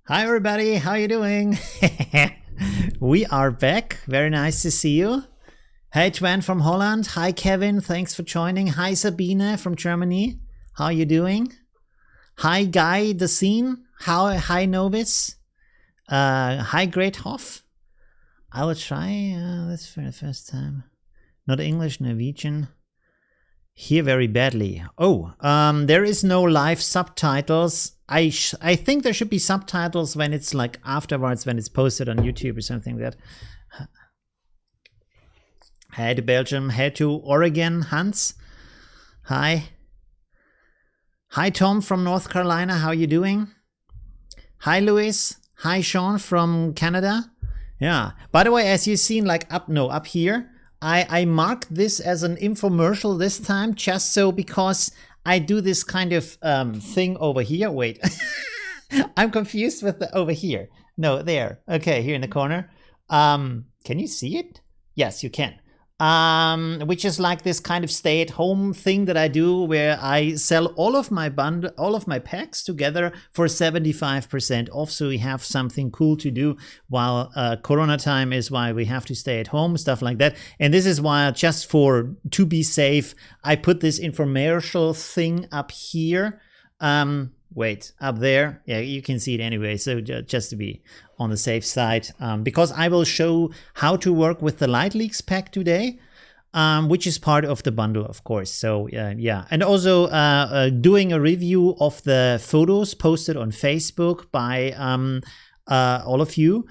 Hi everybody, how you doing? We are back. Very nice to see you. Hey Twan from Holland. Hi Kevin, thanks for joining. Hi Sabine from Germany. How you doing? Hi Guy the Scene. Hi Novice. Hi Great Hoff. I will try this for the first time. Not English, Norwegian. Hear very badly. Oh, there is no live subtitles. I think there should be subtitles when it's like afterwards, when it's posted on YouTube or something like that. Hi to Belgium. Hi to Oregon, Hans. Hi. Hi Tom from North Carolina. How you doing? Hi Louis. Hi Sean from Canada. Yeah. By the way, as you've seen, like up here, I marked this as an infomercial this time, just so because I do this kind of thing over here. Wait, I'm confused with the over here. No, there. Okay, here in the corner. Can you see it? Yes, you can. Which is like this kind of stay-at-home thing that I do, where I sell all of my packs together for 75% off. So we have something cool to do while Corona time is why we have to stay at home, stuff like that. And this is why, just to be safe, I put this infomercial thing up here. Wait, up there. Yeah, you can see it anyway. So just to be on the safe side, because I will show how to work with the Light Leaks pack today, which is part of the bundle, of course. So yeah, and also doing a review of the photos posted on Facebook by all of you.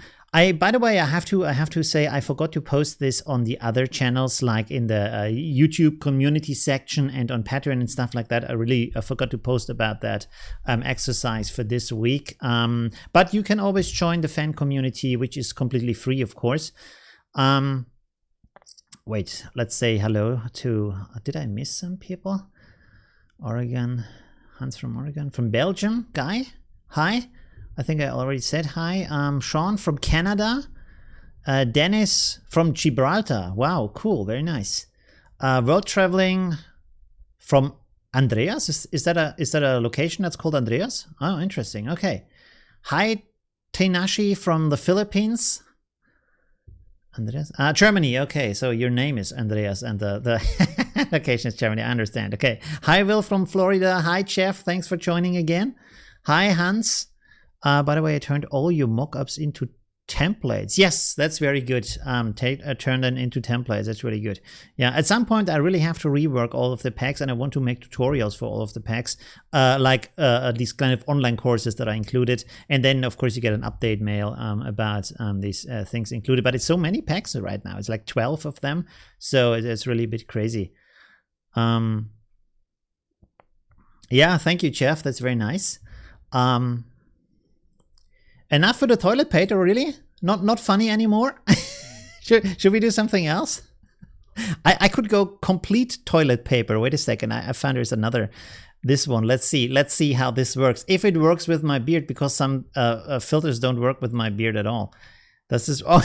By the way, I have to say I forgot to post this on the other channels, like in the YouTube community section and on Patreon and stuff like that. I forgot to post about that exercise for this week. But you can always join the fan community, which is completely free, of course. Wait, let's say hello to. Did I miss some people? Oregon, Hans from Oregon, from Belgium, Guy. Hi. I think I already said hi. Sean from Canada. Dennis from Gibraltar. Wow, cool, very nice. World traveling from Andreas. Is that a location that's called Andreas? Oh, interesting. Okay. Hi, Tenashi from the Philippines. Andreas? Germany. Okay, so your name is Andreas and the location is Germany. I understand. Okay. Hi, Will from Florida. Hi, Jeff. Thanks for joining again. Hi, Hans. By the way, I turned all your mockups into templates. Yes, that's very good. Turn them into templates. That's really good. Yeah, at some point, I really have to rework all of the packs, and I want to make tutorials for all of the packs, like these kind of online courses that I included. And then, of course, you get an update mail about these things included. But it's so many packs right now. It's like 12 of them. So it's really a bit crazy. Yeah, thank you, Jeff. That's very nice. Enough for the toilet paper, really? Not funny anymore? should we do something else? I could go complete toilet paper. Wait a second. I found there's another. This one. Let's see how this works. If it works with my beard, because some filters don't work with my beard at all. This is. Oh.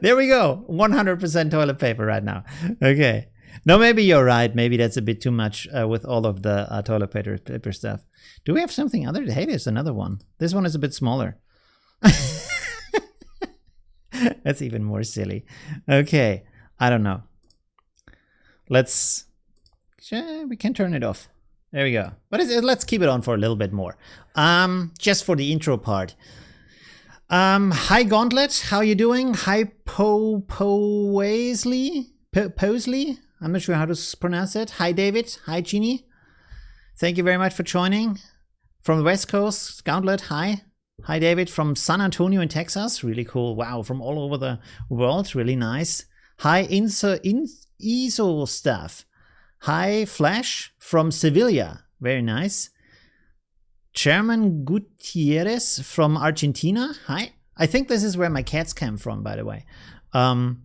There we go. 100% toilet paper right now. Okay. No, maybe you're right. Maybe that's a bit too much with all of the toilet paper stuff. Do we have something other? Hey, there's another one. This one is a bit smaller. That's even more silly. Okay, I don't know. We can turn it off. There we go. But let's keep it on for a little bit more. Just for the intro part. Hi Gauntlet, how you doing? Hi Posley. I'm not sure how to pronounce it. Hi, David. Hi, Jeannie. Thank you very much for joining. From the West Coast, Gauntlet, hi. Hi, David. From San Antonio in Texas. Really cool. Wow, from all over the world. Really nice. Hi, ISO Stuff. Hi, Flash from Sevilla. Very nice. Chairman Gutierrez from Argentina. Hi. I think this is where my cats came from, by the way. Hand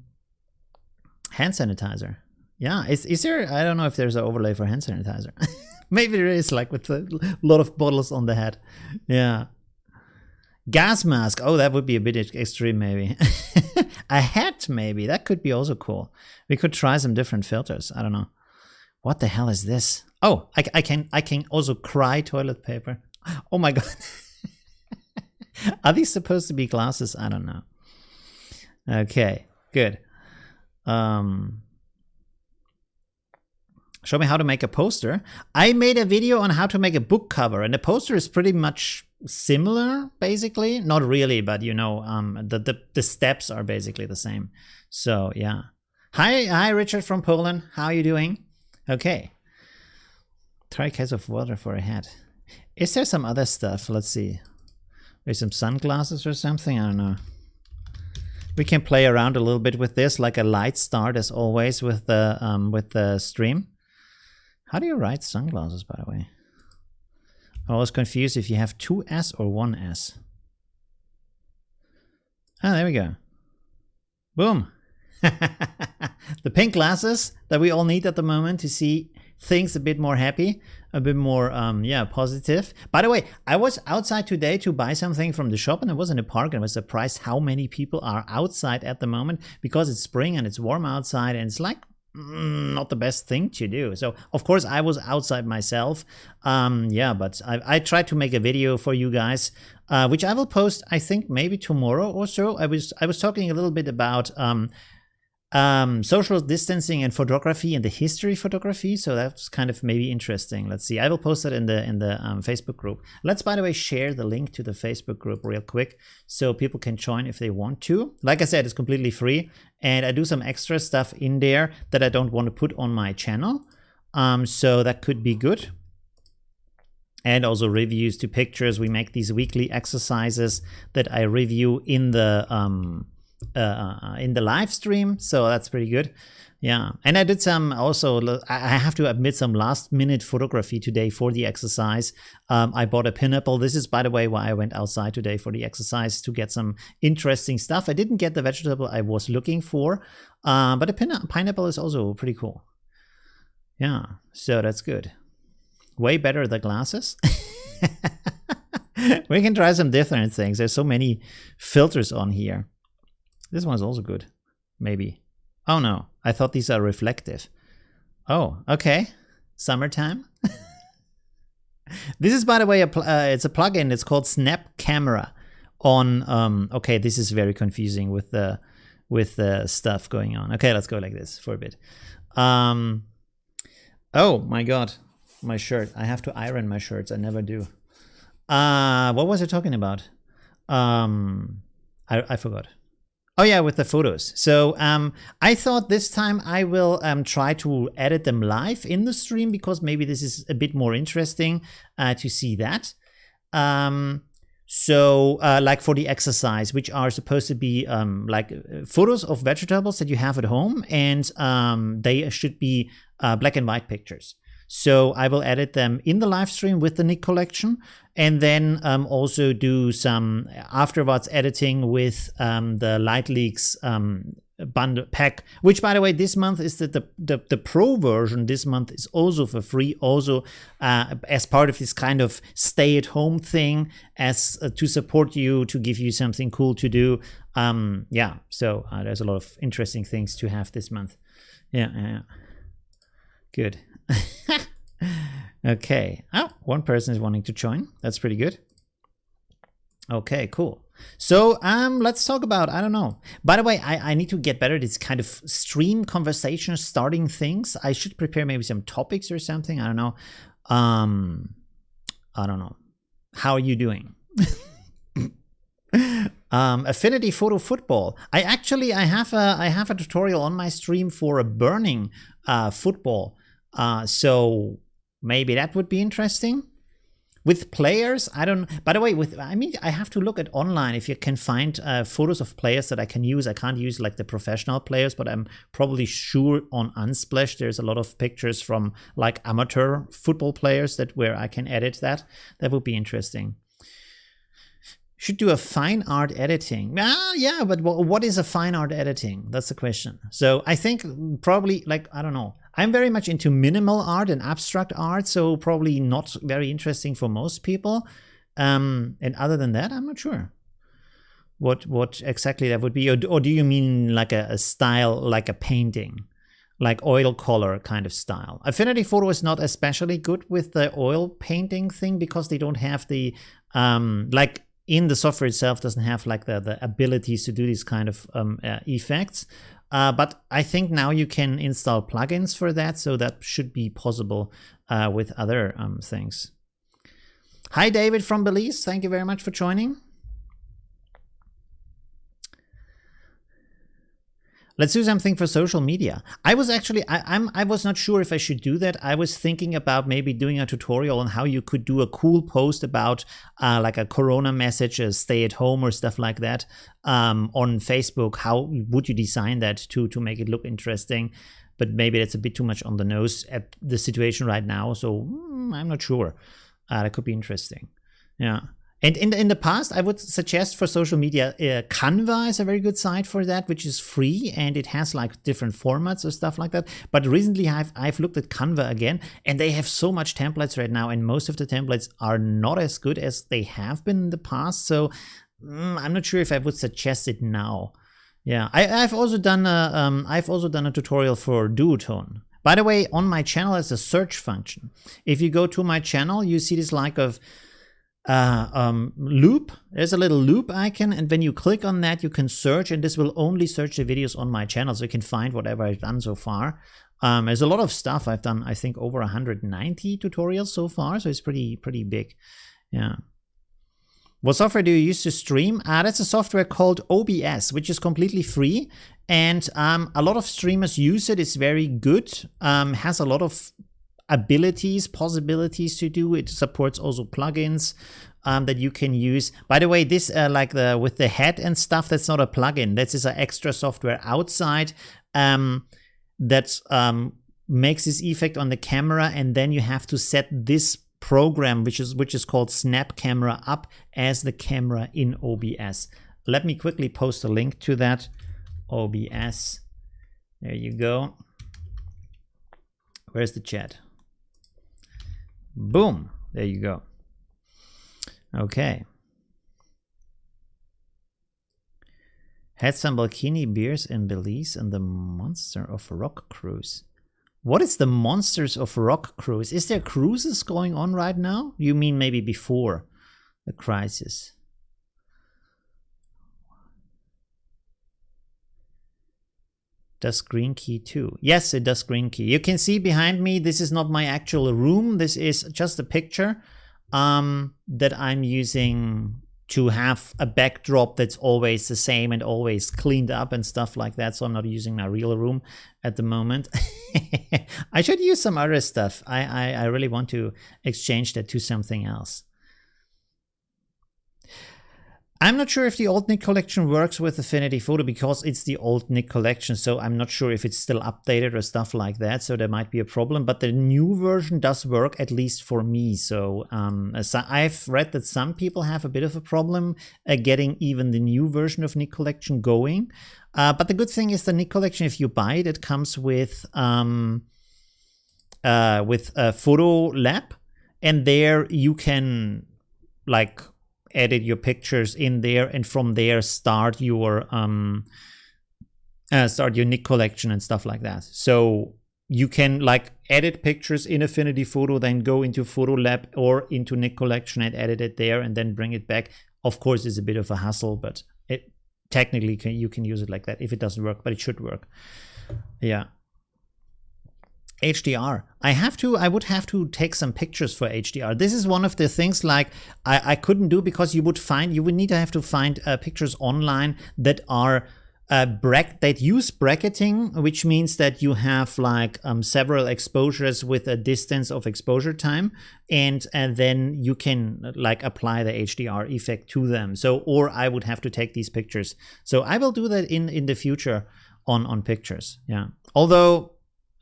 sanitizer. Yeah, is there? I don't know if there's an overlay for hand sanitizer. Maybe there is, like with a lot of bottles on the head. Yeah. Gas mask. Oh, that would be a bit extreme, maybe. A hat, maybe. That could be also cool. We could try some different filters. I don't know. What the hell is this? Oh, I can also cry toilet paper. Oh my god. Are these supposed to be glasses? I don't know. Okay, good. Show me how to make a poster. I made a video on how to make a book cover, and the poster is pretty much similar, basically. Not really, but you know, the steps are basically the same. So yeah. Hi, Richard from Poland. How are you doing? Okay. Try a case of water for a head. Is there some other stuff? Let's see. There's some sunglasses or something. I don't know. We can play around a little bit with this, like a light start as always with the stream. How do you write sunglasses, by the way? I was confused if you have 2S or 1S. Ah, there we go. Boom. The pink glasses that we all need at the moment to see things a bit more happy, a bit more yeah, positive. By the way, I was outside today to buy something from the shop, and I was in a park and I was surprised how many people are outside at the moment, because it's spring and it's warm outside, and it's like not the best thing to do. So of course I was outside myself. Yeah, but I tried to make a video for you guys, which I will post, I think maybe tomorrow or so. I was talking a little bit about social distancing and photography and the history of photography, so that's kind of maybe interesting. Let's see, I will post that in the Facebook group. Let's, by the way, share the link to the Facebook group real quick so people can join if they want to. Like I said, it's completely free, and I do some extra stuff in there that I don't want to put on my channel, so that could be good. And also reviews to pictures. We make these weekly exercises that I review in the live stream, so that's pretty good. Yeah, and I did some also, I have to admit, some last minute photography today for the exercise. I bought a pineapple. This is, by the way, why I went outside today for the exercise, to get some interesting stuff. I didn't get the vegetable I was looking for, but a pineapple is also pretty cool. Yeah, so that's good. Way better the glasses. We can try some different things. There's so many filters on here. This one's also good, maybe. Oh no, I thought these are reflective. Oh, okay. Summertime. This is, by the way, it's a plugin. It's called Snap Camera on. Okay, this is very confusing with the stuff going on. Okay, let's go like this for a bit. Oh my God, my shirt. I have to iron my shirts. I never do. What was I talking about? I forgot. Oh yeah, with the photos. So I thought this time I will try to edit them live in the stream, because maybe this is a bit more interesting to see that. So like for the exercise, which are supposed to be like photos of vegetables that you have at home, and they should be black and white pictures. So I will edit them in the live stream with the NIK Collection, and then also do some afterwards editing with the Light Leaks bundle pack, which, by the way, this month is the pro version. This month is also for free, also as part of this kind of stay-at-home thing, as to support you, to give you something cool to do. Yeah, so there's a lot of interesting things to have this month. Yeah. Good. Okay. Oh, one person is wanting to join. That's pretty good. Okay, cool. So let's talk about, I don't know. By the way, I need to get better at this kind of stream conversation starting things. I should prepare maybe some topics or something. I don't know. I don't know. How are you doing? Affinity Photo football. I have a tutorial on my stream for a burning football. So maybe that would be interesting. With players, I don't. By the way, I have to look at online if you can find photos of players that I can use. I can't use like the professional players, but I'm probably sure on Unsplash there's a lot of pictures from like amateur football players where I can edit that. That would be interesting. Should do a fine art editing. Yeah, but what is a fine art editing? That's the question. So I think probably, like, I don't know. I'm very much into minimal art and abstract art, so probably not very interesting for most people. And other than that, I'm not sure what exactly that would be. Or do you mean like a style, like a painting, like oil color kind of style? Affinity Photo is not especially good with the oil painting thing, because they don't have the like in the software itself doesn't have like the abilities to do these kind of effects. But I think now you can install plugins for that, so that should be possible with other things. Hi, David from Belize. Thank you very much for joining. Let's do something for social media. I was actually, I was not sure if I should do that. I was thinking about maybe doing a tutorial on how you could do a cool post about like a Corona message, a stay at home or stuff like that on Facebook. How would you design that to make it look interesting? But maybe that's a bit too much on the nose at the situation right now. So I'm not sure. That could be interesting. Yeah. And in the past, I would suggest for social media, Canva is a very good site for that, which is free and it has like different formats or stuff like that. But recently I've looked at Canva again, and they have so much templates right now, and most of the templates are not as good as they have been in the past. So I'm not sure if I would suggest it now. Yeah, I've also done a tutorial for Duotone. By the way, on my channel there's a search function. If you go to my channel, you see this like of loop. There's a little loop icon, and when you click on that, you can search, and this will only search the videos on my channel, so you can find whatever I've done so far. There's a lot of stuff I've done. I think over 190 tutorials so far, so it's pretty big. Yeah. What software do you use to stream? That's a software called OBS, which is completely free, and a lot of streamers use it. It's very good. Has a lot of possibilities to do. It supports also plugins that you can use. By the way, this like with the head and stuff, that's not a plugin. This is an extra software outside that makes this effect on the camera, and then you have to set this program, which is called Snap Camera, up as the camera in OBS. Let me quickly post a link to that. OBS. There you go. Where's the chat? Boom, there you go. Okay. Had some bikini beers in Belize and the Monster of Rock cruise. What is the Monsters of Rock cruise? Is there cruises going on right now? You mean maybe before the crisis? Does green key too? Yes, it does green key. You can see behind me, this is not my actual room. This is just a picture that I'm using to have a backdrop that's always the same and always cleaned up and stuff like that. So I'm not using my real room at the moment. I should use some other stuff. I really want to exchange that to something else. I'm not sure if the old NIK collection works with Affinity Photo because it's the old NIK collection, so I'm not sure if it's still updated or stuff like that, so there might be a problem, but the new version does work, at least for me. So I've read that some people have a bit of a problem getting even the new version of NIK collection going, but the good thing is the NIK collection, if you buy it, it comes with a photo lab, and there you can like edit your pictures in there, and from there start your NIK collection and stuff like that. So you can like edit pictures in Affinity Photo, then go into Photo Lab or into NIK collection and edit it there, and then bring it back. Of course, it's a bit of a hassle, but it technically you can use it like that if it doesn't work, but it should work. Yeah. HDR. I would have to take some pictures for HDR. This is one of the things like I couldn't do because you would need to have to find pictures online that are that use bracketing, which means that you have like several exposures with a distance of exposure time, and then you can like apply the HDR effect to them. So, or I would have to take these pictures. So I will do that in the future on pictures. Yeah. Although,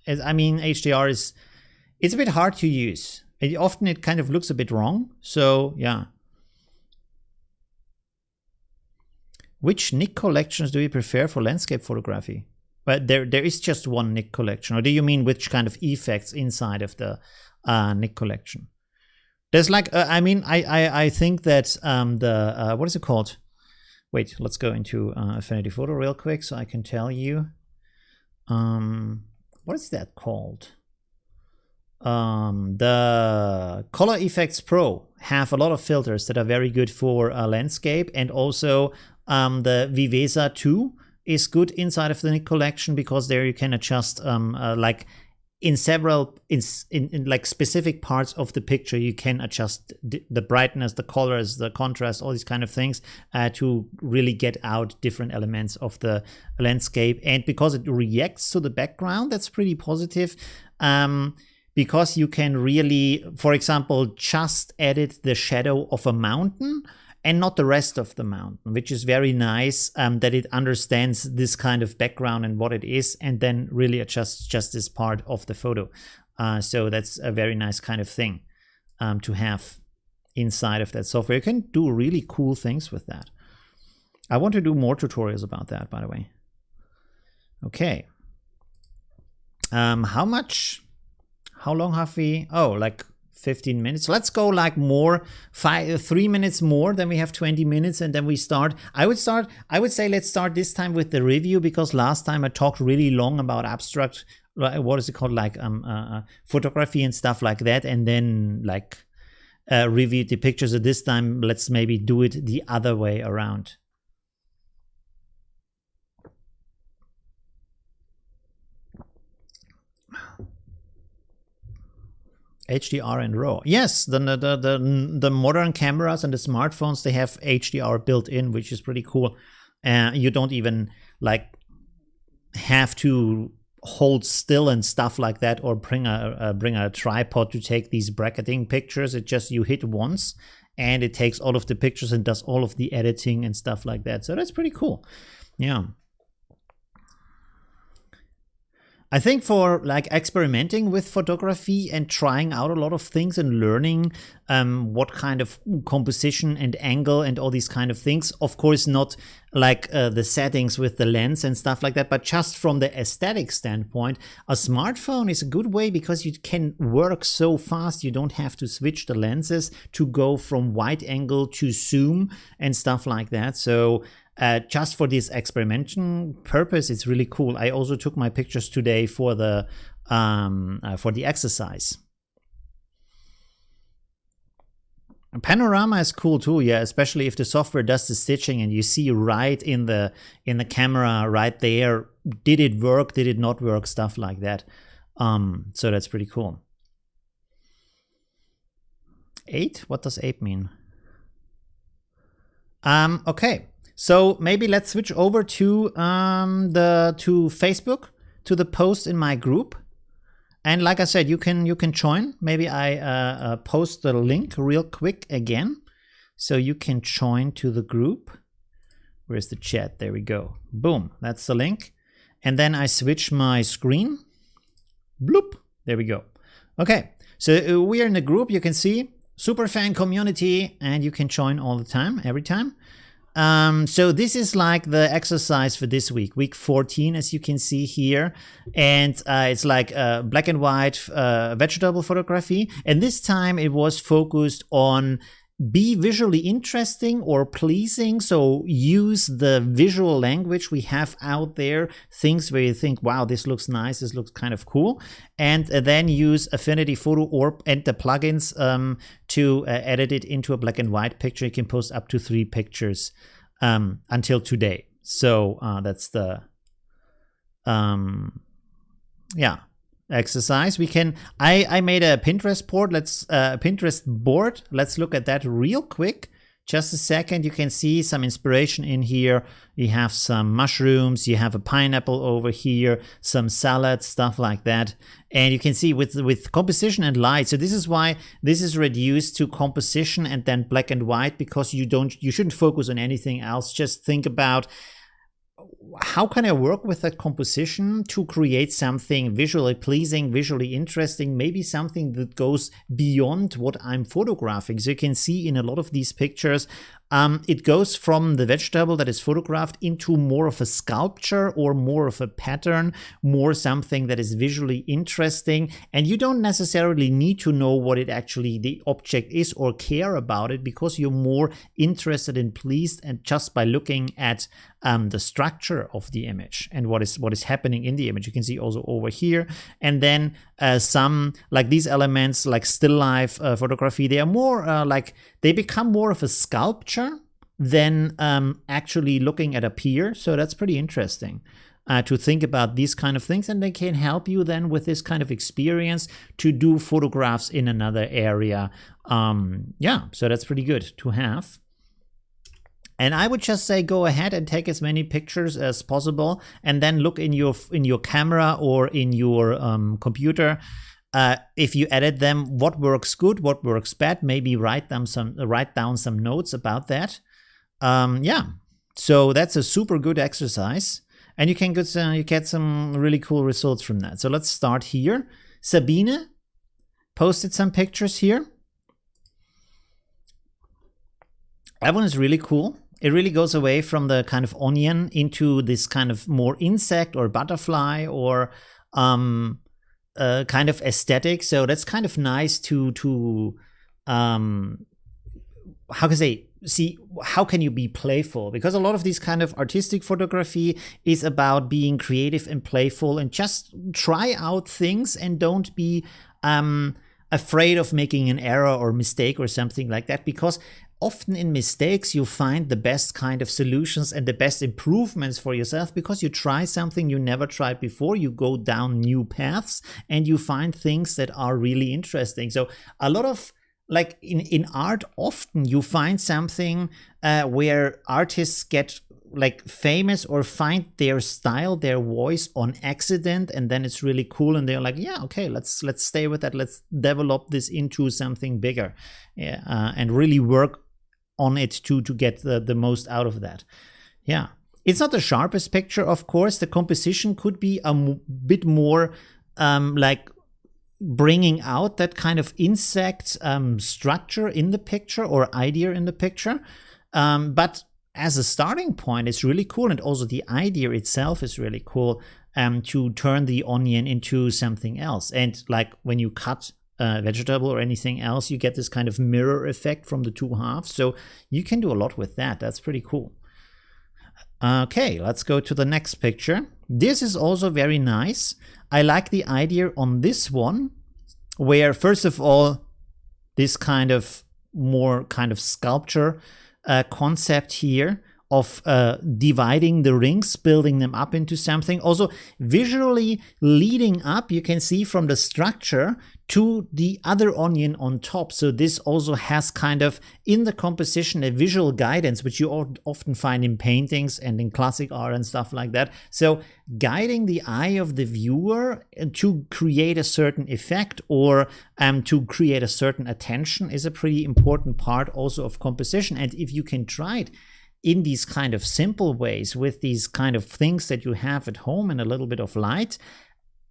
I mean, HDR it's a bit hard to use. Often it kind of looks a bit wrong. So yeah. Which NIK collections do you prefer for landscape photography? But there is just one NIK collection. Or do you mean which kind of effects inside of the NIK collection? There's like, I think that what is it called? Wait, let's go into Affinity Photo real quick so I can tell you. What is that called? The Color Effects Pro have a lot of filters that are very good for landscape, and also the Viveza 2 is good inside of the NIK Collection, because there you can adjust like in several in like specific parts of the picture, you can adjust the brightness, the colors, the contrast, all these kind of things to really get out different elements of the landscape. And because it reacts to the background, that's pretty positive. Because you can really, for example, just edit the shadow of a mountain and not the rest of the mountain, which is very nice, that it understands this kind of background and what it is, and then really adjusts just this part of the photo. So that's a very nice kind of thing to have inside of that software. You can do really cool things with that. I want to do more tutorials about that, by the way. Okay. How long have we? Oh, like 15 minutes. Let's go like more, 3 minutes more, then we have 20 minutes, and then we start. I would say let's start this time with the review, because last time I talked really long about abstract, what is it called, like photography and stuff like that, and then like review the pictures. So this time let's maybe do it the other way around. HDR and RAW. Yes, the modern cameras and the smartphones, they have HDR built in, which is pretty cool. You don't even like have to hold still and stuff like that, or bring a tripod to take these bracketing pictures. It just, you hit once and it takes all of the pictures and does all of the editing and stuff like that. So that's pretty cool. Yeah. I think for like experimenting with photography and trying out a lot of things and learning what kind of composition and angle and all these kind of things, of course not like the settings with the lens and stuff like that, but just from the aesthetic standpoint, a smartphone is a good way, because you can work so fast. You don't have to switch the lenses to go from wide angle to zoom and stuff like that. So just for this experimentation purpose, it's really cool. I also took my pictures today for the exercise. A panorama is cool too, yeah, especially if the software does the stitching and you see right in the camera right there, did it work, did it not work, stuff like that. So that's pretty cool. 8? What does 8 mean? Okay. So maybe let's switch over to Facebook, to the post in my group. And like I said, you can join. Maybe I post the link real quick again, so you can join to the group. Where's the chat? There we go. Boom, that's the link. And then I switch my screen. Bloop. There we go. Okay, so we are in the group. You can see super fan community, and you can join all the time, every time. So this is like the exercise for this week, week 14, as you can see here. And it's like black and white vegetable photography. And this time it was focused on be visually interesting or pleasing. So use the visual language we have out there, things where you think, wow, this looks nice, this looks kind of cool. And then use Affinity Photo and the plugins to edit it into a black and white picture. You can post up to 3 pictures until today. So that's the exercise. We can, I made a Pinterest board. Let's look at that real quick. Just a second. You can see some inspiration in here. You have some mushrooms, you have a pineapple over here, some salad, stuff like that. And you can see with composition and light. So this is why this is reduced to composition and then black and white, because you shouldn't focus on anything else. Just think about, how can I work with that composition to create something visually pleasing, visually interesting, maybe something that goes beyond what I'm photographing. So you can see in a lot of these pictures, it goes from the vegetable that is photographed into more of a sculpture or more of a pattern, more something that is visually interesting. And you don't necessarily need to know what it actually, the object is, or care about it, because you're more interested and pleased and just by looking at the structure structure of the image and what is happening in the image. You can see also over here. And then some, like these elements, like still life photography, they are more like, they become more of a sculpture than actually looking at a pier. So that's pretty interesting. To think about these kind of things, and they can help you then with this kind of experience to do photographs in another area. Yeah, so that's pretty good to have. And I would just say go ahead and take as many pictures as possible, and then look in your camera or in your computer. If you edit them, what works good, what works bad. Maybe write down some notes about that. Yeah, so that's a super good exercise. And you can get some really cool results from that. So let's start here. Sabine posted some pictures here. That one is really cool. It really goes away from the kind of onion into this kind of more insect or butterfly or kind of aesthetic. So that's kind of nice to how can I say, see, how can you be playful? Because a lot of this kind of artistic photography is about being creative and playful, and just try out things and don't be afraid of making an error or mistake or something like that, because often in mistakes you find the best kind of solutions and the best improvements for yourself, because you try something you never tried before, you go down new paths and you find things that are really interesting. So a lot of, like in art, often you find something where artists get like famous or find their style, their voice on accident, and then it's really cool, and they're like, yeah, okay, let's stay with that, let's develop this into something bigger, yeah, and really work on it to get the most out of that. Yeah, it's not the sharpest picture, of course. The composition could be a bit more like bringing out that kind of insect structure in the picture or idea in the picture. But as a starting point, it's really cool. And also the idea itself is really cool to turn the onion into something else. And like when you cut vegetable or anything else, you get this kind of mirror effect from the two halves. So you can do a lot with that. That's pretty cool. Okay, let's go to the next picture. This is also very nice. I like the idea on this one, where first of all, this kind of more kind of sculpture concept here of dividing the rings, building them up into something. Also visually leading up, you can see from the structure to the other onion on top. So this also has kind of in the composition a visual guidance, which you often find in paintings and in classic art and stuff like that. So guiding the eye of the viewer to create a certain effect or to create a certain attention is a pretty important part also of composition. And if you can try it in these kind of simple ways with these kind of things that you have at home and a little bit of light,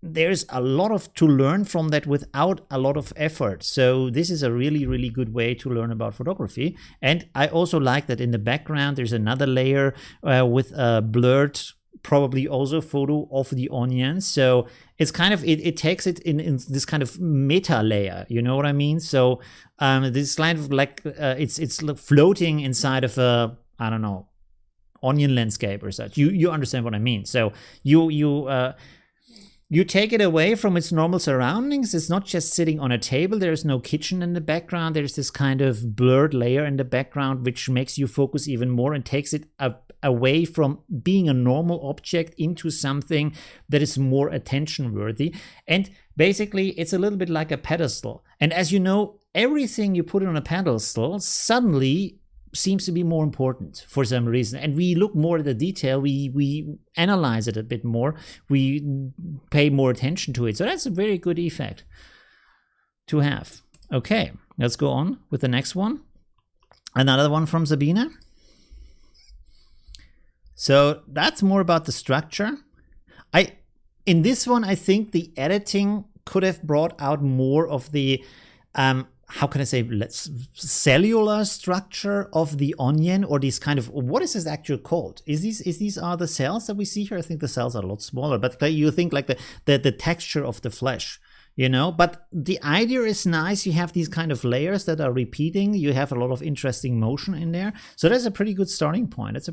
there's a lot to learn from that without a lot of effort. So this is a really, really good way to learn about photography. And I also like that in the background, there's another layer with a blurred, probably also photo of the onion. So it's kind of, it takes it in this kind of meta layer, you know what I mean? So this kind of like, it's floating inside of a, I don't know, onion landscape or such. You understand what I mean? So you take it away from its normal surroundings. It's not just sitting on a table. There's no kitchen in the background. There's this kind of blurred layer in the background, which makes you focus even more and takes it away from being a normal object into something that is more attention worthy. And basically, it's a little bit like a pedestal. And as you know, everything you put on a pedestal suddenly seems to be more important for some reason, and we look more at the detail, we analyze it a bit more, we pay more attention to it. So that's a very good effect to have. Okay, let's go on with the next one. Another one from Sabine. So that's more about the structure. In this one, I think the editing could have brought out more of the how can I say, cellular structure of the onion, or these kind of, what is this actually called? Is these are the cells that we see here? I think the cells are a lot smaller, but you think like the texture of the flesh, you know, but the idea is nice. You have these kind of layers that are repeating. You have a lot of interesting motion in there. So that's a pretty good starting point. It's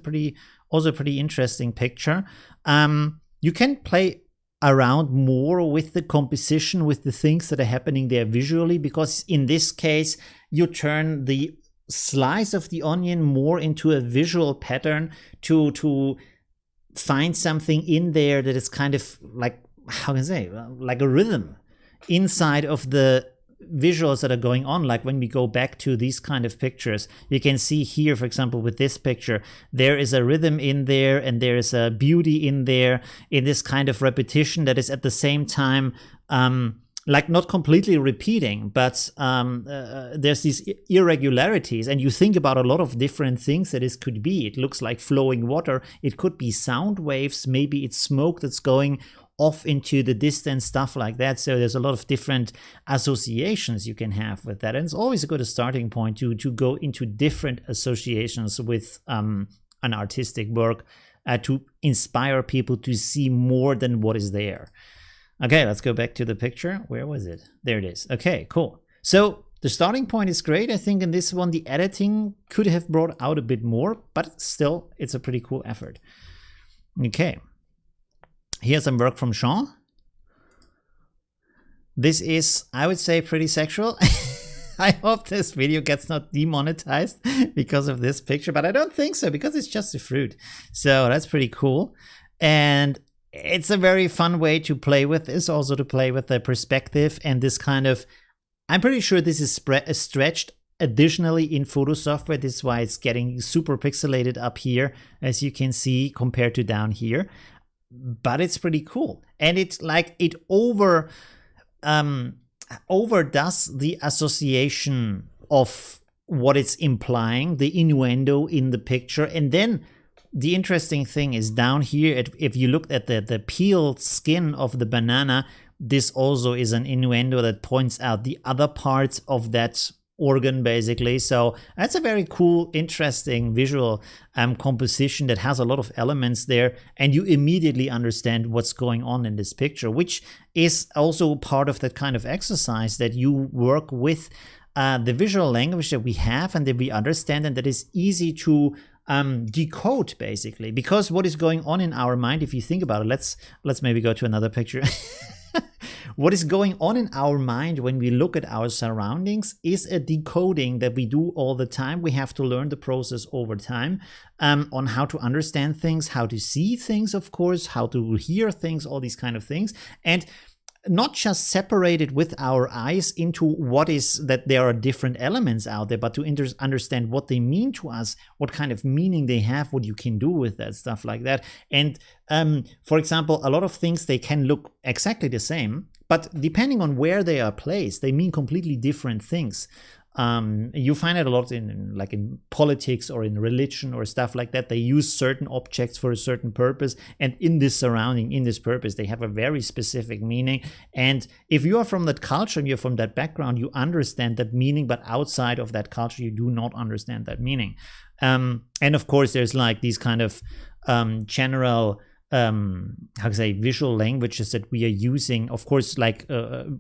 also a pretty interesting picture. You can play around more with the composition, with the things that are happening there visually, because in this case, you turn the slice of the onion more into a visual pattern to find something in there that is kind of like, how can I say, like a rhythm inside of the visuals that are going on. Like when we go back to these kind of pictures, you can see here, for example, with this picture, there is a rhythm in there and there is a beauty in there in this kind of repetition that is at the same time like not completely repeating, but there's these irregularities, and you think about a lot of different things that this could be. It looks like flowing water. It could be sound waves. Maybe it's smoke that's going off into the distance, stuff like that. So there's a lot of different associations you can have with that. And it's always a good starting point to go into different associations with an artistic work to inspire people to see more than what is there. Okay, let's go back to the picture. Where was it? There it is. Okay, cool. So the starting point is great. I think in this one, the editing could have brought out a bit more, but still, it's a pretty cool effort. Okay. Here's some work from Sean. This is, I would say, pretty sexual. I hope this video gets not demonetized because of this picture, but I don't think so, because it's just a fruit. So that's pretty cool. And it's a very fun way to play with this, also to play with the perspective and this kind of, I'm pretty sure this is stretched additionally in photo software. This is why it's getting super pixelated up here, as you can see, compared to down here. But it's pretty cool. And it's like it overdoes the association of what it's implying, the innuendo in the picture. And then the interesting thing is down here, if you look at the peeled skin of the banana, this also is an innuendo that points out the other parts of that organ, basically. So that's a very cool, interesting visual composition that has a lot of elements there, and you immediately understand what's going on in this picture, which is also part of that kind of exercise that you work with the visual language that we have and that we understand, and that is easy to decode, basically, because what is going on in our mind, if you think about it, let's maybe go to another picture. What is going on in our mind when we look at our surroundings is a decoding that we do all the time. We have to learn the process over time on how to understand things, how to see things, of course, how to hear things, all these kind of things. And not just separate it with our eyes into what is that there are different elements out there, but to understand what they mean to us, what kind of meaning they have, what you can do with that, stuff like that. And for example, a lot of things, they can look exactly the same, but depending on where they are placed, they mean completely different things. You find it a lot in politics or in religion or stuff like that. They use certain objects for a certain purpose, and in this surrounding, in this purpose, they have a very specific meaning. And if you are from that culture and you're from that background, you understand that meaning, but outside of that culture, you do not understand that meaning. And of course, there's like these kind of general how to say, visual languages that we are using. Of course, like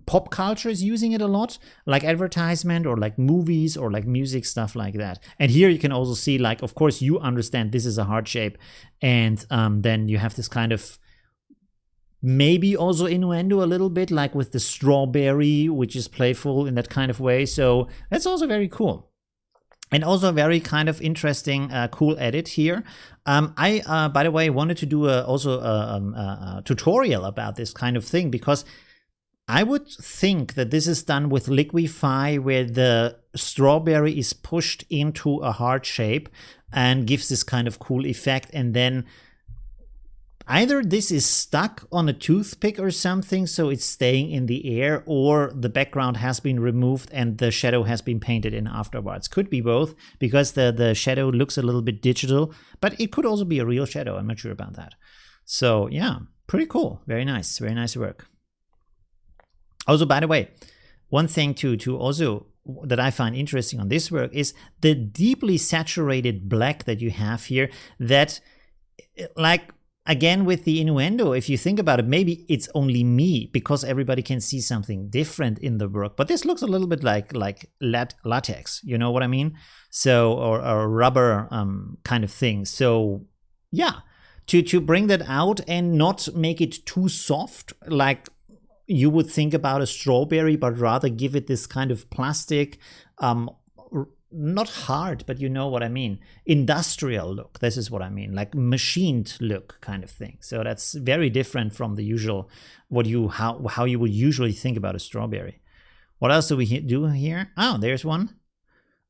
pop culture is using it a lot, like advertisement or like movies or like music, stuff like that. And here you can also see, like, of course, you understand this is a heart shape, and then you have this kind of maybe also innuendo a little bit, like with the strawberry, which is playful in that kind of way. So that's also very cool. And also a very kind of interesting, cool edit here. I, by the way, wanted to do a tutorial about this kind of thing, because I would think that this is done with Liquify, where the strawberry is pushed into a heart shape and gives this kind of cool effect. And then either this is stuck on a toothpick or something, so it's staying in the air, or the background has been removed and the shadow has been painted in afterwards. Could be both, because the shadow looks a little bit digital, but it could also be a real shadow. I'm not sure about that. So yeah, pretty cool. Very nice work. Also, by the way, one thing to also that I find interesting on this work is the deeply saturated black that you have here, that, like, again, with the innuendo, if you think about it, maybe it's only me because everybody can see something different in the work. But this looks a little bit like latex, you know what I mean? So, or rubber kind of thing. So yeah, to bring that out and not make it too soft, like you would think about a strawberry, but rather give it this kind of plastic, not hard, but you know what I mean, industrial look. This is what I mean, like machined look kind of thing. So that's very different from the usual, how you would usually think about a strawberry. What else do we do here? Oh, there's one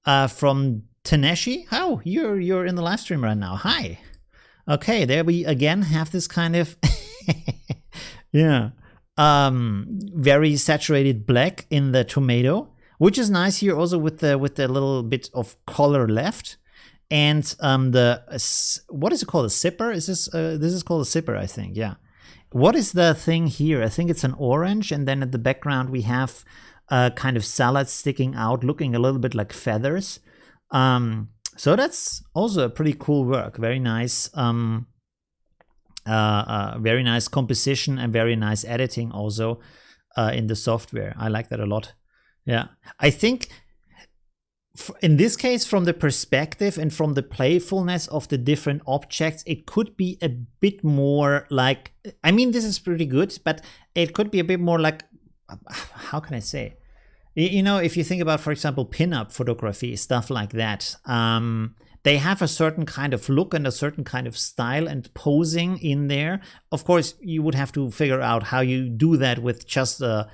from Taneshi. Oh, you're in the live stream right now. Hi. Okay, there we again have this kind of yeah, very saturated black in the tomato, which is nice here also with the little bit of color left. And what is it called? A zipper? Is this is called a zipper, I think. Yeah. What is the thing here? I think it's an orange, and then at the background we have kind of salad sticking out, looking a little bit like feathers. So that's also a pretty cool work. Very nice. Very nice composition and very nice editing also in the software. I like that a lot. Yeah, I think in this case, from the perspective and from the playfulness of the different objects, it could be a bit more like, I mean, this is pretty good, but it could be a bit more like, how can I say? You know, if you think about, for example, pin-up photography, stuff like that, they have a certain kind of look and a certain kind of style and posing in there. Of course, you would have to figure out how you do that with just a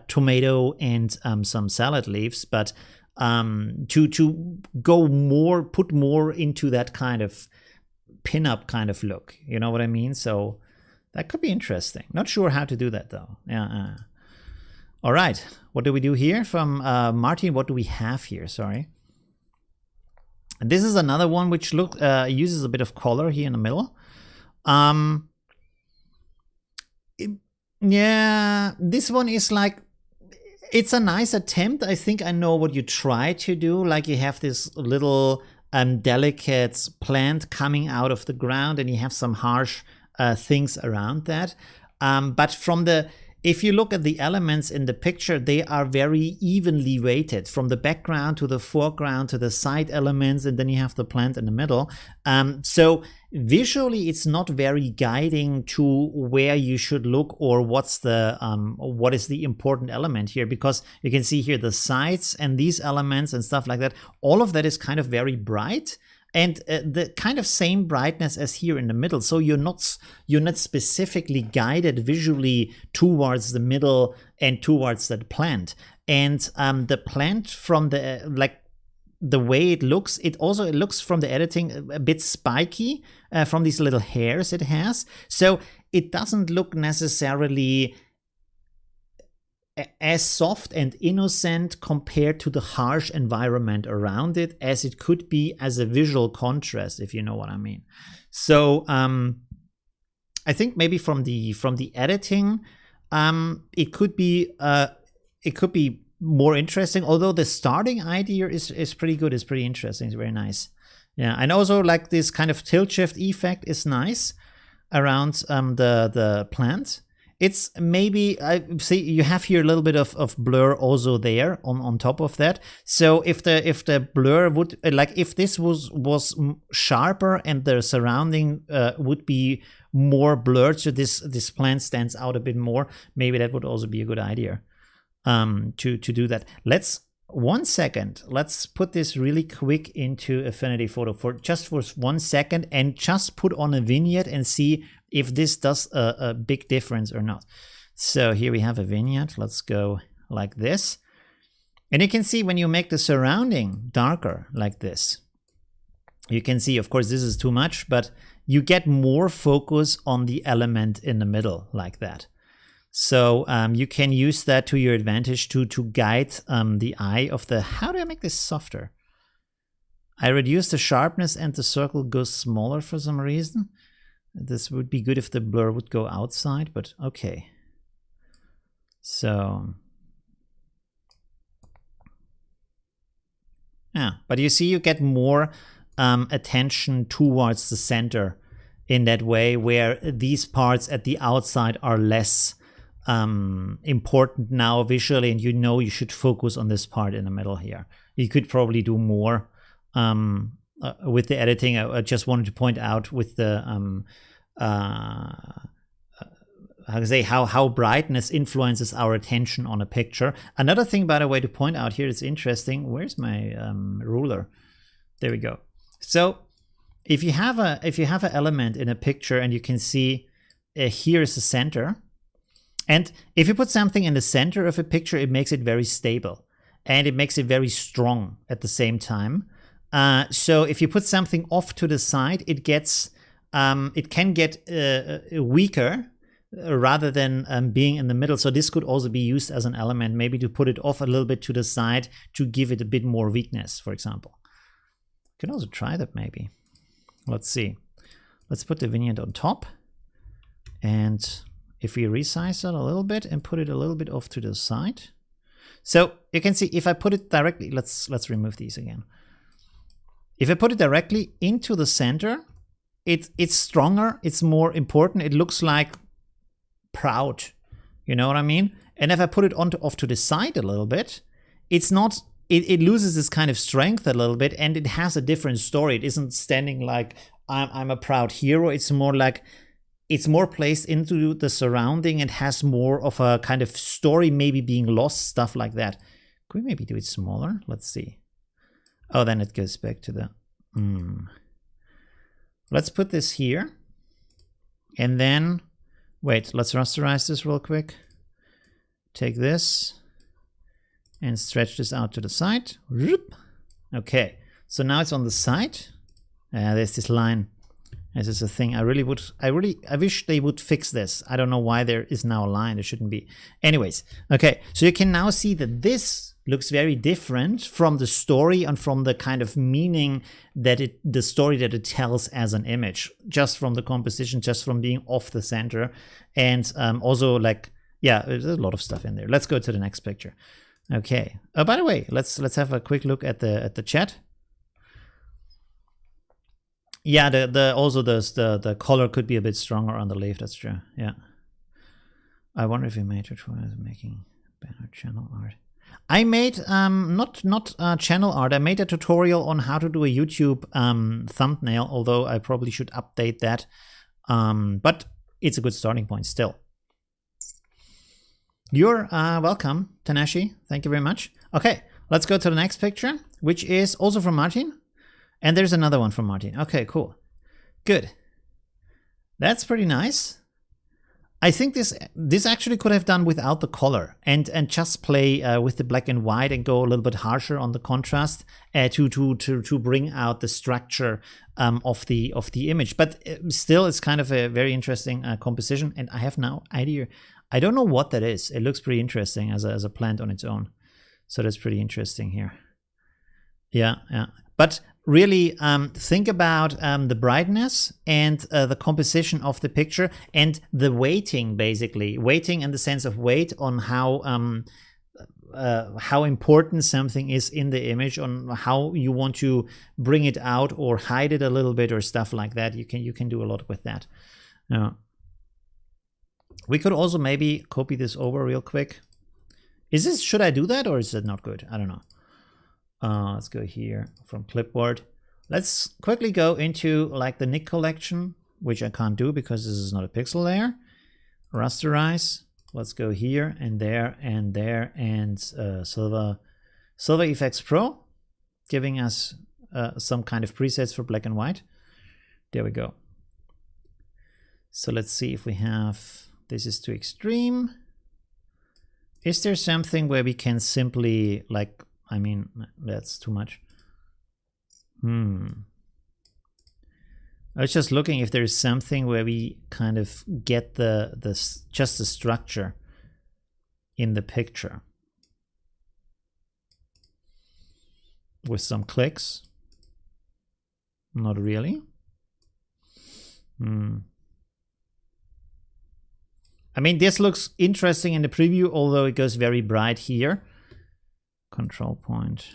tomato and some salad leaves, but to go more, put more into that kind of pin-up kind of look, you know what I mean? So that could be interesting. Not sure how to do that though. Yeah. All right, what do we do here from Martin? What do we have here? Sorry. And this is another one which uses a bit of color here in the middle. Yeah, this one is like, it's a nice attempt. I think I know what you try to do. Like you have this little delicate plant coming out of the ground, and you have some harsh things around that. But if you look at the elements in the picture, they are very evenly weighted from the background to the foreground to the side elements, and then you have the plant in the middle. So visually, it's not very guiding to where you should look or what is the important element here, because you can see here the sides and these elements and stuff like that. All of that is kind of very bright. And the kind of same brightness as here in the middle. So you're not specifically guided visually towards the middle and towards that plant. And the plant from the way it looks, it looks from the editing a bit spiky from these little hairs it has. So it doesn't look necessarily as soft and innocent compared to the harsh environment around it as it could be as a visual contrast, if you know what I mean. So I think maybe from the editing, it could be more interesting. Although the starting idea is pretty good, it's pretty interesting, it's very nice. Yeah, and also like this kind of tilt shift effect is nice around the plant. It's maybe, I see you have here a little bit of blur also there on top of that. So if the blur would, like if this was sharper and the surrounding would be more blurred, so this plant stands out a bit more, maybe that would also be a good idea to do that. One second, let's put this really quick into Affinity Photo for 1 second and just put on a vignette and see if this does a big difference or not. So here we have a vignette. Let's go like this. And you can see when you make the surrounding darker like this, you can see, of course, this is too much, but you get more focus on the element in the middle like that. So you can use that to your advantage to guide the eye of the, how do I make this softer? I reduce the sharpness and the circle goes smaller for some reason. This would be good if the blur would go outside, but okay. So, yeah, but you see you get more attention towards the center in that way, where these parts at the outside are less important now visually, and you should focus on this part in the middle here. You could probably do more with the editing. I just wanted to point out with the how brightness influences our attention on a picture. Another thing, by the way, to point out here is interesting. Where's my ruler? There we go. So if you have an element in a picture and you can see here is the center, and if you put something in the center of a picture, it makes it very stable and it makes it very strong at the same time. So if you put something off to the side, it can get weaker rather than being in the middle. So this could also be used as an element, maybe to put it off a little bit to the side to give it a bit more weakness, for example. You can also try that maybe. Let's see. Let's put the vignette on top. And if we resize it a little bit and put it a little bit off to the side. So you can see if I put it directly, let's remove these again. If I put it directly into the center, it's stronger, it's more important, it looks like proud, you know what I mean? And if I put it off to the side a little bit, it's not, it loses this kind of strength a little bit, and it has a different story. It isn't standing like I'm a proud hero. It's more like it's more placed into the surrounding and has more of a kind of story, maybe being lost, stuff like that. Could we maybe do it smaller? Let's see. Oh, then it goes back to the Let's put this here, and then wait, let's rasterize this real quick. Take this and stretch this out to the side. Okay, so now it's on the side. There's this line. This is a thing. I wish they would fix this. I don't know why there is now a line. There shouldn't be. Anyways, okay, so you can now see that this looks very different from the story and from the kind of meaning that the story that it tells as an image, just from the composition, just from being off the center, and also like, yeah, there's a lot of stuff in there. Let's go to the next picture. Okay. Oh, by the way, let's have a quick look at the chat. Yeah, the color could be a bit stronger on the left. That's true. Yeah. I wonder if we made tutorials making banner channel art. I made not channel art. I made a tutorial on how to do a YouTube thumbnail, although I probably should update that. But it's a good starting point still. You're welcome, Tanashi. Thank you very much. Okay, let's go to the next picture, which is also from Martin. And there's another one from Martin. Okay, cool. Good. That's pretty nice. I think this actually could have done without the color and just play with the black and white and go a little bit harsher on the contrast to bring out the structure of the image. But still, it's kind of a very interesting composition. And I have no idea. I don't know what that is. It looks pretty interesting as a plant on its own. So that's pretty interesting here. Yeah, yeah. But really think about the brightness and the composition of the picture and the weighting, basically. Weighting in the sense of weight on how important something is in the image, on how you want to bring it out or hide it a little bit or stuff like that. You can do a lot with that. We could also maybe copy this over real quick. Should I do that, or is it not good? I don't know. Let's go here from clipboard. Let's quickly go into like the NIK collection, which I can't do because this is not a pixel layer. Rasterize. Let's go here and there and there, and Silver Effects Pro, giving us some kind of presets for black and white. There we go. So let's see if we have, this is too extreme. Is there something where we can simply like, I mean, that's too much. I was just looking if there's something where we kind of get just the structure in the picture with some clicks. Not really. I mean, this looks interesting in the preview, although it goes very bright here. Control point.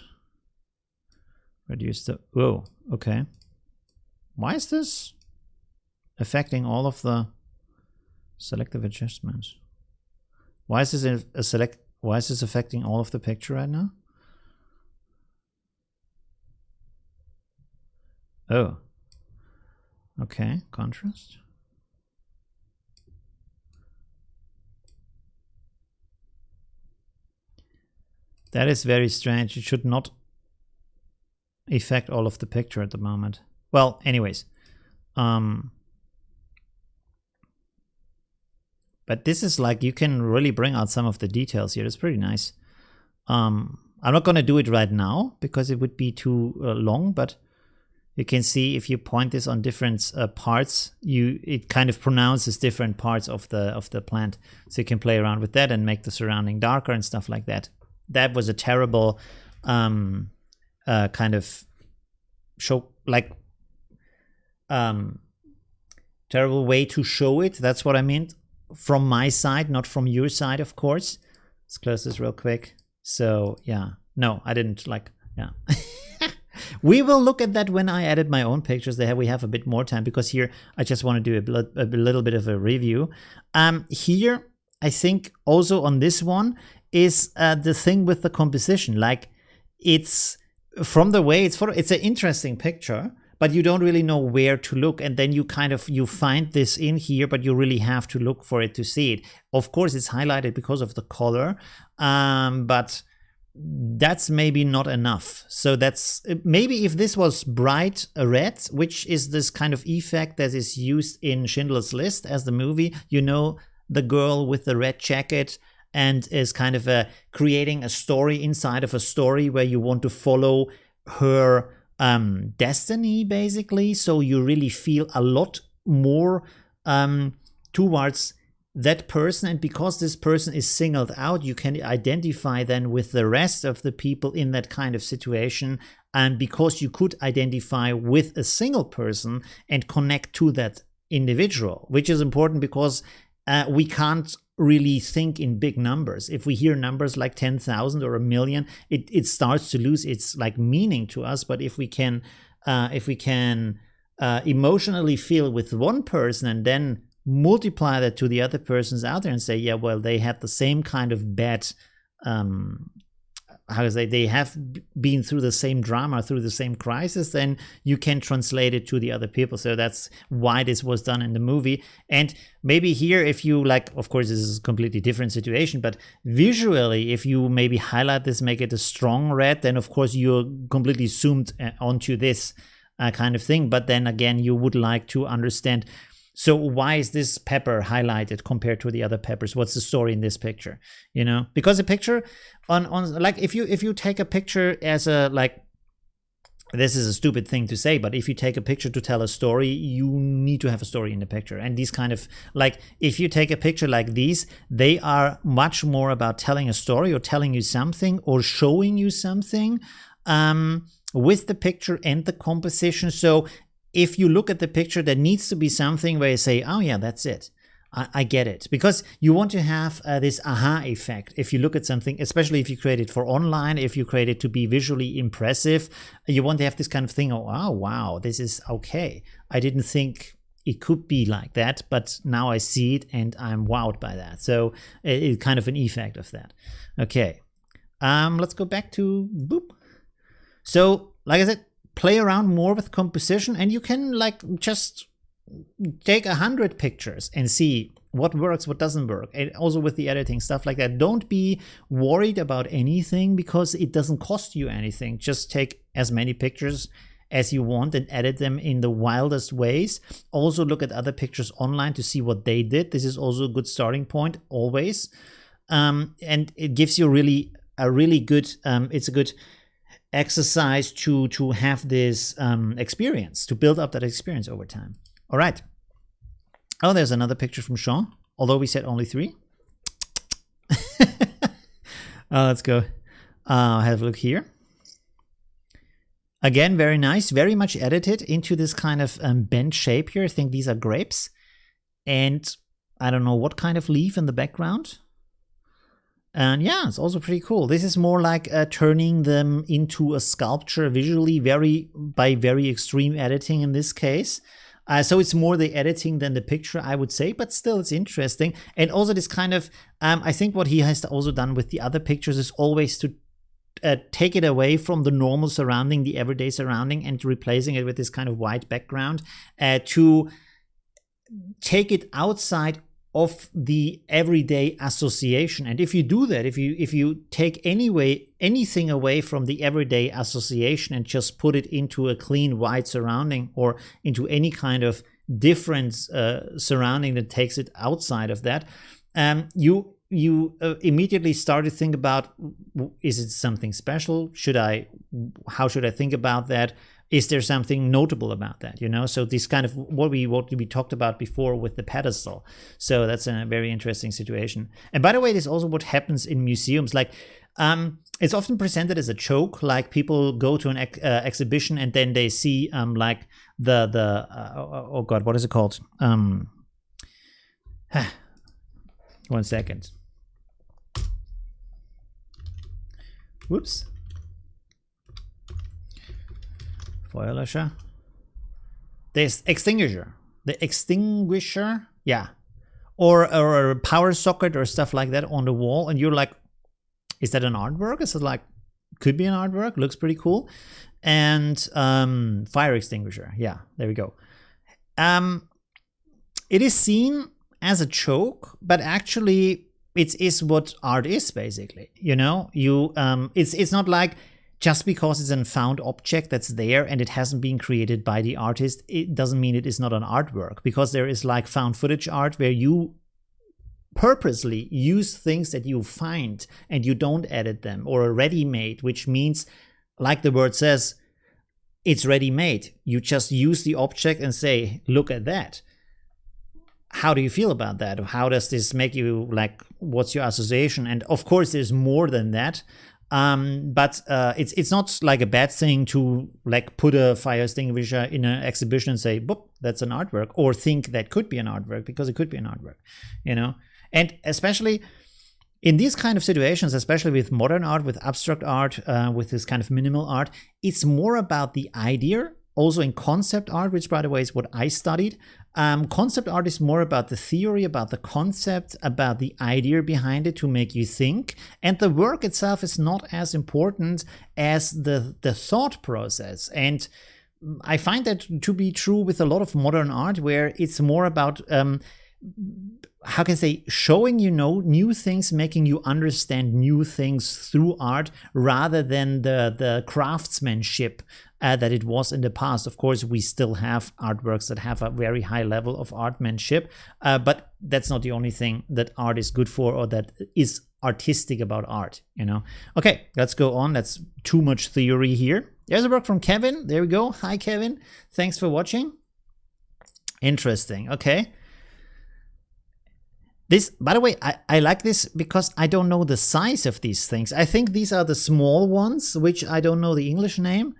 Reduce the, whoa, okay. Why is this? affecting all of the selective adjustments. Why is this why is this affecting all of the picture right now? Oh. Okay, contrast. That is very strange. It should not affect all of the picture at the moment. Well, anyways. But this is like, you can really bring out some of the details here. It's pretty nice. I'm not going to do it right now because it would be too long, but you can see if you point this on different parts, it kind of pronounces different parts of the plant. So you can play around with that and make the surrounding darker and stuff like that. That was a terrible kind of show, like terrible way to show it. That's what I meant from my side, not from your side, of course. Let's close this real quick. So yeah, no, I didn't like, yeah. We will look at that when I edit my own pictures. There we have a bit more time because here I just want to do a little bit of a review. Here, I think also on this one is the thing with the composition. Like, it's from the way it's an interesting picture, but you don't really know where to look, and then you find this in here, but you really have to look for it to see it. Of course, it's highlighted because of the color, but that's maybe not enough. So that's maybe if this was bright red, which is this kind of effect that is used in Schindler's List as the movie, you know, the girl with the red jacket, and is kind of creating a story inside of a story where you want to follow her destiny, basically. So you really feel a lot more towards that person, and because this person is singled out, you can identify then with the rest of the people in that kind of situation. And because you could identify with a single person and connect to that individual, which is important because we can't really think in big numbers. If we hear numbers like 10,000 or 1 million, it starts to lose its like meaning to us. But if we can emotionally feel with one person and then multiply that to the other persons out there and say, yeah, well, they had the same kind of bad, they have been through the same drama, through the same crisis, then you can translate it to the other people. So that's why this was done in the movie. And maybe here, if you like, of course, this is a completely different situation, but visually, if you maybe highlight this, make it a strong red, then of course you're completely zoomed onto this kind of thing. But then again, you would like to understand, so why is this pepper highlighted compared to the other peppers? What's the story in this picture? You know, because a picture on like if you take a picture as a, like, this is a stupid thing to say, but if you take a picture to tell a story, you need to have a story in the picture. And these kind of, like, if you take a picture like these, they are much more about telling a story or telling you something or showing you something with the picture and the composition. So if you look at the picture, there needs to be something where you say, oh yeah, that's it. I get it. Because you want to have this aha effect. If you look at something, especially if you create it for online, if you create it to be visually impressive, you want to have this kind of thing. Oh, wow, this is okay. I didn't think it could be like that, but now I see it and I'm wowed by that. So it's kind of an effect of that. Okay, let's go back to boop. So like I said, play around more with composition, and you can like just take 100 pictures and see what works, what doesn't work, and also with the editing, stuff like that. Don't be worried about anything because it doesn't cost you anything. Just take as many pictures as you want and edit them in the wildest ways. Also look at other pictures online to see what they did. This is also a good starting point always, and it gives you a really good it's a good exercise to have this experience, to build up that experience over time. All right. Oh, there's another picture from Sean, although we said only 3. Let's go have a look here. Again, very nice, very much edited into this kind of bent shape here. I think these are grapes. And I don't know what kind of leaf in the background. And yeah, it's also pretty cool. This is more like turning them into a sculpture visually, by very extreme editing in this case. So it's more the editing than the picture, I would say, but still it's interesting. And also this kind of, I think what he has also done with the other pictures is always to take it away from the normal surrounding, the everyday surrounding, and replacing it with this kind of white background to take it outside of the everyday association. And if you do that, if you take anything away from the everyday association and just put it into a clean white surrounding or into any kind of different surrounding that takes it outside of that, you immediately start to think about, is it something special? How should I think about that? Is there something notable about that? So this kind of what we talked about before with the pedestal. So that's a very interesting situation. And by the way, this is also what happens in museums. Like it's often presented as a joke. Like people go to an exhibition and then they see like oh god, what is it called? 1 second. Whoops. Feuerlöscher. The extinguisher, yeah, or a power socket or stuff like that on the wall, and you're like, is that an artwork? Is it like, could be an artwork, looks pretty cool. And fire extinguisher, yeah, there we go. It is seen as a joke, but actually it is what art is, basically. It's not like, just because it's a found object that's there and it hasn't been created by the artist, it doesn't mean it is not an artwork, because there is like found footage art where you purposely use things that you find and you don't edit them, or a ready-made, which means, like the word says, it's ready-made. You just use the object and say, look at that. How do you feel about that? How does this make you, like, what's your association? And of course, there's more than that. But it's not like a bad thing to like put a fire extinguisher in an exhibition and say, boop, that's an artwork, or think that could be an artwork, because it could be an artwork, And especially in these kind of situations, especially with modern art, with abstract art, with this kind of minimal art, it's more about the idea. Also in concept art, which by the way is what I studied, concept art is more about the theory, about the concept, about the idea behind it to make you think. And the work itself is not as important as the thought process. And I find that to be true with a lot of modern art, where it's more about, how can I say, showing new things, making you understand new things through art, rather than the craftsmanship that it was in the past. Of course, we still have artworks that have a very high level of artmanship, but that's not the only thing that art is good for, or that is artistic about art, Okay, let's go on. That's too much theory here. There's a work from Kevin. There we go. Hi, Kevin. Thanks for watching. Interesting. Okay. This, by the way, I like this because I don't know the size of these things. I think these are the small ones, which I don't know the English name,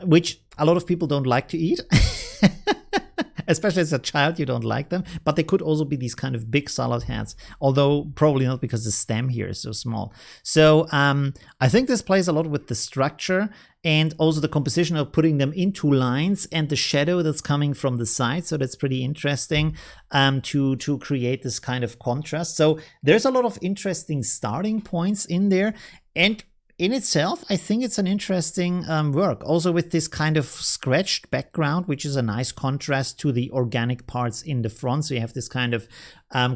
which a lot of people don't like to eat. Especially as a child, you don't like them. But they could also be these kind of big salad heads, although probably not, because the stem here is so small. So I think this plays a lot with the structure and also the composition of putting them into lines and the shadow that's coming from the side. So that's pretty interesting to create this kind of contrast. So there's a lot of interesting starting points in there. And in itself, I think it's an interesting work. Also with this kind of scratched background, which is a nice contrast to the organic parts in the front. So you have this kind of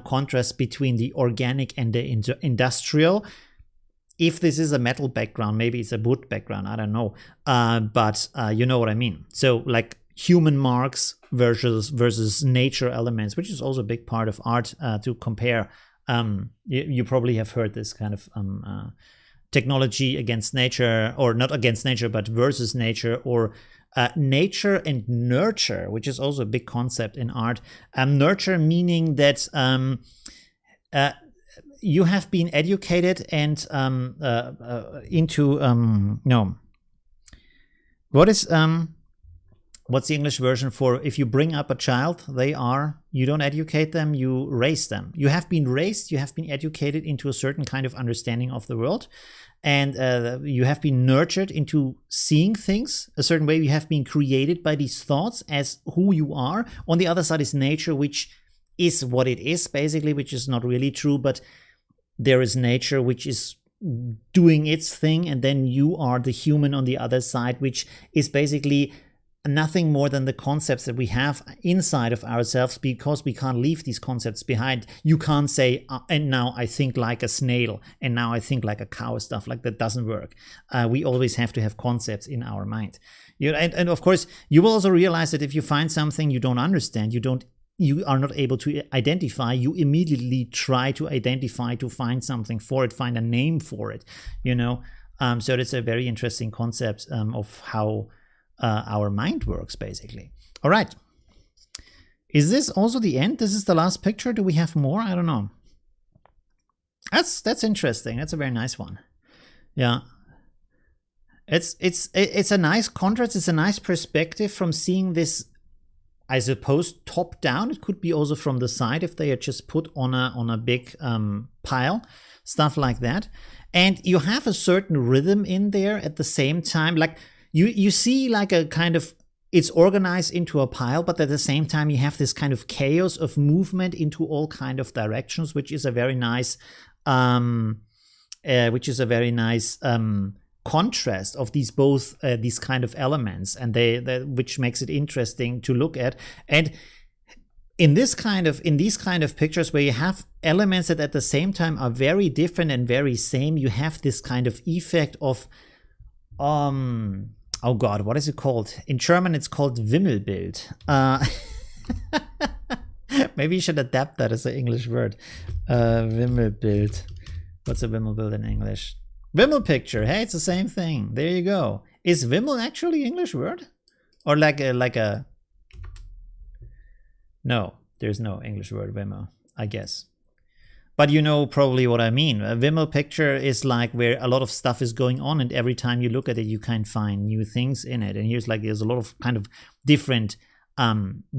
contrast between the organic and the industrial. If this is a metal background, maybe it's a wood background, I don't know. But you know what I mean. So like human marks versus nature elements, which is also a big part of art to compare. You probably have heard this kind of technology against nature, or not against nature, but versus nature, or nature and nurture, which is also a big concept in art. Nurture meaning that you have been educated and into no. What is what's the English version for if you bring up a child? You don't educate them, you raise them. You have been raised, you have been educated into a certain kind of understanding of the world. And you have been nurtured into seeing things a certain way. You have been created by these thoughts as who you are. On the other side is nature, which is what it is, basically, which is not really true. But there is nature, which is doing its thing. And then you are the human on the other side, which is basically nothing more than the concepts that we have inside of ourselves, because we can't leave these concepts behind. You can't say, and now I think like a snail, and now I think like a cow. Stuff like that doesn't work. We always have to have concepts in our mind. And of course, you will also realize that if you find something you don't understand, you are not able to identify, you immediately try to identify, to find something for it, find a name for it, so that's a very interesting concept of how our mind works, basically. All right. Is this also the end? This is the last picture. Do we have more? I don't know. That's interesting. That's a very nice one. Yeah. It's a nice contrast. It's a nice perspective from seeing this, I suppose, top down. It could be also from the side if they are just put on a big pile, stuff like that. And you have a certain rhythm in there at the same time. Like, you see like a kind of, it's organized into a pile, but at the same time you have this kind of chaos of movement into all kind of directions, which is a very nice contrast of these both these kind of elements, and which makes it interesting to look at. And in these kind of pictures where you have elements that at the same time are very different and very same, you have this kind of effect of oh God, what is it called? In German, it's called Wimmelbild. Maybe you should adapt that as an English word. Wimmelbild. What's a Wimmelbild in English? Wimmel picture. Hey, it's the same thing. There you go. Is Wimmel actually an English word? Or like a... No, there's no English word Wimmel, I guess. But you know probably what I mean. A Wimmel picture is like where a lot of stuff is going on, and every time you look at it, you can find new things in it. And there's a lot of kind of different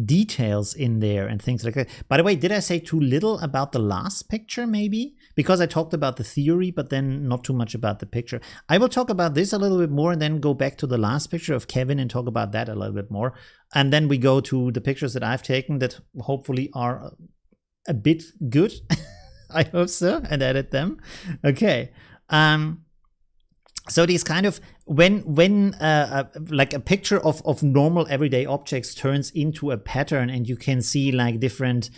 details in there and things like that. By the way, did I say too little about the last picture, maybe? Because I talked about the theory, but then not too much about the picture. I will talk about this a little bit more and then go back to the last picture of Kevin and talk about that a little bit more. And then we go to the pictures that I've taken that hopefully are a bit good. I hope so, and edit them. Okay. So these kind of, when like a picture of normal everyday objects turns into a pattern, and you can see like different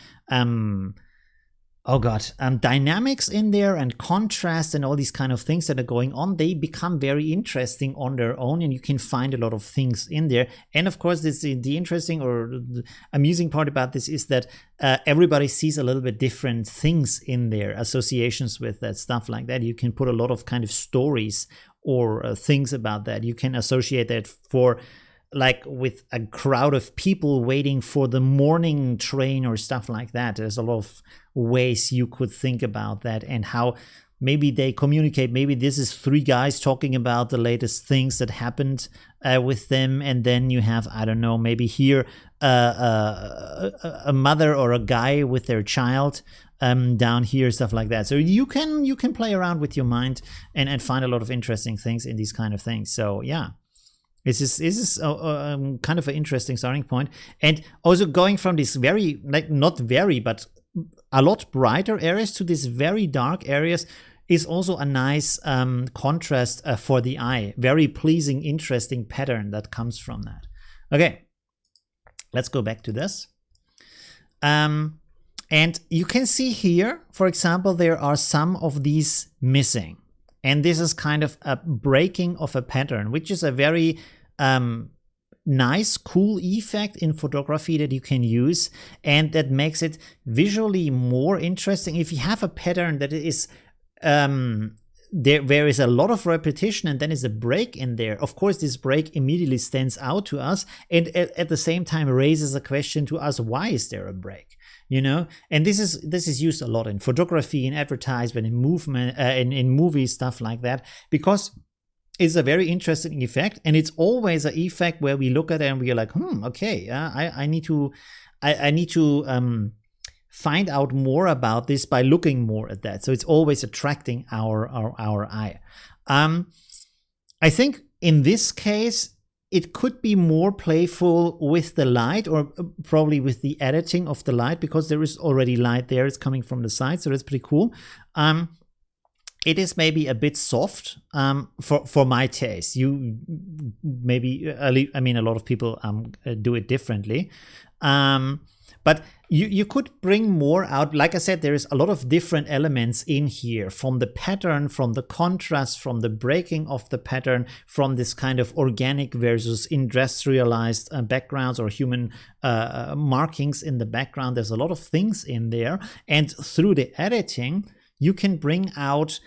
dynamics in there and contrast and all these kind of things that are going on, they become very interesting on their own, and you can find a lot of things in there. And of course, the interesting or the amusing part about this is that everybody sees a little bit different things in there, associations with that, stuff like that. You can put a lot of kind of stories or things about that. You can associate that for like with a crowd of people waiting for the morning train or stuff like that. There's a lot of ways you could think about that and how maybe they communicate. Maybe this is three guys talking about the latest things that happened with them, and then you have, I don't know, maybe here a mother or a guy with their child down here, stuff like that. So you can play around with your mind and find a lot of interesting things in these kind of things. So yeah. This is kind of an interesting starting point. And also going from this very, like not very, but a lot brighter areas to these very dark areas is also a nice contrast for the eye. Very pleasing, interesting pattern that comes from that. Okay, let's go back to this. And you can see here, for example, there are some of these missing. And this is kind of a breaking of a pattern, which is a very nice, cool effect in photography that you can use, and that makes it visually more interesting. If you have a pattern that is there is a lot of repetition and then is a break in there, of course this break immediately stands out to us, and at the same time raises a question to us: why is there a break? You know, and this is used a lot in photography, in advertisement, in movement, in movies, stuff like that, because is a very interesting effect, and it's always an effect where we look at it and we are like, okay, I need to find out more about this by looking more at that. So it's always attracting our eye. I think in this case, it could be more playful with the light, or probably with the editing of the light, because there is already light there. It's coming from the side, so that's pretty cool. It is maybe a bit soft for my taste. You maybe, I mean, a lot of people do it differently. But you could bring more out. Like I said, there is a lot of different elements in here, from the pattern, from the contrast, from the breaking of the pattern, from this kind of organic versus industrialized backgrounds or human markings in the background. There's a lot of things in there. And through the editing, you can bring out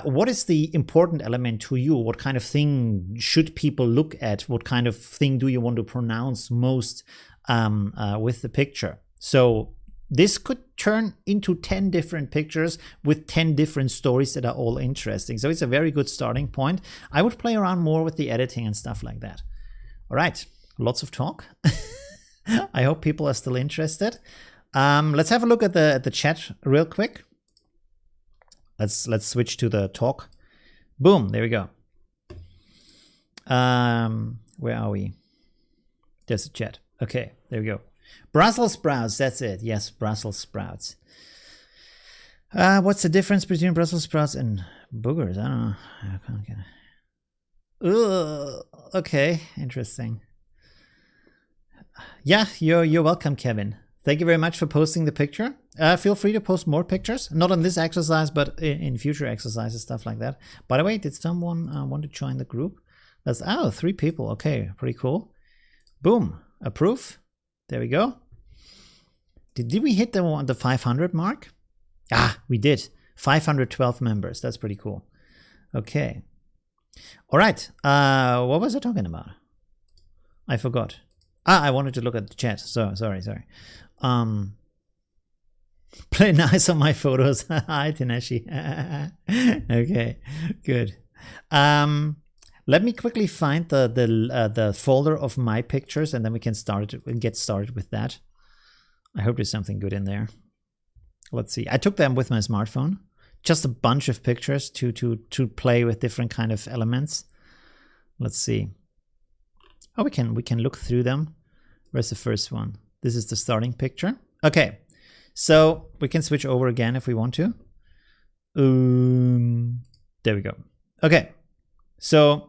what is the important element to you? What kind of thing should people look at? What kind of thing do you want to pronounce most with the picture? So this could turn into 10 different pictures with 10 different stories that are all interesting. So it's a very good starting point. I would play around more with the editing and stuff like that. All right, lots of talk. I hope people are still interested. Let's have a look at the chat real quick. Let's switch to the talk. Boom, there we go. Where are we? There's the chat. Okay, there we go. Brussels sprouts, that's it. Yes, Brussels sprouts. What's the difference between Brussels sprouts and boogers? I don't know. I can't get it. Okay, interesting. Yeah, you're welcome, Kevin. Thank you very much for posting the picture. Feel free to post more pictures, not on this exercise, but in future exercises, stuff like that. By the way, did someone want to join the group? That's 3 people. Okay, pretty cool. Boom, approve. There we go. Did we hit the 500 mark? We did. 512 members. That's pretty cool. Okay. All right. What was I talking about? I forgot. I wanted to look at the chat. So sorry. Play nice on my photos. Hi, Tineshi. Okay, good. Let me quickly find the folder of my pictures, and then we can get started with that. I hope there's something good in there. Let's see. I took them with my smartphone. Just a bunch of pictures to play with different kind of elements. Let's see. Oh, we can look through them. Where's the first one? This is the starting picture. Okay. So we can switch over again if we want to. There we go. Okay. So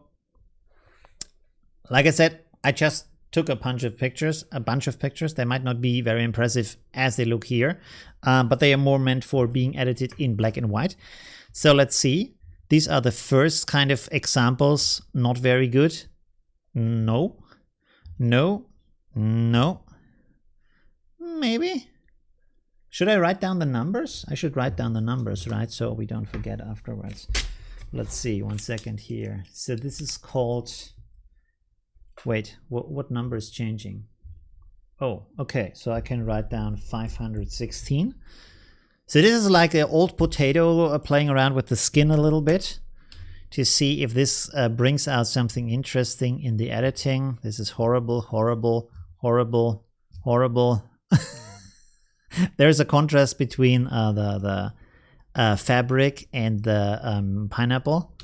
like I said, I just took a bunch of pictures. They might not be very impressive as they look here, but they are more meant for being edited in black and white. So let's see. These are the first kind of examples. Not very good. No. Maybe. Should I write down the numbers? I should write down the numbers, right? So we don't forget afterwards. Let's see, 1 second here. So this is called, wait, what number is changing? Oh, okay, so I can write down 516. So this is like an old potato playing around with the skin a little bit to see if this brings out something interesting in the editing. This is horrible. There's a contrast between the fabric and the pineapple.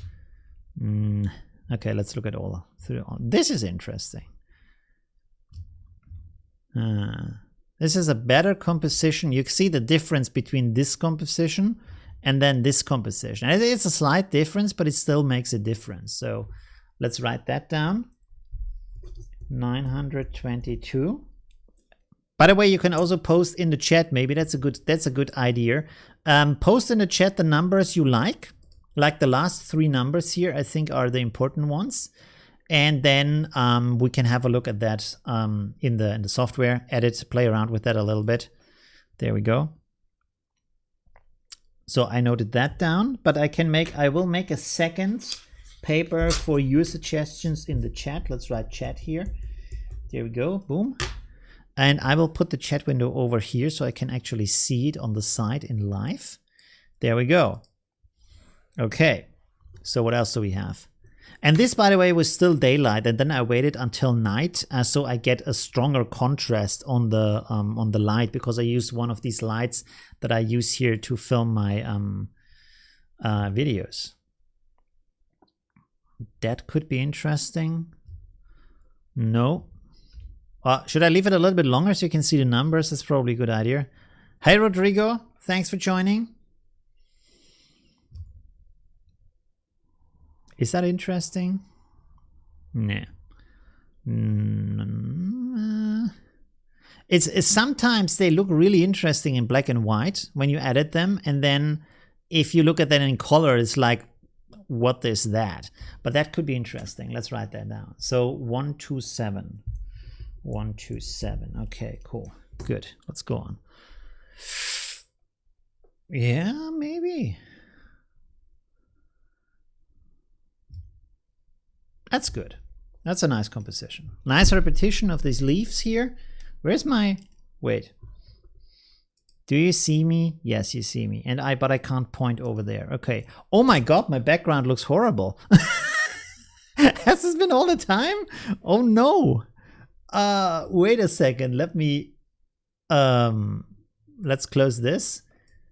Okay, let's look at all through. This is interesting. This is a better composition. You can see the difference between this composition and then this composition. And it's a slight difference, but it still makes a difference. So let's write that down. 922. By the way, you can also post in the chat. Maybe that's a good idea. Post in the chat the numbers you like the last 3 numbers here, I think are the important ones. And then we can have a look at that in the software, edit, play around with that a little bit. There we go. So I noted that down, but I will make a second paper for your suggestions in the chat. Let's write chat here. There we go, boom. And I will put the chat window over here so I can actually see it on the side in live. There we go. Okay, so what else do we have? And this, by the way, was still daylight, and then I waited until night, so I get a stronger contrast on the light, because I used one of these lights that I use here to film my videos. That could be interesting. No. Should I leave it a little bit longer so you can see the numbers? That's probably a good idea. Hey, Rodrigo. Thanks for joining. Is that interesting? Nah. It's sometimes they look really interesting in black and white when you edit them, and then if you look at that in color, it's like, what is that? But that could be interesting. Let's write that down. So 127. 127. Okay, cool. Good. Let's go on. Yeah, maybe. That's good. That's a nice composition. Nice repetition of these leaves here. Where's my... Wait. Do you see me? Yes, you see me. And but I can't point over there. Okay. Oh my God, my background looks horrible. Has this been all the time? Oh no. Wait a second. Let me... let's close this.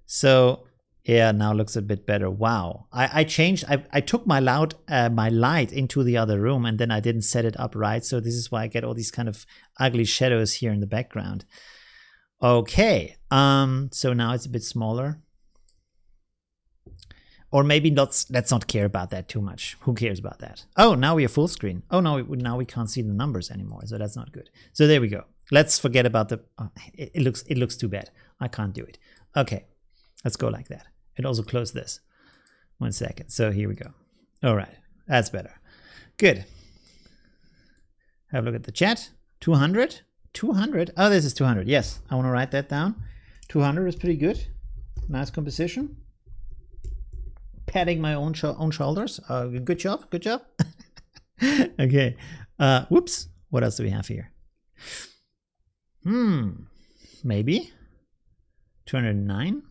So... Yeah, now looks a bit better. Wow. I changed, I took my light into the other room, and then I didn't set it up right. So this is why I get all these kind of ugly shadows here in the background. Okay. So now it's a bit smaller. Or maybe let's not care about that too much. Who cares about that? Oh, now we are full screen. Oh no, now we can't see the numbers anymore. So that's not good. So there we go. Let's forget about the, it looks too bad. I can't do it. Okay. Let's go like that. And also close this. 1 second. So here we go. All right. That's better. Good. Have a look at the chat. 200. 200. Oh, this is 200. Yes. I want to write that down. 200 is pretty good. Nice composition. Patting my own shoulders. Good job. Good job. Okay. Whoops. What else do we have here? Maybe. 209.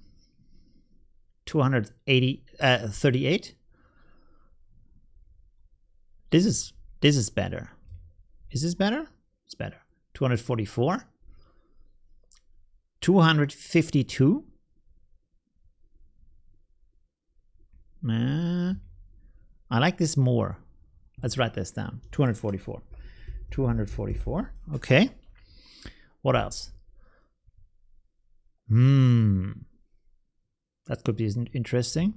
238. This is better. Is this better? It's better. 244. 252. I like this more. Let's write this down. 244. 244. Okay. What else? That could be interesting.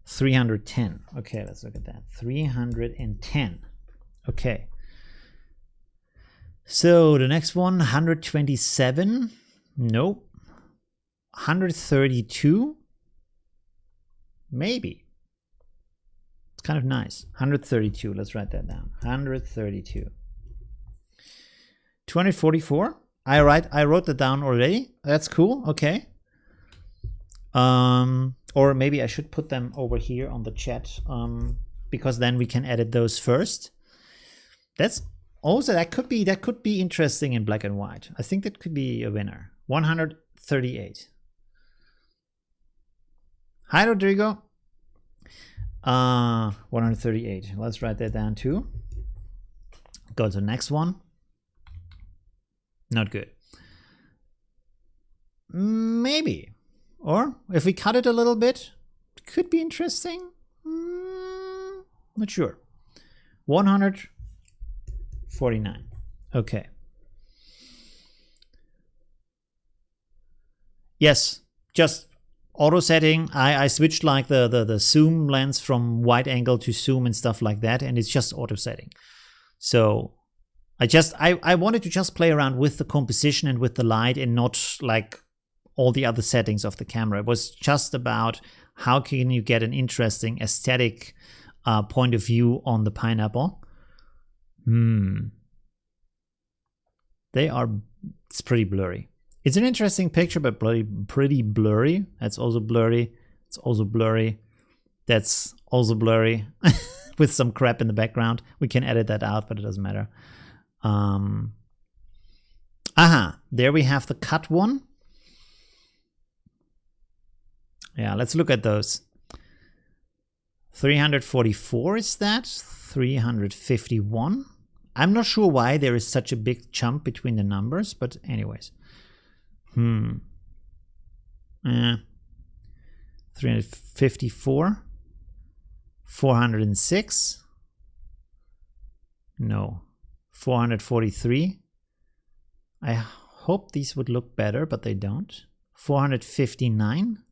310. Okay, let's look at that. 310. Okay. So the next one, 127. Nope. 132. Maybe. It's kind of nice. 132. Let's write that down. 132. 244. I wrote that down already. That's cool. Okay. Or maybe I should put them over here on the chat, because then we can edit those first. That's also, that could be interesting in black and white. I think that could be a winner. 138. Hi, Rodrigo. 138. Let's write that down too. Go to the next one. Not good. Maybe. Or if we cut it a little bit, it could be interesting. Not sure. 149. Okay. Yes, just auto setting. I switched like the zoom lens from wide angle to zoom and stuff like that, and it's just auto setting. So I wanted to just play around with the composition and with the light, and not like all the other settings of the camera. It was just about how can you get an interesting aesthetic point of view on the pineapple. It's pretty blurry. It's an interesting picture, but pretty blurry. That's also blurry. It's also blurry. That's also blurry with some crap in the background. We can edit that out, but it doesn't matter. There we have the cut one. Yeah, let's look at those. 344 is that? 351. I'm not sure why there is such a big jump between the numbers, but anyways. 354. 406. No. 443. I hope these would look better, but they don't. 459.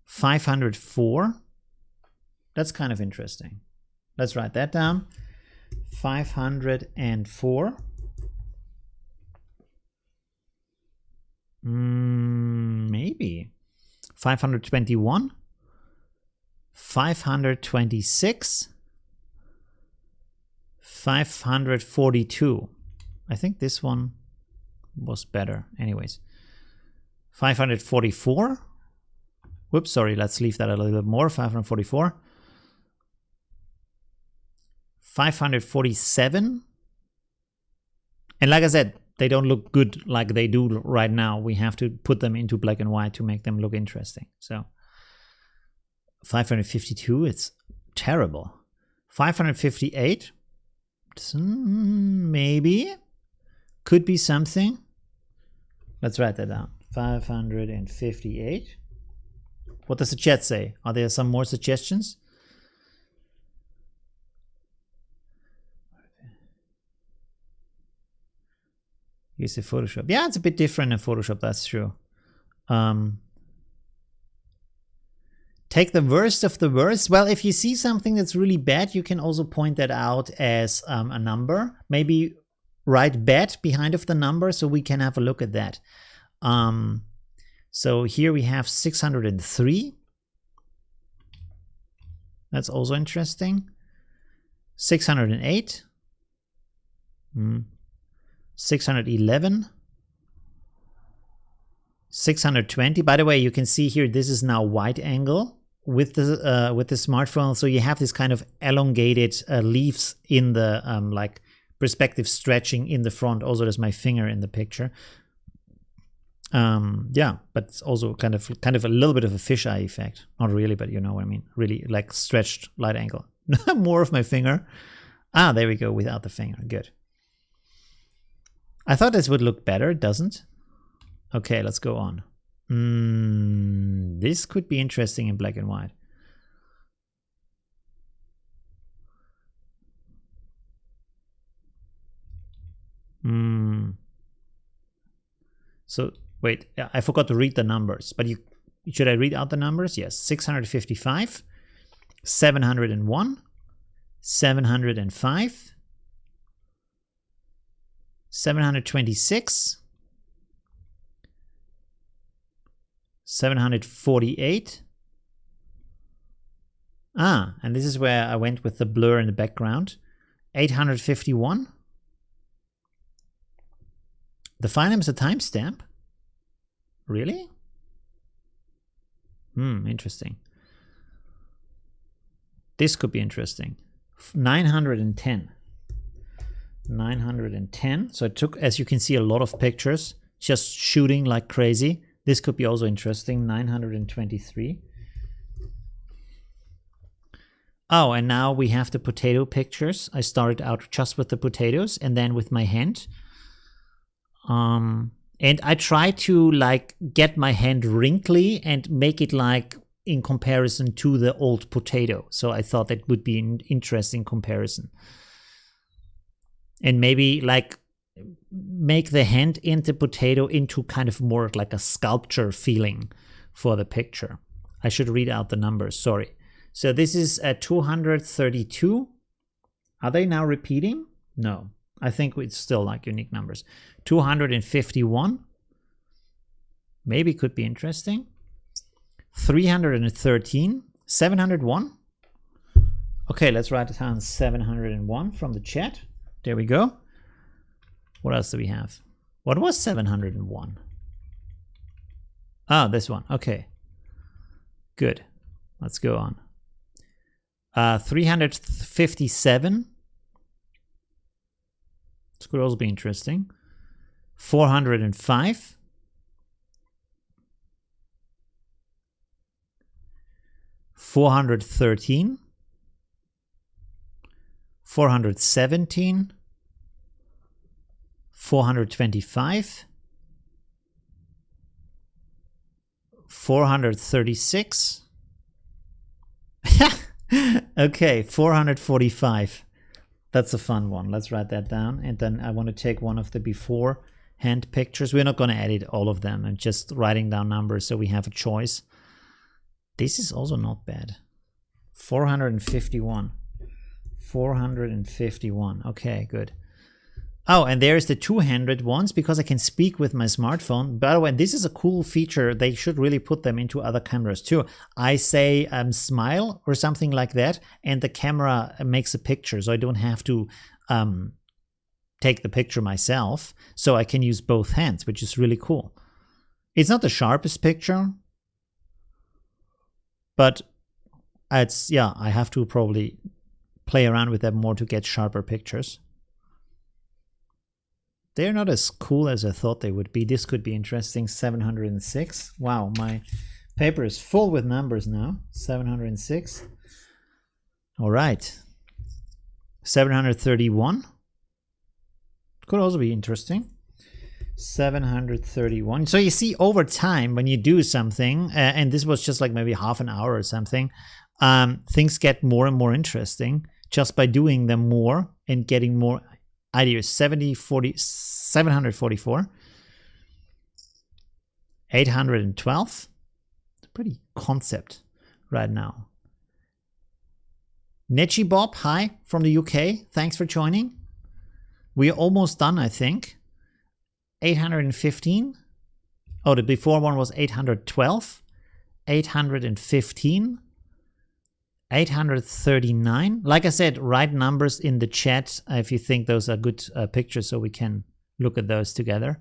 504. That's kind of interesting. Let's write that down. 504. Maybe. 521. 526. 542. I think this one was better. Anyways. 544. Whoops, sorry, let's leave that a little bit more. 544. 547. And like I said, they don't look good like they do right now. We have to put them into black and white to make them look interesting. So 552, it's terrible. 558, maybe, could be something. Let's write that down. 558. What does the chat say? Are there some more suggestions? Use the Photoshop. Yeah, it's a bit different in Photoshop, that's true. Take the worst of the worst. Well, if you see something that's really bad, you can also point that out as a number. Maybe write bad behind of the number so we can have a look at that. So here we have 603. That's also interesting. 608. 611. 620. By the way, you can see here this is now wide angle with the smartphone, so you have this kind of elongated leaves in the like perspective stretching in the front. Also, there's my finger in the picture. Yeah, but it's also kind of a little bit of a fisheye effect. Not really, but you know what I mean. Really like stretched light angle. More of my finger. Ah, there we go, without the finger. Good. I thought this would look better. It doesn't. Okay, let's go on. This could be interesting in black and white. So wait, I forgot to read the numbers, but should I read out the numbers? Yes, 655, 701, 705, 726, 748. And this is where I went with the blur in the background. 851. The file name is a timestamp. Really? Interesting. This could be interesting. 910. 910. So it took, as you can see, a lot of pictures, just shooting like crazy. This could be also interesting. 923. Oh, and now we have the potato pictures. I started out just with the potatoes and then with my hand. And I try to like get my hand wrinkly and make it like in comparison to the old potato. So I thought that would be an interesting comparison. And maybe like make the hand in the potato into kind of more like a sculpture feeling for the picture. I should read out the numbers, sorry. So this is 232. Are they now repeating? No, I think it's still like unique numbers. 251. Maybe could be interesting. 313. 701. Okay, let's write down 701 from the chat. There we go. What else do we have? What was 701? Ah, this one. Okay. Good. Let's go on. 357. This could also be interesting. 405. 406. 413, 417, 425, 436. Okay, 445. That's a fun one. Let's write that down. And then I want to take one of the beforehand pictures. We're not going to edit all of them. I'm just writing down numbers so we have a choice. This is also not bad. 451. 451. Okay, good. Oh, and there's the two-handed ones because I can speak with my smartphone. By the way, this is a cool feature. They should really put them into other cameras too. I say smile or something like that, and the camera makes a picture, so I don't have to take the picture myself. So I can use both hands, which is really cool. It's not the sharpest picture, but it's, yeah, I have to probably play around with that more to get sharper pictures. They're not as cool as I thought they would be. This could be interesting. 706. Wow, my paper is full with numbers now. 706. All right. 731. Could also be interesting. 731. So you see, over time, when you do something, and this was just like maybe half an hour or something, things get more and more interesting just by doing them more and getting more ideas. 744, 812. It's a pretty concept right now. Nechi Bob, hi from the UK. Thanks for joining. We're almost done, I think. 815. Oh, the before one was 812. 815. 839. Like I said, write numbers in the chat if you think those are good pictures so we can look at those together.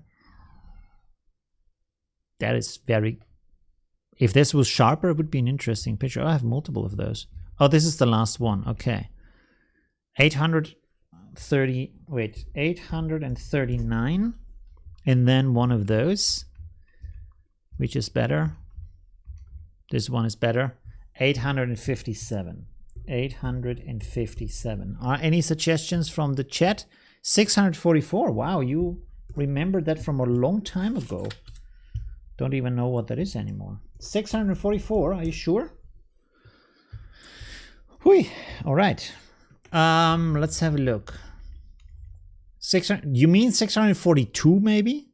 That is very... If this was sharper, it would be an interesting picture. Oh, I have multiple of those. Oh, this is the last one. Okay. 839. And then one of those. Which is better? This one is better. 857. 857. Are any suggestions from the chat? 644. Wow, you remembered that from a long time ago. Don't even know what that is anymore. 644, are you sure? Hui. All right. Let's have a look. 600. You mean 642 maybe?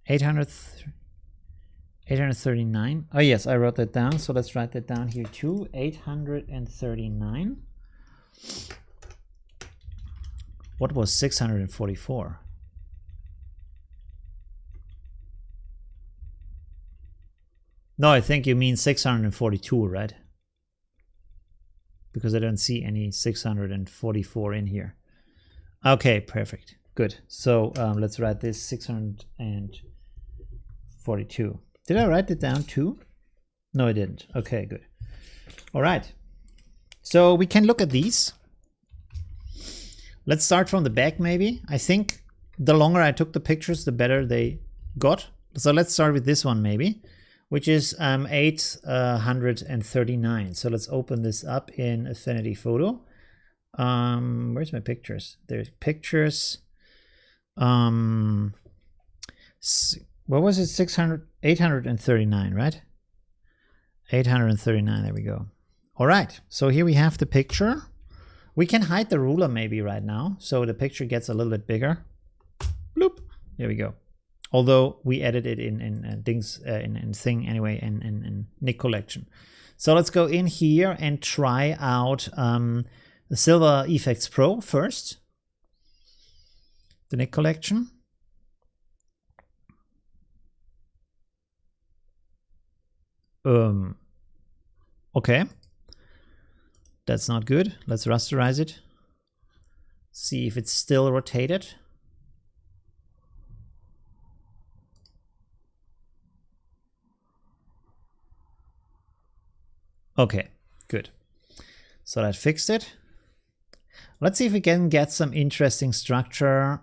839. Oh yes, I wrote that down. So let's write that down here too. 839. What was 644? No, I think you mean 642, right? Because I don't see any 644 in here. Okay, perfect. Good. So let's write this 642. Did I write it down too? No, I didn't. Okay, good. All right. So we can look at these. Let's start from the back maybe. I think the longer I took the pictures, the better they got. So let's start with this one maybe, which is 839. So let's open this up in Affinity Photo. Where's my pictures? There's pictures. What was it? 839, right? 839, there we go. All right, so here we have the picture. We can hide the ruler maybe right now, so the picture gets a little bit bigger. Bloop, there we go. Although we edited in things in thing anyway in NIK Collection. So let's go in here and try out the Silver Effects Pro first. The NIK Collection. Okay. That's not good. Let's rasterize it. See if it's still rotated. Okay, good. So that fixed it. Let's see if we can get some interesting structure.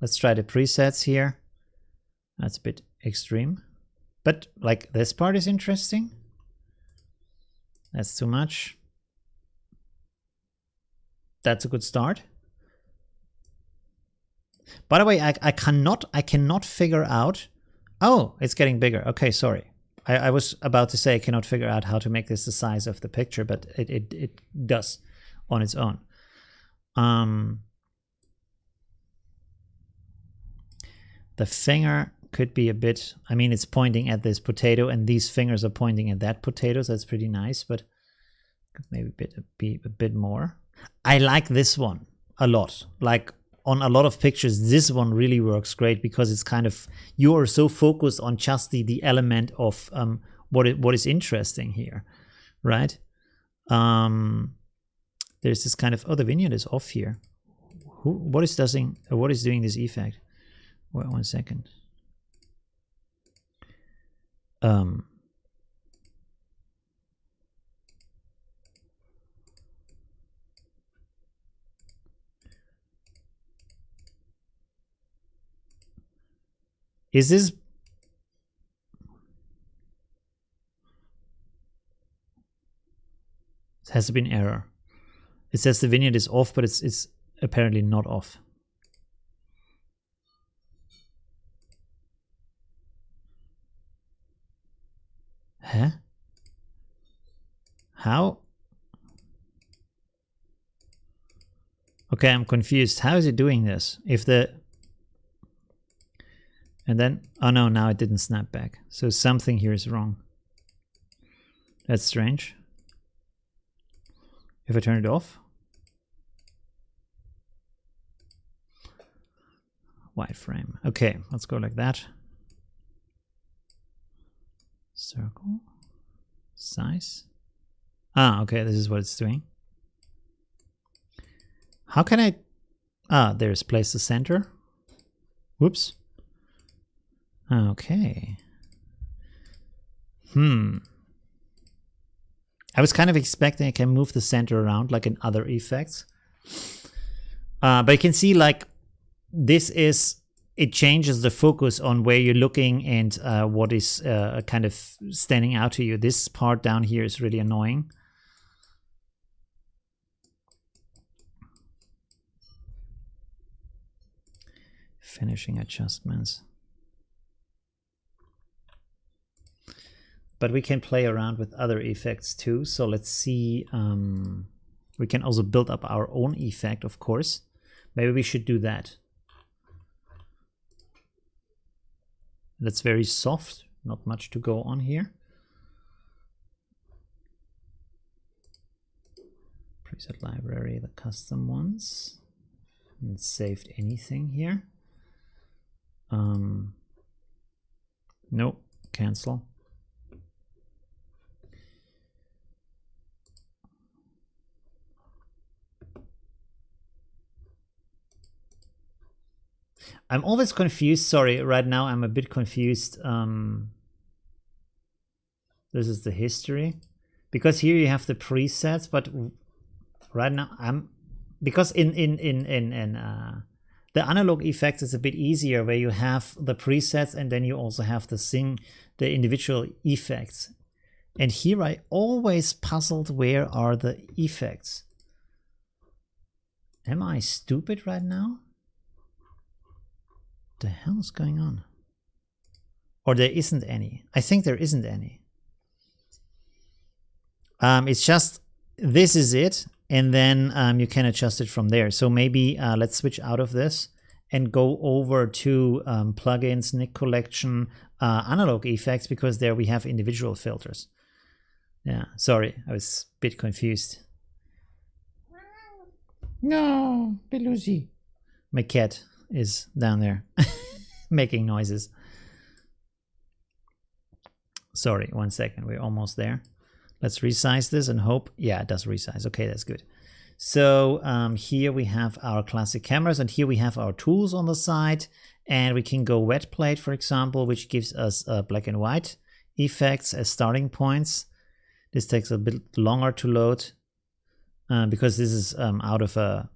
Let's try the presets here. That's a bit extreme. But like this part is interesting. That's too much. That's a good start. By the way, I cannot figure out. Oh, it's getting bigger. Okay, sorry. I was about to say I cannot figure out how to make this the size of the picture, but it does on its own. The finger could be a bit, I mean, it's pointing at this potato and these fingers are pointing at that potato, so that's pretty nice, but maybe be a bit more. I like this one a lot. Like on a lot of pictures, this one really works great because it's kind of, you are so focused on just the element of what is interesting here, right? There's this kind of, oh, the vignette is off here. What is doing this effect? Wait 1 second. Is this? It has been error. It says the vignette is off, but it's apparently not off. Huh? How? Okay, I'm confused. How is it doing this? If the... And then... Oh no, now it didn't snap back. So something here is wrong. That's strange. If I turn it off? Wide frame. Okay, let's go like that. Circle. Size. Ah, okay, this is what it's doing. How can I... Ah, there's place the center. Whoops. Okay. I was kind of expecting I can move the center around like in other effects. But you can see like this is... It changes the focus on where you're looking and what is kind of standing out to you. This part down here is really annoying. Finishing adjustments. But we can play around with other effects too. So let's see. We can also build up our own effect, of course. Maybe we should do that. That's very soft. Not much to go on here. Preset library, the custom ones. And saved anything here. No, cancel. I'm always confused. Sorry, right now I'm a bit confused. This is the history. Because here you have the presets, but right now I'm... Because in the analog effects is a bit easier where you have the presets and then you also have the individual effects. And here I always puzzled where are the effects. Am I stupid right now? The hell is going on? Or there isn't any. I think there isn't any. It's just, this is it. And then you can adjust it from there. So maybe let's switch out of this and go over to plugins, NIK Collection, analog effects, because there we have individual filters. Yeah, sorry, I was a bit confused. No, Belusi. My cat is down there making noises. Sorry, 1 second, we're almost there. Let's resize this and hope, yeah, it does resize. Okay, that's good. So here we have our classic cameras and here we have our tools on the side, and we can go wet plate, for example, which gives us black and white effects as starting points. This takes a bit longer to load because this is out of a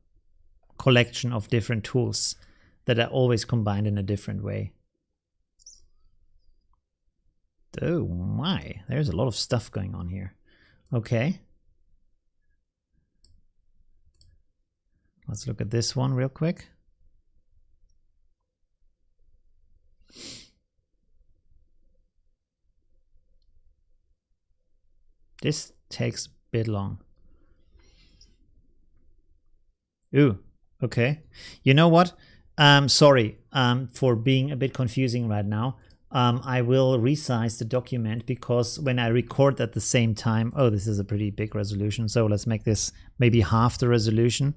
collection of different tools that are always combined in a different way. Oh my, there's a lot of stuff going on here. Okay. Let's look at this one real quick. This takes a bit long. Ooh, okay. You know what? Sorry for being a bit confusing right now. I will resize the document because when I record at the same time, oh, this is a pretty big resolution. So let's make this maybe half the resolution.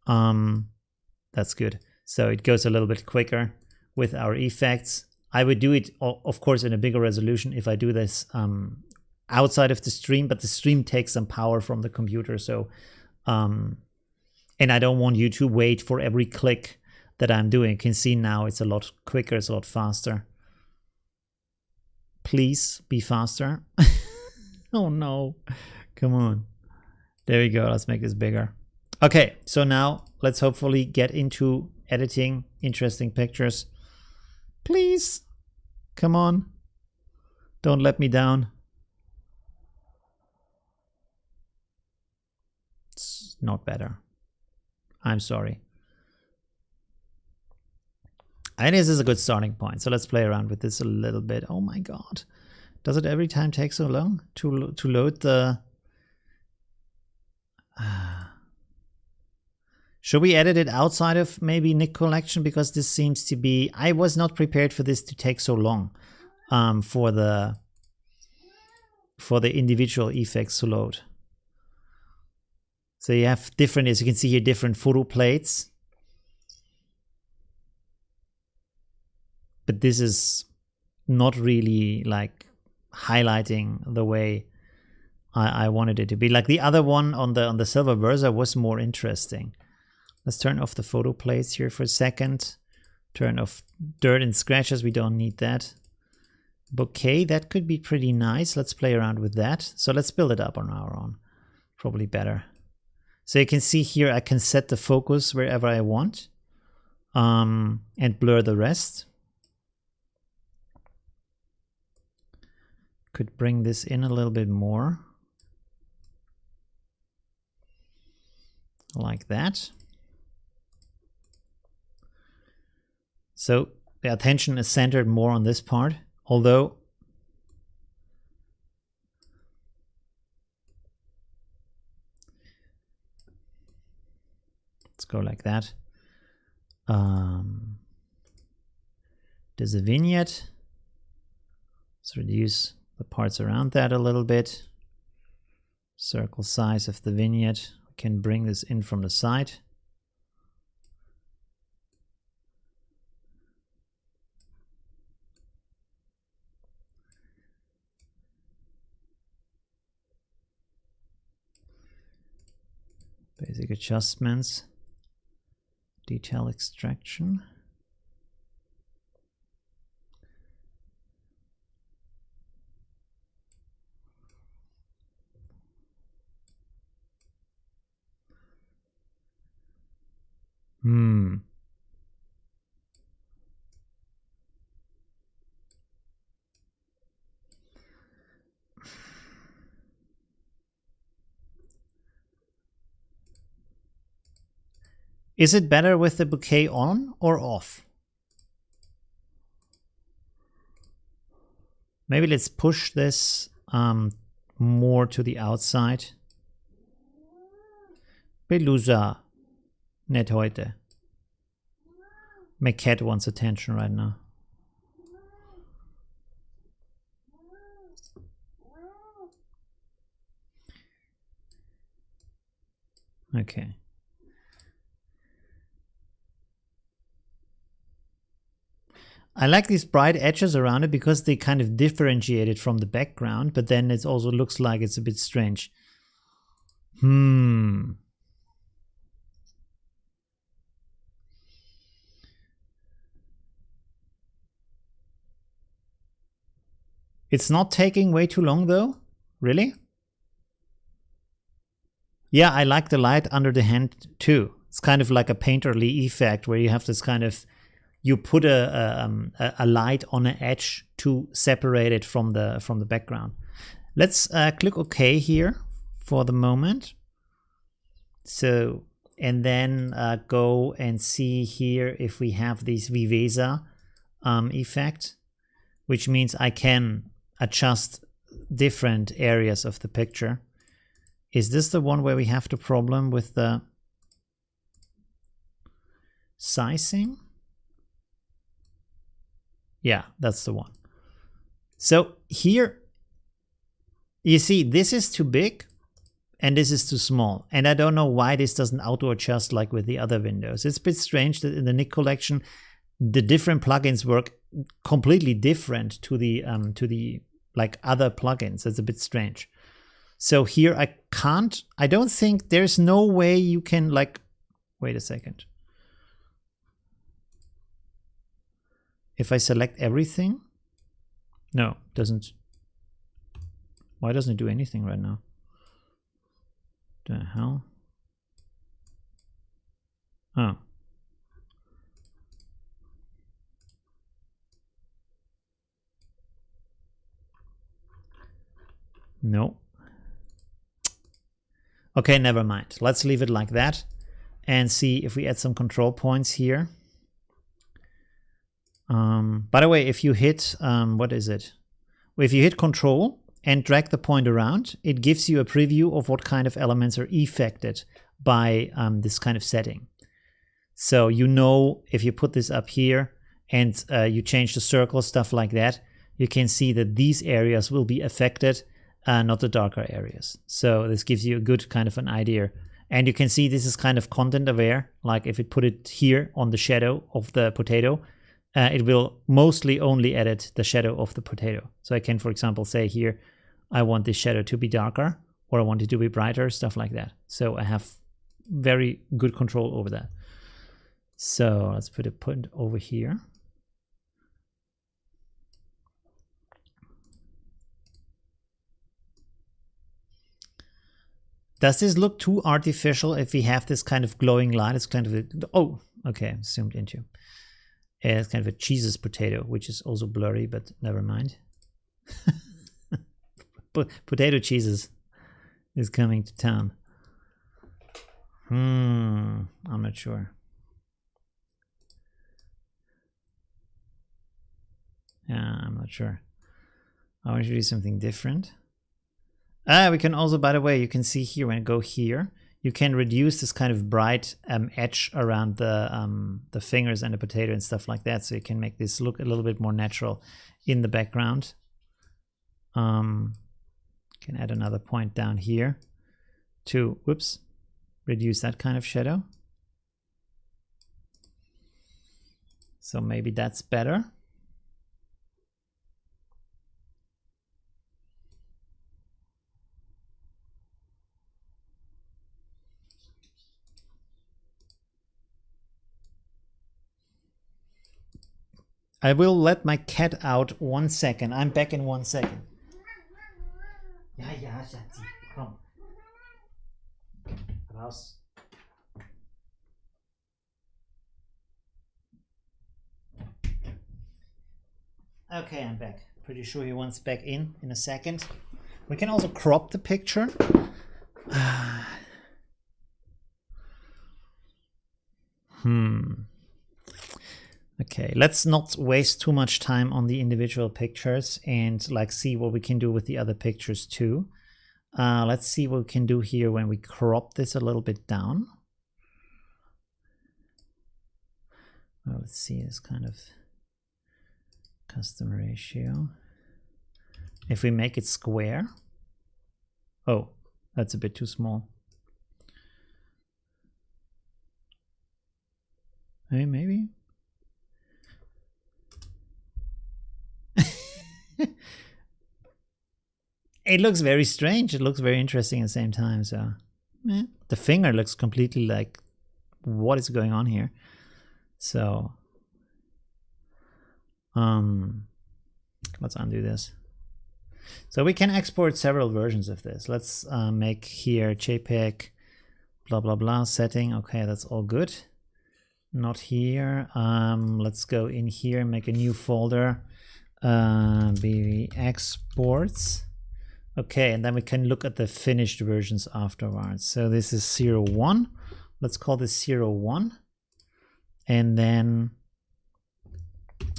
That's good. So it goes a little bit quicker with our effects. I would do it, of course, in a bigger resolution if I do this outside of the stream, but the stream takes some power from the computer. So, and I don't want you to wait for every click that I'm doing. You can see now it's a lot quicker, it's a lot faster. Please be faster. Oh no, come on. There we go, let's make this bigger. Okay, so now let's hopefully get into editing interesting pictures. Please, come on. Don't let me down. It's not better. I'm sorry. And this is a good starting point. So let's play around with this a little bit. Oh my God. Does it every time take so long to load the... Should we edit it outside of maybe NIK Collection? Because this seems to be... I was not prepared for this to take so long for the individual effects to load. So you have different, as you can see here, different photo plates. But this is not really like highlighting the way I wanted it to be. Like the other one on the Silver Versa was more interesting. Let's turn off the photo plates here for a second. Turn off dirt and scratches, we don't need that. Bouquet, that could be pretty nice. Let's play around with that. So let's build it up on our own. Probably better. So you can see here I can set the focus wherever I want and blur the rest. Could bring this in a little bit more. Like that. So the attention is centered more on this part, although let's go like that. There's a vignette. Let's reduce the parts around that a little bit. Circle size of the vignette. We can bring this in from the side. Basic adjustments. Detail extraction. Is it better with the bouquet on or off? Maybe let's push this more to the outside. Belusa, nicht heute. My cat wants attention right now. Okay. I like these bright edges around it because they kind of differentiate it from the background, but then it also looks like it's a bit strange. It's not taking way too long though? Really? Yeah, I like the light under the hand too. It's kind of like a painterly effect where you have this kind of you put a light on an edge to separate it from the background. Let's click OK here for the moment. So, and then go and see here if we have this Viveza effect, which means I can adjust different areas of the picture. Is this the one where we have the problem with the sizing? Yeah, that's the one. So here, you see, this is too big and this is too small. And I don't know why this doesn't auto adjust like with the other windows. It's a bit strange that in the NIK collection, the different plugins work completely different to the like other plugins. It's a bit strange. So here I don't think there's no way you can like, wait a second. If I select everything, no, doesn't. Why doesn't it do anything right now? The hell? Oh. No. Okay, never mind. Let's leave it like that and see if we add some control points here. By the way, if you hit, what is it? If you hit Control and drag the point around, it gives you a preview of what kind of elements are affected by this kind of setting. So you know, if you put this up here and you change the circle, stuff like that, you can see that these areas will be affected, not the darker areas. So this gives you a good kind of an idea. And you can see this is kind of content aware. Like if it put it here on the shadow of the potato, it will mostly only edit the shadow of the potato. So I can, for example, say here, I want this shadow to be darker, or I want it to be brighter, stuff like that. So I have very good control over that. So let's put a point over here. Does this look too artificial if we have this kind of glowing light? It's kind of a, oh, okay, zoomed into. It's kind of a Jesus potato, which is also blurry, but never mind. Potato Jesus is coming to town. I'm not sure. Yeah, I'm not sure. I want to do something different. We can also, by the way, you can see here when I go here, you can reduce this kind of bright edge around the fingers and the potato and stuff like that. So you can make this look a little bit more natural in the background. Can add another point down here to, whoops, reduce that kind of shadow. So maybe that's better. I will let my cat out 1 second. I'm back in 1 second. Ja, ja, Schatzi, komm. Raus. Okay, I'm back. Pretty sure he wants back in a second. We can also crop the picture. Okay, let's not waste too much time on the individual pictures and like see what we can do with the other pictures too. Let's see what we can do here when we crop this a little bit down. Well, let's see this kind of custom ratio. If we make it square. Oh, that's a bit too small. Hey, maybe. It looks very strange. It looks very interesting at the same time. So the finger looks completely like, what is going on here? So let's undo this. So we can export several versions of this. Let's make here JPEG blah blah blah setting. Okay, that's all good. not here. Let's go in here and make a new folder. BV exports. Okay, and then we can look at the finished versions afterwards. So this is 01. Let's call this 01. And then,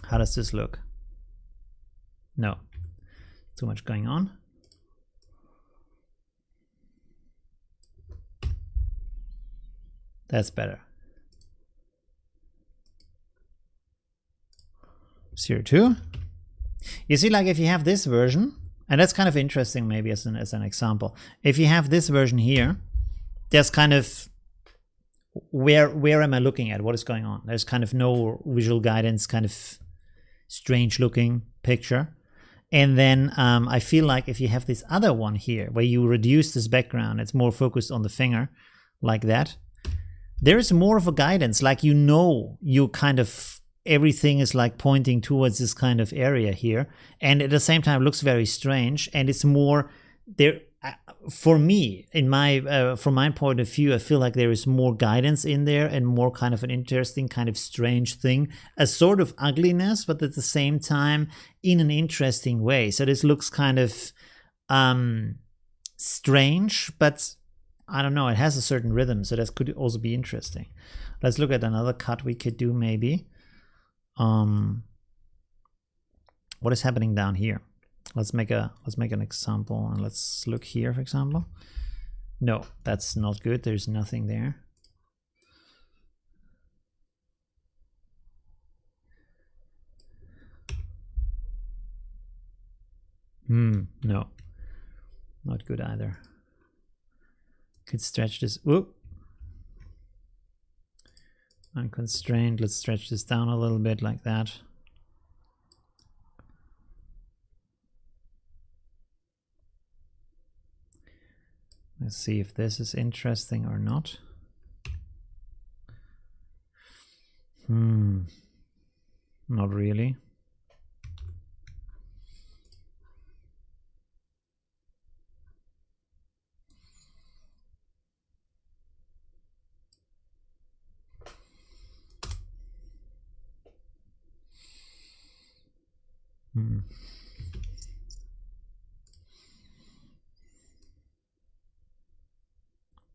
how does this look? No, too much going on. That's better. 02. You see, like if you have this version, and that's kind of interesting maybe as an example. If you have this version here, there's kind of, where am I looking at? What is going on? There's kind of no visual guidance, kind of strange looking picture. And then I feel like if you have this other one here, where you reduce this background, it's more focused on the finger, like that. There is more of a guidance, like you kind of, everything is like pointing towards this kind of area here, and at the same time it looks very strange, and it's more there for me, in my from my point of view. I feel like there is more guidance in there and more kind of an interesting kind of strange thing, a sort of ugliness, but at the same time in an interesting way. So this looks kind of strange, but I don't know, it has a certain rhythm, so that could also be interesting. Let's look at another cut we could do maybe. What is happening down here? Let's make an example, and let's look here, for example. No, that's not good. There's nothing there. No, not good either. Could stretch this. Whoop. Unconstrained. Let's stretch this down a little bit like that. Let's see if this is interesting or not. Not really.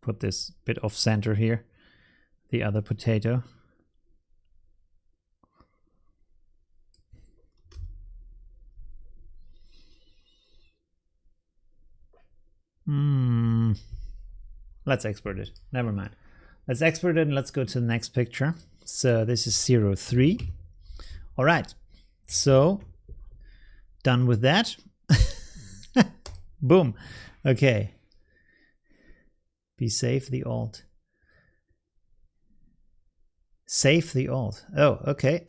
Put this bit off center here, the other potato. Let's export it. Never mind. Let's export it and let's go to the next picture. So this is 03. All right. So done with that. Boom. Okay. Be safe, the alt. Save the alt. Oh, okay.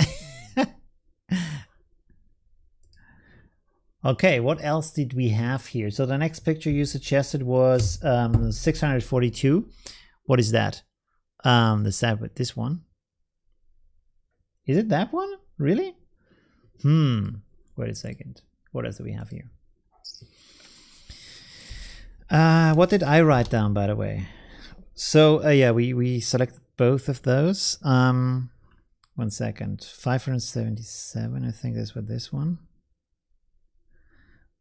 Okay, what else did we have here? So the next picture you suggested was 642. What is that? Is that with this one? Is it that one? Really? Wait a second. What else do we have here? What did I write down, by the way? So yeah, we selected both of those. 1 second. 577. I think that's what this one.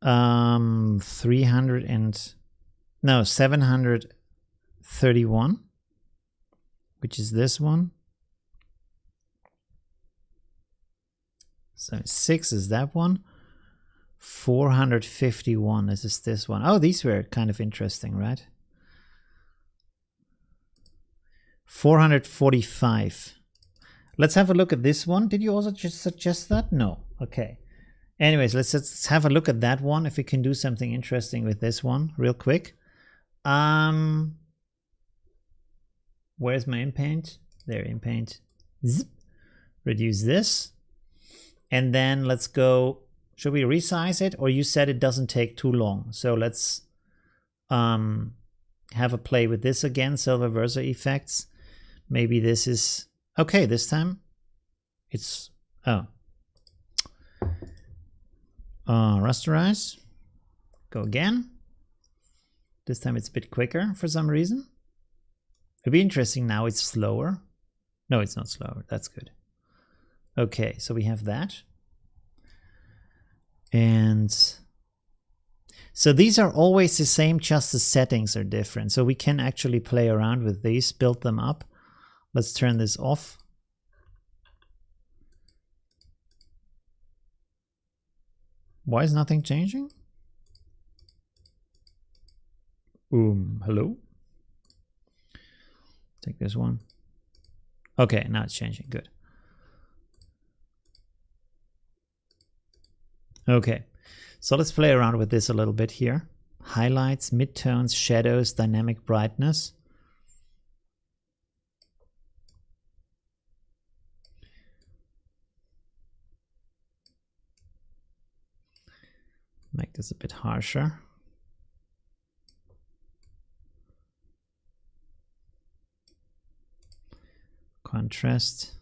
731, which is this one. So 6 is that one. 451 is this one. Oh, these were kind of interesting, right? 445. Let's have a look at this one. Did you also just suggest that? No. Okay. Anyways, let's have a look at that one, if we can do something interesting with this one real quick. Where's my InPaint? There, InPaint. Zip. Reduce this. And then let's go. Should we resize it? Or you said it doesn't take too long. So let's have a play with this again. Silver Versa effects. Maybe this is okay this time. It's rasterize. Go again. This time it's a bit quicker for some reason. It'd be interesting now. It's slower. No, it's not slower. That's good. Okay, so we have that. And so these are always the same, just the settings are different. So we can actually play around with these, build them up. Let's turn this off. Why is nothing changing? Hello? Take this one. Okay, now it's changing. Good. Okay, so let's play around with this a little bit here. Highlights, midtones, shadows, dynamic brightness. Make this a bit harsher. Contrast.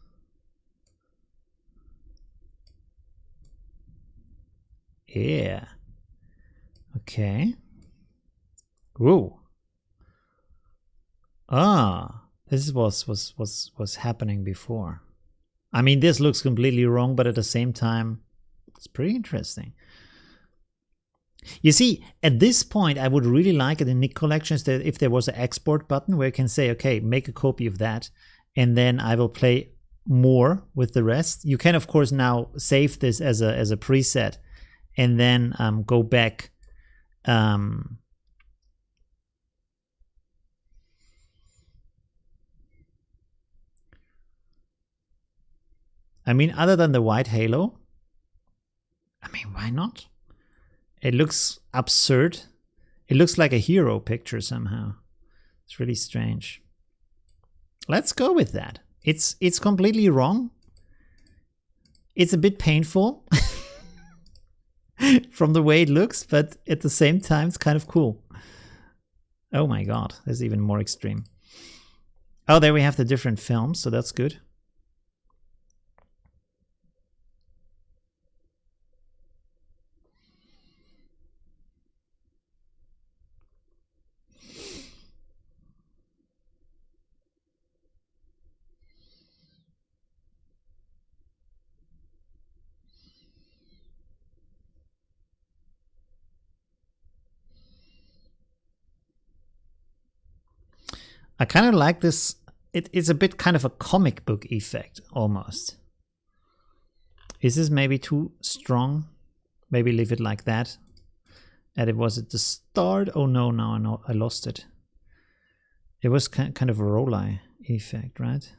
Yeah. Okay. Whoa. Ah, this was happening before. I mean, this looks completely wrong, but at the same time, it's pretty interesting. You see, at this point, I would really like it in NIK Collections that if there was an export button where you can say, okay, make a copy of that, and then I will play more with the rest. You can, of course, now save this as a preset and then go back. I mean, other than the white halo, I mean, why not? It looks absurd. It looks like a hero picture somehow. It's really strange. Let's go with that. It's completely wrong. It's a bit painful from the way it looks, but at the same time, it's kind of cool. Oh my god, that's even more extreme. Oh, there we have the different films, so that's good. I kind of like this. It's a bit kind of a comic book effect, almost. Is this maybe too strong? Maybe leave it like that. And it was at the start. Oh no, now I lost it. It was kind of a roll-eye effect, right?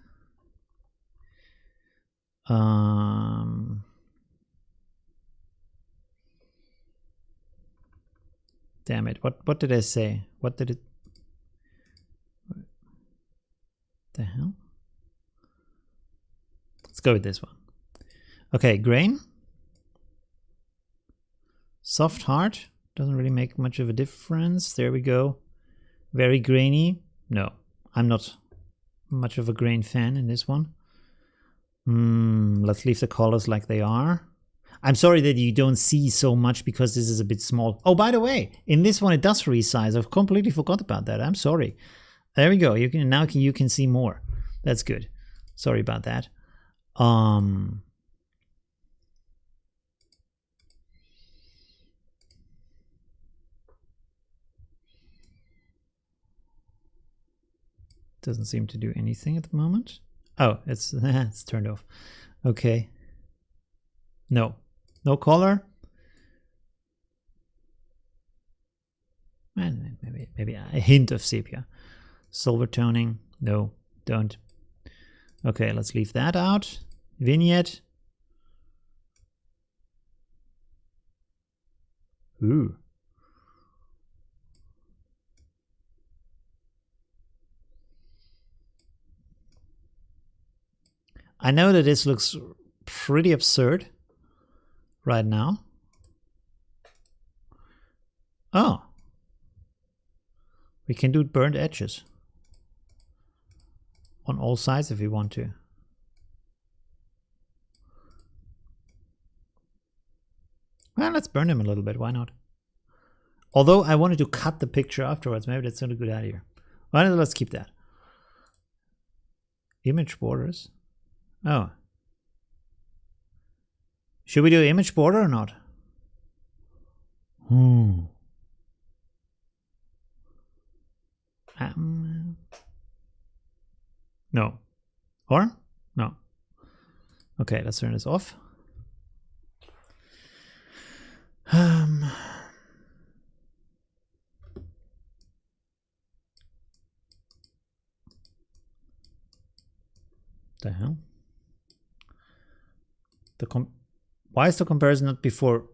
Damn it! What did I say? What did it? The hell? Let's go with this one. Okay, grain. Soft hard. Doesn't really make much of a difference. There we go. Very grainy. No, I'm not much of a grain fan in this one. Let's leave the colors like they are. I'm sorry that you don't see so much because this is a bit small. Oh, by the way, in this one it does resize. I've completely forgot about that. I'm sorry. There we go. You can see more. That's good. Sorry about that. Doesn't seem to do anything at the moment. Oh, it's turned off. Okay. No color. And maybe a hint of sepia. Silver toning. No, don't. Okay, let's leave that out. Vignette. Ooh. I know that this looks pretty absurd right now. Oh. We can do burnt edges on all sides if we want to. Well, let's burn them a little bit. Why not? Although I wanted to cut the picture afterwards. Maybe that's not a good idea. Why not? Let's keep that. Image borders. Oh. Should we do image border or not? No. Or? No. Okay, let's turn this off. The hell? Why is the comparison not before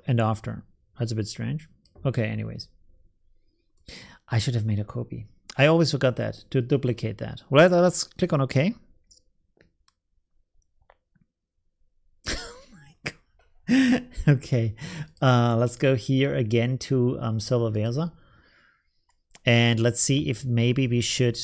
and after? That's a bit strange. Okay, anyways. I should have made a copy. I always forgot that, to duplicate that. Well, let's click on OK. Okay, let's go here again to Silva Versa. And let's see if maybe we should...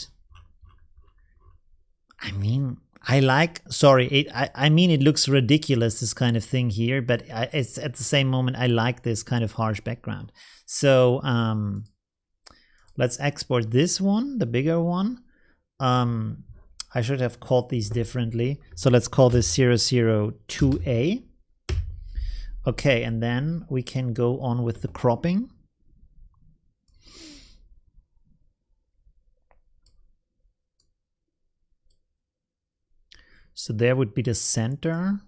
I mean, I mean, it looks ridiculous, this kind of thing here, but it's at the same moment, I like this kind of harsh background. So let's export this one, the bigger one. I should have called these differently. So let's call this 002A. Okay, and then we can go on with the cropping. So there would be the center.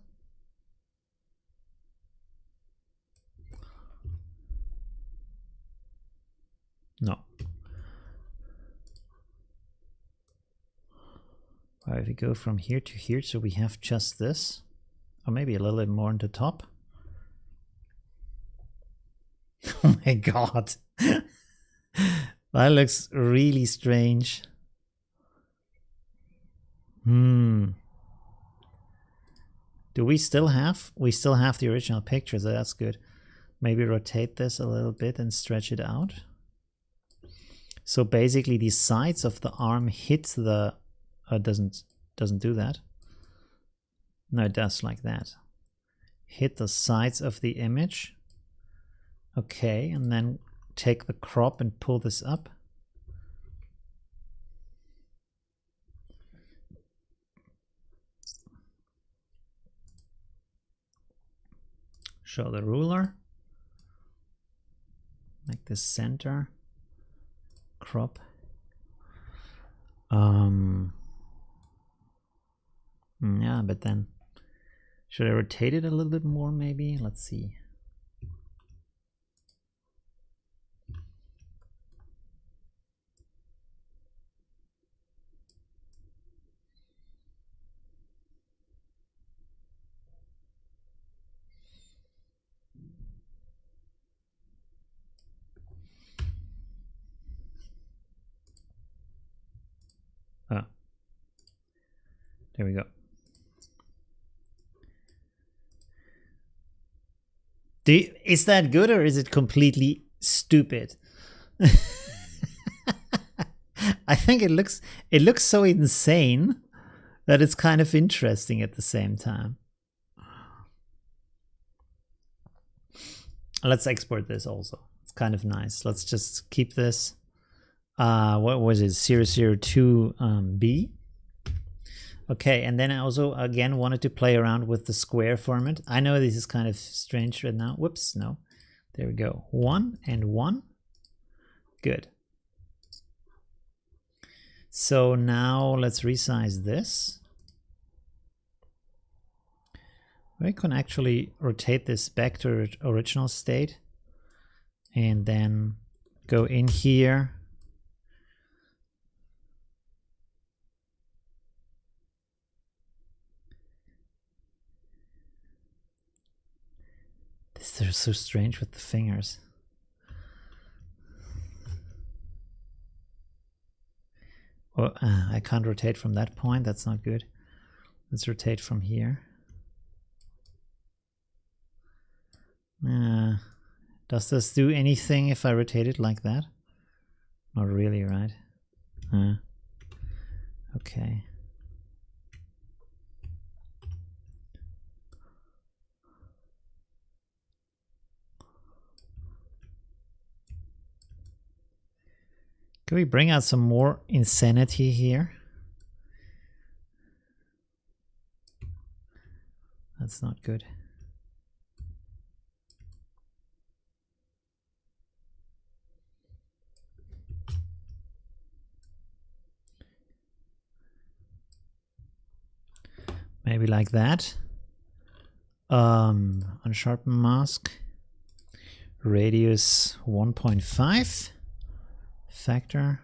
No. Well, if we go from here to here, so we have just this, or maybe a little bit more on the top. Oh my god. That looks really strange. Do we still have? We still have the original picture, so that's good. Maybe rotate this a little bit and stretch it out. So basically the sides of the arm hit the... doesn't do that. No, it does like that. Hit the sides of the image. Okay, and then take the crop and pull this up. Show the ruler. Make this center. Crop. Yeah, but then should I rotate it a little bit more maybe? Let's see. Ah, there we go. Is that good or is it completely stupid? I think it looks so insane that it's kind of interesting at the same time. Let's export this also. It's kind of nice. Let's just keep this. What was it? 002B. Okay, and then I also again wanted to play around with the square format. I know this is kind of strange right now. Whoops, no. There we go. 1 and 1. Good. So now let's resize this. We can actually rotate this back to its original state and then go in here. They're so strange with the fingers. Well, I can't rotate from that point. That's not good. Let's rotate from here. Does this do anything if I rotate it like that? Not really, right? Okay. Can we bring out some more insanity here? That's not good. Maybe like that. Unsharpen mask. Radius 1.5. Factor.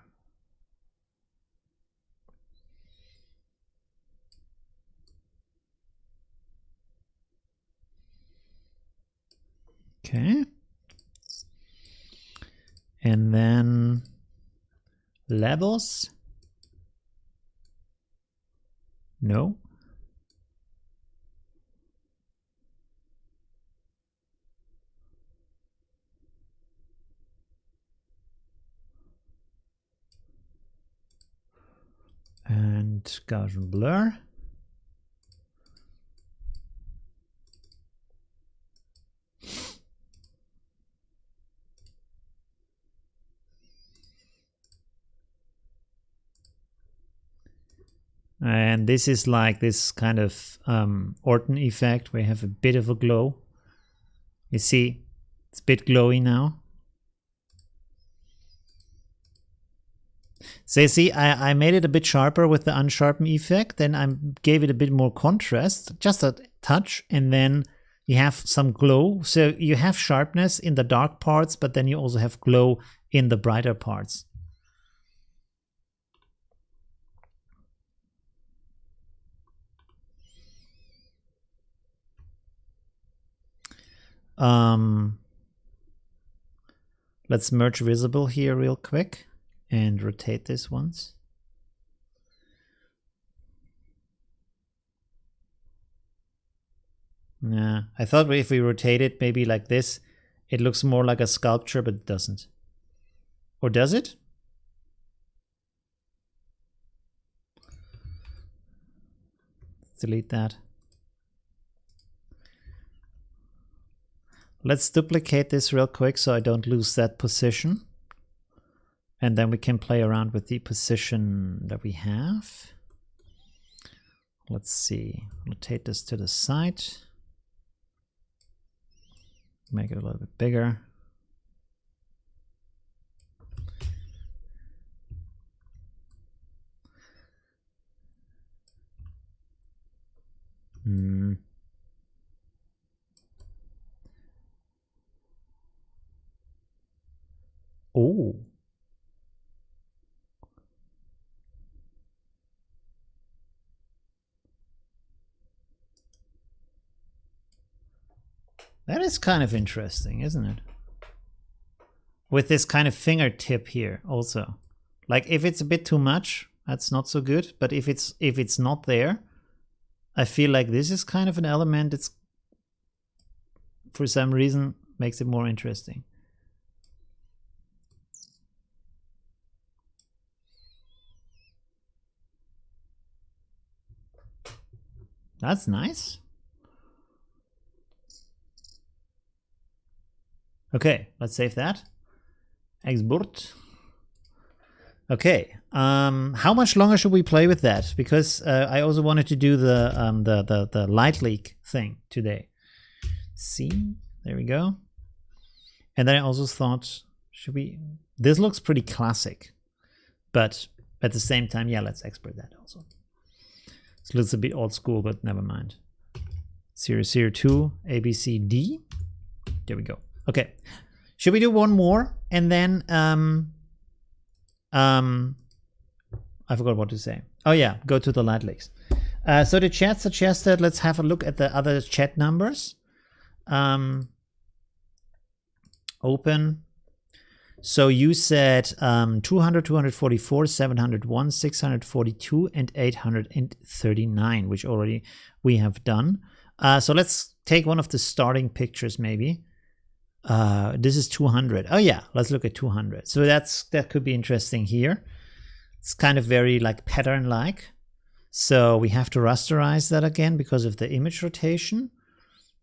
Okay. And then levels. No. And Gaussian blur. And this is like this kind of Orton effect where you have a bit of a glow. You see, it's a bit glowy now. So you see, I made it a bit sharper with the unsharpen effect. Then I gave it a bit more contrast, just a touch. And then you have some glow. So you have sharpness in the dark parts, but then you also have glow in the brighter parts. Let's merge visible here real quick and rotate this once. Yeah, I thought if we rotate it maybe like this, it looks more like a sculpture, but it doesn't. Or does it? Delete that. Let's duplicate this real quick so I don't lose that position. And then we can play around with the position that we have. Let's see, rotate this to the side. Make it a little bit bigger. Oh. That is kind of interesting, isn't it? With this kind of fingertip here also. Like if it's a bit too much, that's not so good. But if it's not there, I feel like this is kind of an element that's for some reason makes it more interesting. That's nice. Okay, let's save that. Export. Okay, how much longer should we play with that? Because I also wanted to do the light leak thing today. See, there we go. And then I also thought, should we? This looks pretty classic, but at the same time, yeah, let's export that also. It looks a bit old school, but never mind. 002 ABCD. There we go. Okay, should we do one more and then I forgot what to say. Oh yeah, go to the light leaks. So the chat suggested let's have a look at the other chat numbers. Open. So you said 200, 244, 701, 642, and 839, which already we have done. So let's take one of the starting pictures maybe. This is 200. Oh yeah, let's look at 200. So that could be interesting here. It's kind of very like pattern-like. So we have to rasterize that again because of the image rotation.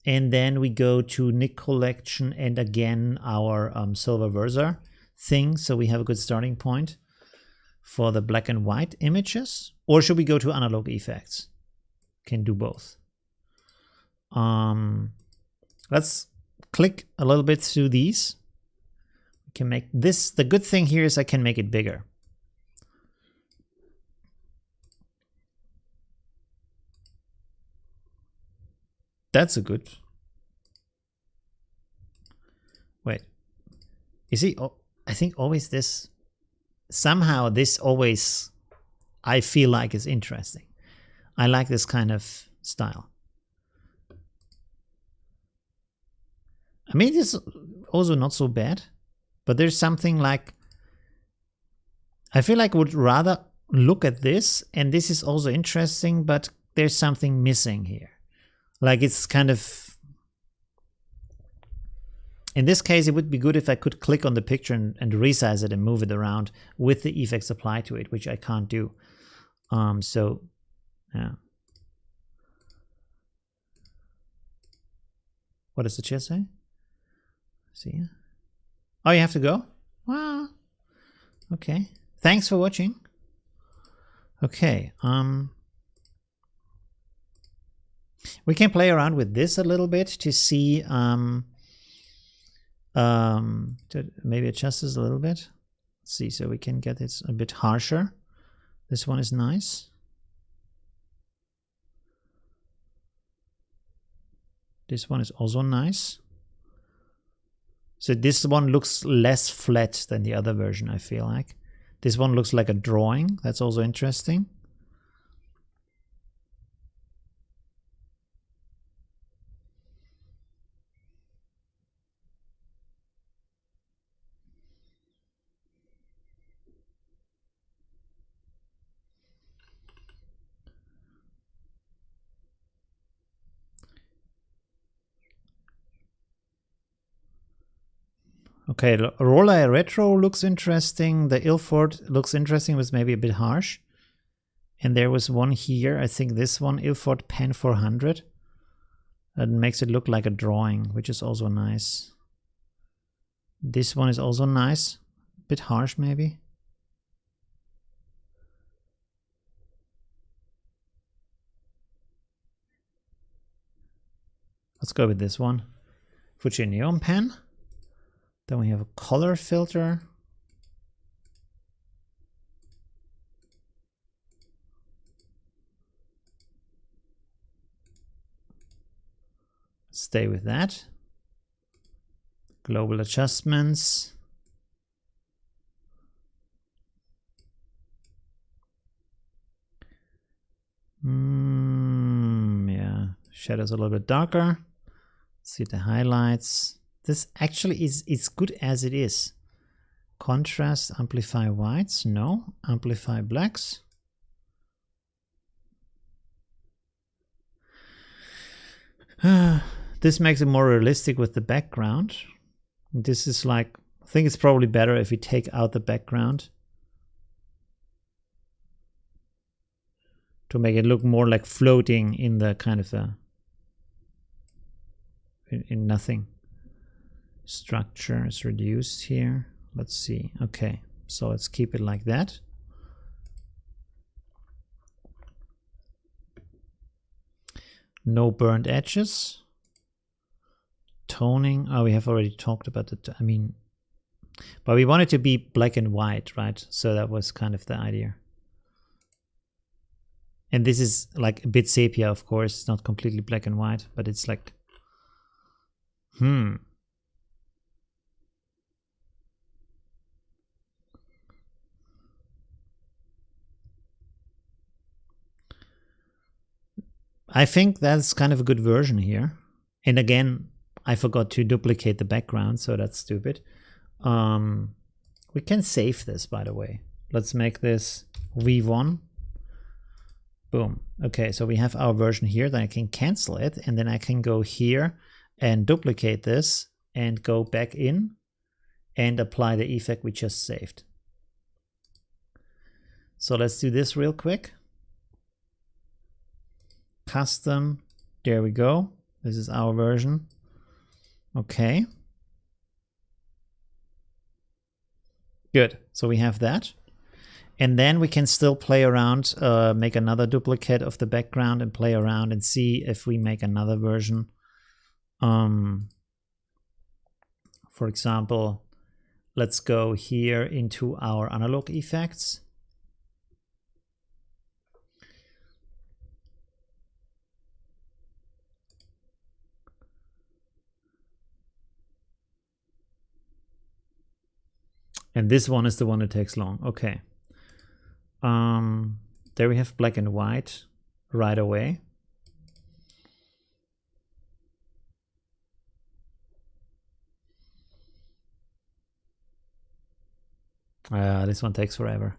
And then we go to NIK Collection and again our silver Versa thing. So we have a good starting point for the black and white images. Or should we go to analog effects? Can do both. Let's click a little bit through these. We can make this, the good thing here is I can make it bigger. That's a good. Wait, you see, oh, I think always this, somehow this always, I feel like is interesting. I like this kind of style. I mean, it's also not so bad, but there's something like, I feel like I would rather look at this, and this is also interesting, but there's something missing here. Like it's kind of, in this case, it would be good if I could click on the picture and resize it and move it around with the effects applied to it, which I can't do. So, yeah. What does the chat say? See? Oh, you have to go? Wow. Okay. Thanks for watching. Okay. We can play around with this a little bit to see, to maybe adjust this a little bit. Let's see, so we can get it a bit harsher. This one is nice. This one is also nice. So this one looks less flat than the other version, I feel like. This one looks like a drawing. That's also interesting. Okay, Roller Retro looks interesting. The Ilford looks interesting, was maybe a bit harsh. And there was one here, I think this one, Ilford Pen 400. That makes it look like a drawing, which is also nice. This one is also nice. A bit harsh maybe. Let's go with this one. Fuji Neon Pen. Then we have a color filter. Stay with that. Global adjustments. Yeah, shadows a little bit darker. See the highlights. This actually is good as it is. Contrast, amplify whites, no. Amplify blacks. This makes it more realistic with the background. This is like, I think it's probably better if we take out the background to make it look more like floating in the kind of in nothing. Structure is reduced here. Let's see. Okay, so let's keep it like that. No burnt edges. Toning. Oh, we have already talked about it. I mean, but we want it to be black and white, right? So that was kind of the idea. And this is like a bit sepia, of course. It's not completely black and white, but it's like, I think that's kind of a good version here. And again, I forgot to duplicate the background, so that's stupid. We can save this, by the way. Let's make this V1. Boom. Okay, so we have our version here. Then I can cancel it, and then I can go here and duplicate this and go back in and apply the effect we just saved. So let's do this real quick. Custom, there we go. This is our version. Okay. Good, so we have that. And then we can still play around, make another duplicate of the background and play around and see if we make another version. For example, let's go here into our analog effects. And this one is the one that takes long. Okay. There we have black and white right away. This one takes forever.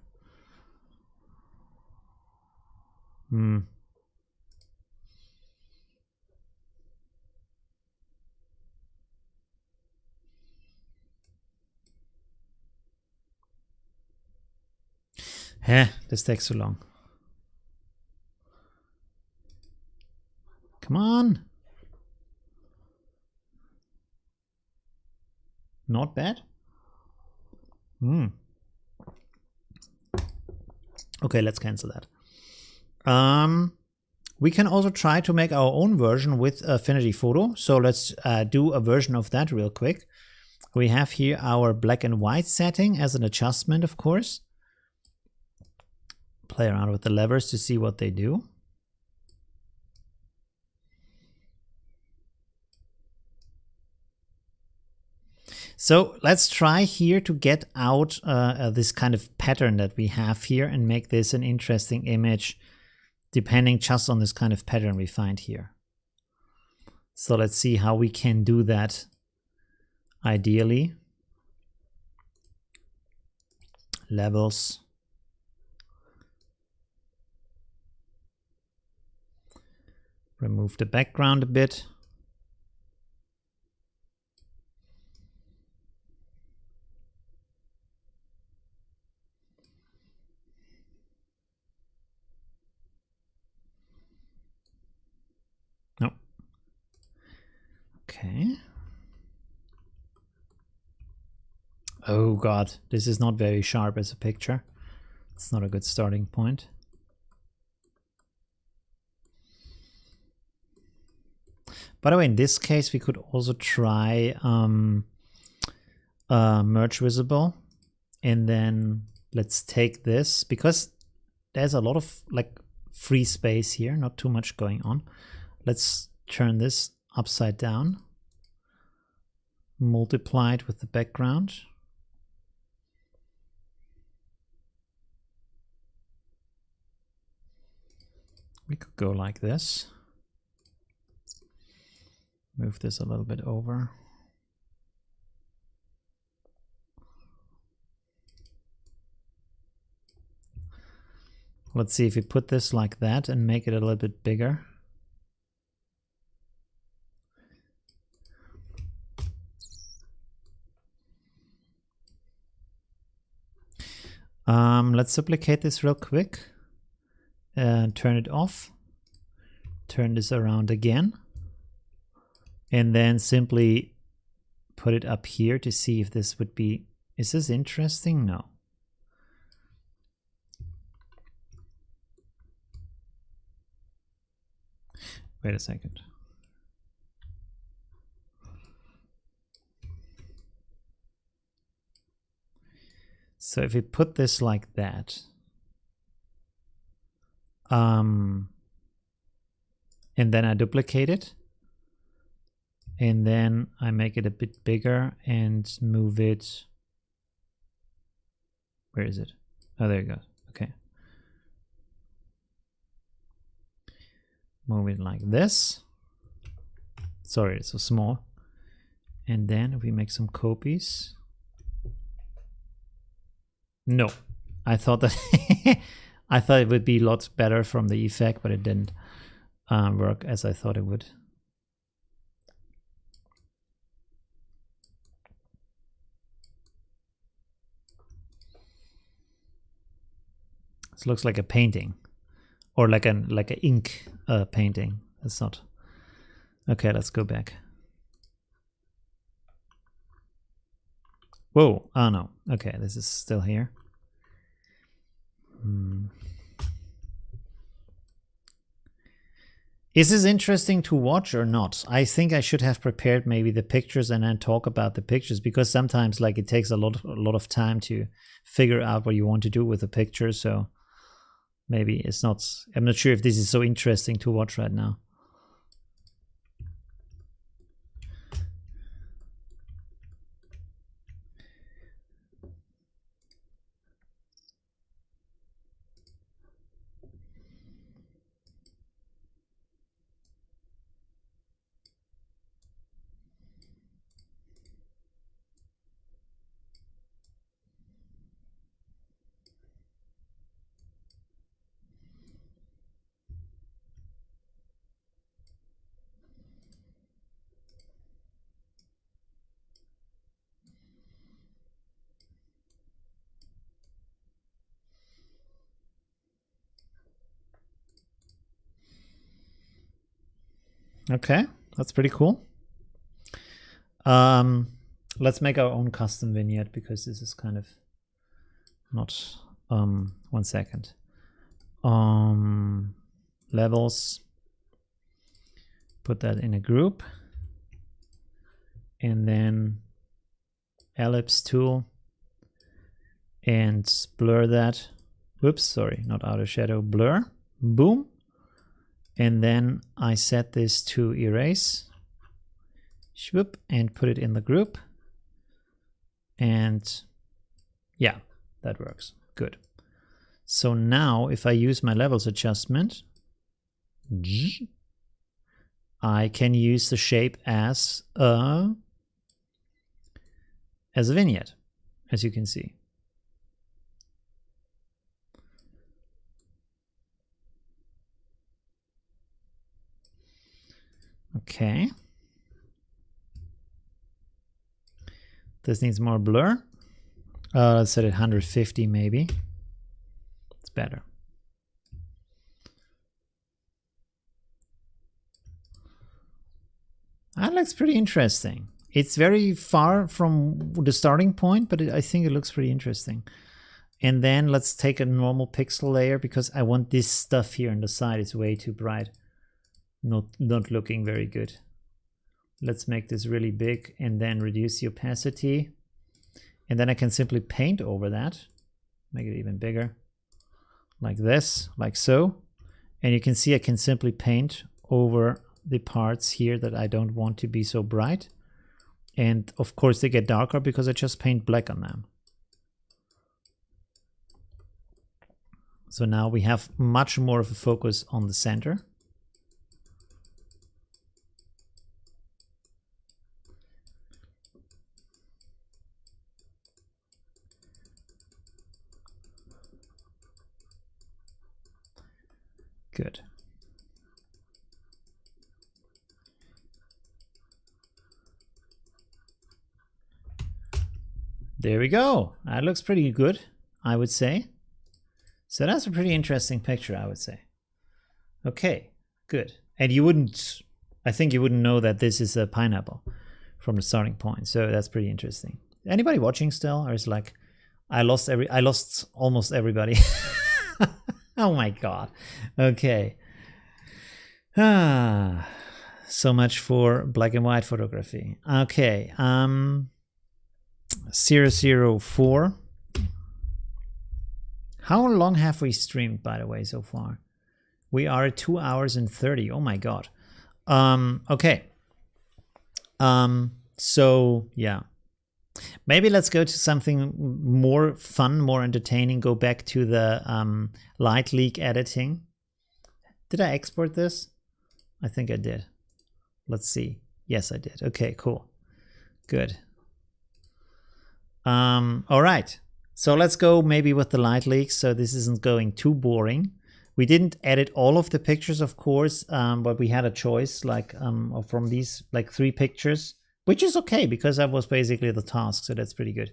This takes too long. Come on. Not bad. Okay, let's cancel that. We can also try to make our own version with Affinity Photo. So let's do a version of that real quick. We have here our black and white setting as an adjustment, of course. Play around with the levers to see what they do. So let's try here to get out this kind of pattern that we have here and make this an interesting image depending just on this kind of pattern we find here. So let's see how we can do that ideally. Levels. Remove the background a bit. No. Okay. Oh God, this is not very sharp as a picture. It's not a good starting point. By the way, in this case, we could also try merge visible, and then let's take this because there's a lot of like free space here, not too much going on. Let's turn this upside down, multiply it with the background. We could go like this. Move this a little bit over. Let's see if we put this like that and make it a little bit bigger. Let's duplicate this real quick and turn it off. Turn this around again. And then simply put it up here to see if this would be, is this interesting? No. Wait a second. So if we put this like that, and then I duplicate it, and then I make it a bit bigger and move it. Where is it? Oh, there you go. Okay. Move it like this. Sorry, it's so small. And then we make some copies. No, I thought that I thought it would be lots better from the effect, but it didn't work as I thought it would. This looks like a painting, or like an ink painting. That's not. Okay, let's go back. Whoa! Oh no. Okay, this is still here. Is this interesting to watch or not? I think I should have prepared maybe the pictures and then talk about the pictures, because sometimes like it takes a lot of time to figure out what you want to do with the picture. So maybe it's not, I'm not sure if this is so interesting to watch right now. Okay, that's pretty cool. Let's make our own custom vignette, because this is kind of not 1 second. Levels, put that in a group, and then ellipse tool and blur that. Whoops, sorry, not outer shadow, blur, boom. And then I set this to erase, swoop, and put it in the group. And yeah, that works, good. So now if I use my levels adjustment, I can use the shape as a vignette, as you can see. Okay. This needs more blur. Let's set it 150 maybe. It's better. That looks pretty interesting. It's very far from the starting point, but I think it looks pretty interesting. And then let's take a normal pixel layer, because I want this stuff here on the side. It's way too bright. Not looking very good. Let's make this really big and then reduce the opacity. And then I can simply paint over that. Make it even bigger. Like this, like so. And you can see I can simply paint over the parts here that I don't want to be so bright. And of course they get darker because I just paint black on them. So now we have much more of a focus on the center. Good. There we go. That looks pretty good, I would say. So that's a pretty interesting picture, I would say. Okay, good. And you wouldn't, I think you wouldn't know that this is a pineapple from the starting point. So that's pretty interesting. Anybody watching still? Or is it like, I lost almost everybody. Oh my God. Okay. So much for black and white photography. Okay. 004. How long have we streamed, by the way, so far? We are at 2 hours and 30. Oh my God. Okay. So yeah. Maybe let's go to something more fun, more entertaining. Go back to the light leak editing. Did I export this? I think I did. Let's see. Yes, I did. Okay, cool. Good. All right. So let's go maybe with the light leaks, so this isn't going too boring. We didn't edit all of the pictures, of course, but we had a choice, like from these like 3 pictures, which is okay because that was basically the task, so that's pretty good.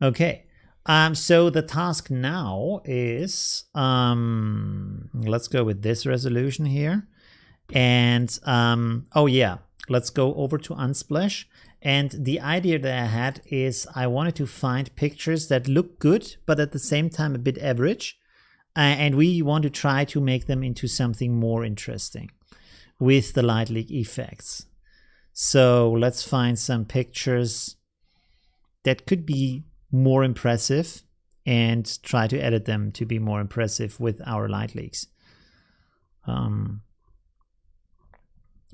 Okay. So the task now is let's go with this resolution here, and oh yeah, let's go over to Unsplash. And the idea that I had is I wanted to find pictures that look good, but at the same time a bit average. and we want to try to make them into something more interesting with the light leak effects. So let's find some pictures that could be more impressive and try to edit them to be more impressive with our light leaks.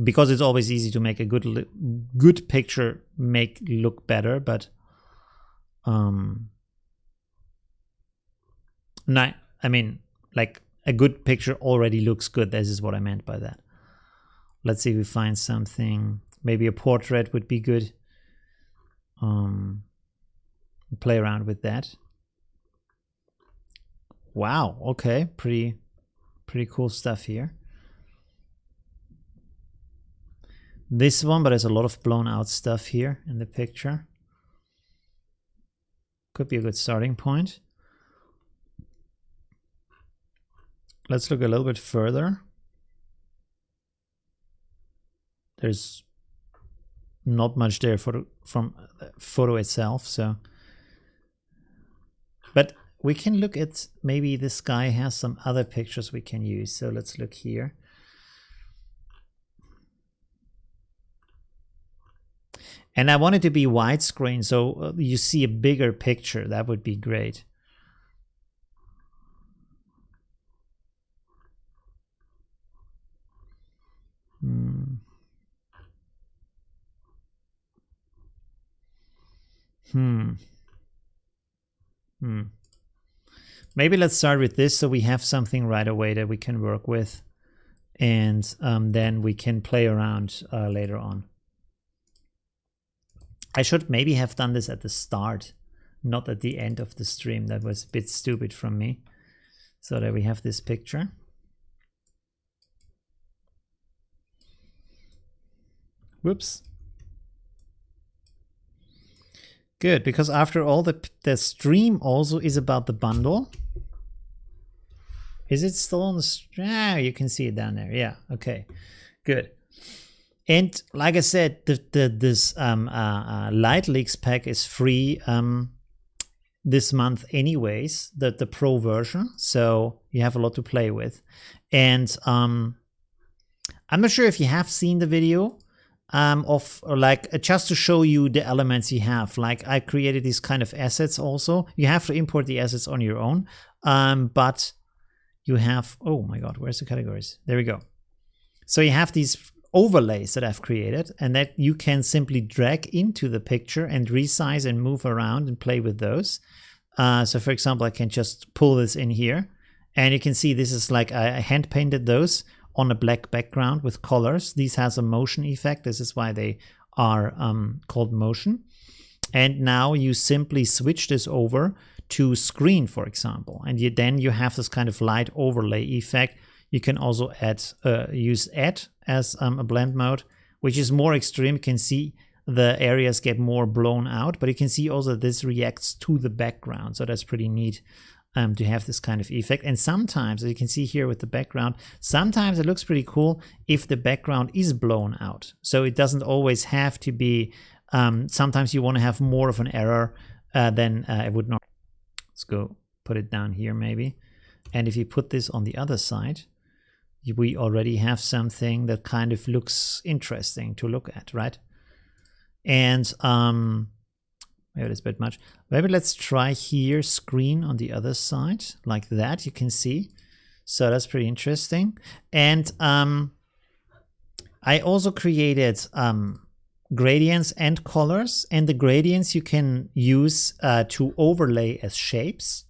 Because it's always easy to make a good picture look better, but no, I mean, like a good picture already looks good. This is what I meant by that. Let's see if we find something. Maybe a portrait would be good. Play around with that. Wow, okay, pretty cool stuff here. This one, but there's a lot of blown out stuff here in the picture. Could be a good starting point. Let's look a little bit further. There's not much there from the photo itself, so. But we can look at, maybe this guy has some other pictures we can use. So let's look here. And I want it to be widescreen, so you see a bigger picture. That would be great. Maybe let's start with this so we have something right away that we can work with, and then we can play around later on. I should maybe have done this at the start, not at the end of the stream. That was a bit stupid from me. So that we have this picture. Whoops. Good, because after all, the stream also is about the bundle. Is it still on the stream? Ah, you can see it down there. Yeah, okay, good. And like I said, this Light Leaks pack is free this month anyways, the pro version. So you have a lot to play with. And I'm not sure if you have seen the video of like just to show you the elements you have. Like I created these kind of assets also. You have to import the assets on your own. But you have, oh my God, where's the categories? There we go. So you have these overlays that I've created and that you can simply drag into the picture and resize and move around and play with those. So for example, I can just pull this in here and you can see this is like I hand painted those on a black background with colors. These has a motion effect. This is why they are called motion. And now you simply switch this over to screen, for example, and then you have this kind of light overlay effect. You can also use add as a blend mode, which is more extreme. You can see the areas get more blown out, but you can see also this reacts to the background. So that's pretty neat to have this kind of effect. And sometimes, as you can see here with the background, sometimes it looks pretty cool if the background is blown out. So it doesn't always have to be, sometimes you want to have more of an error than it would not. Let's go put it down here maybe. And if you put this on the other side, we already have something that kind of looks interesting to look at, right? And maybe that's a bit much. Maybe let's try here screen on the other side like that. You can see. So that's pretty interesting. And I also created gradients and colors, and the gradients you can use to overlay as shapes.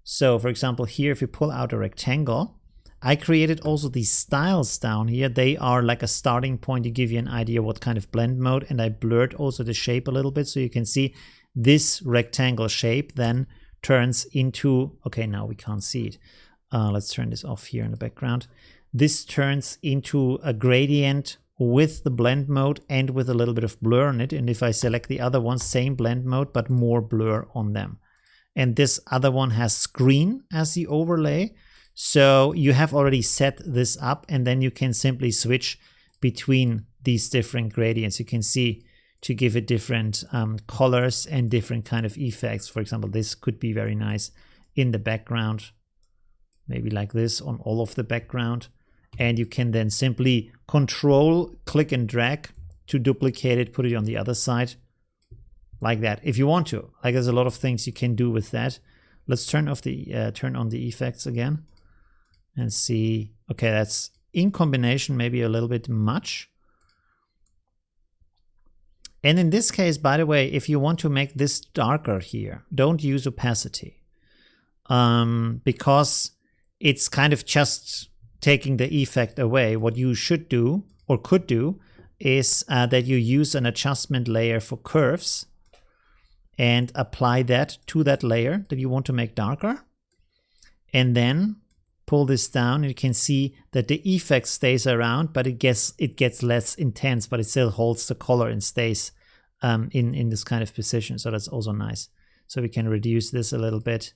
So for example, here, if you pull out a rectangle, I created also these styles down here. They are like a starting point to give you an idea what kind of blend mode. And I blurred also the shape a little bit. So you can see this rectangle shape then turns into, okay, now we can't see it. Let's turn this off here in the background. This turns into a gradient with the blend mode and with a little bit of blur on it. And if I select the other one, same blend mode, but more blur on them. And this other one has screen as the overlay. So you have already set this up, and then you can simply switch between these different gradients. You can see to give it different colors and different kind of effects. For example, this could be very nice in the background. maybe like this on all of the background. And you can then simply control, click and drag to duplicate it, put it on the other side like that if you want to. Like, there's a lot of things you can do with that. Let's turn on the effects again and see. Okay, that's in combination maybe a little bit much. And in this case, by the way, if you want to make this darker here, don't use opacity, because it's kind of just taking the effect away. What you should do or could do is that you use an adjustment layer for curves and apply that to that layer that you want to make darker. And then pull this down, and you can see that the effect stays around, but it gets less intense, but it still holds the color and stays in this kind of position. So that's also nice. So we can reduce this a little bit,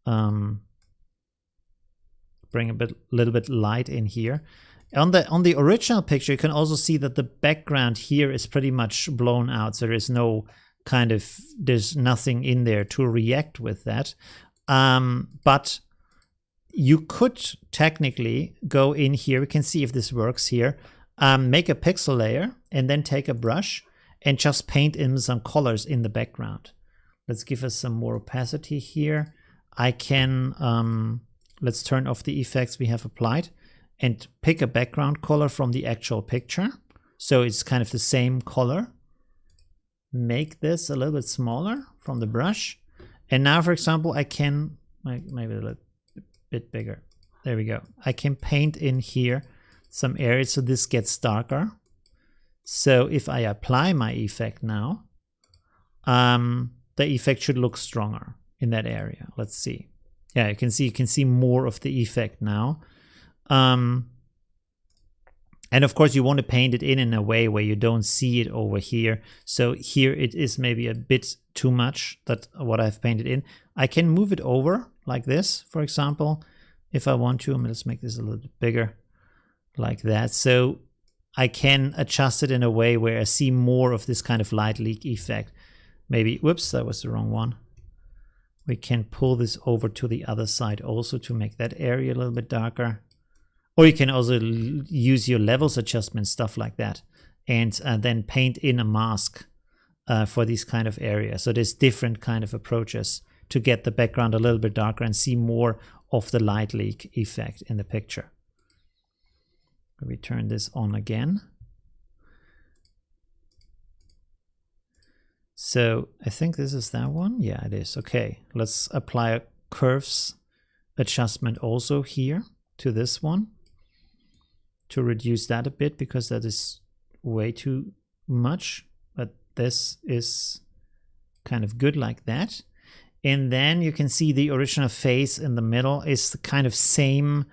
bring a little bit light in here. On the original picture, you can also see that the background here is pretty much blown out. So there's nothing in there to react with that. But you could technically go in here. We can see if this works here. Make a pixel layer and then take a brush and just paint in some colors in the background. Let's give us some more opacity here. I can, let's turn off the effects we have applied and pick a background color from the actual picture. So it's kind of the same color. Make this a little bit smaller from the brush. And now, for example, I can, maybe a little bit bigger. There we go. I can paint in here some areas so this gets darker. So if I apply my effect now, the effect should look stronger in that area. Let's see. Yeah, you can see more of the effect now. And of course, you want to paint it in a way where you don't see it over here. So here it is maybe a bit too much, that what I've painted in. I can move it over like this, for example, if I want to. Let's make this a little bit bigger, like that. So I can adjust it in a way where I see more of this kind of light leak effect. Maybe, whoops, that was the wrong one. We can pull this over to the other side also to make that area a little bit darker. Or you can also use your levels adjustment, stuff like that, and then paint in a mask for these kind of areas. So there's different kind of approaches to get the background a little bit darker and see more of the light leak effect in the picture. We turn this on again. So I think this is that one. Yeah, it is. Okay, let's apply a curves adjustment also here to this one, to reduce that a bit, because that is way too much, but this is kind of good like that. And then you can see the original face in the middle is the kind of same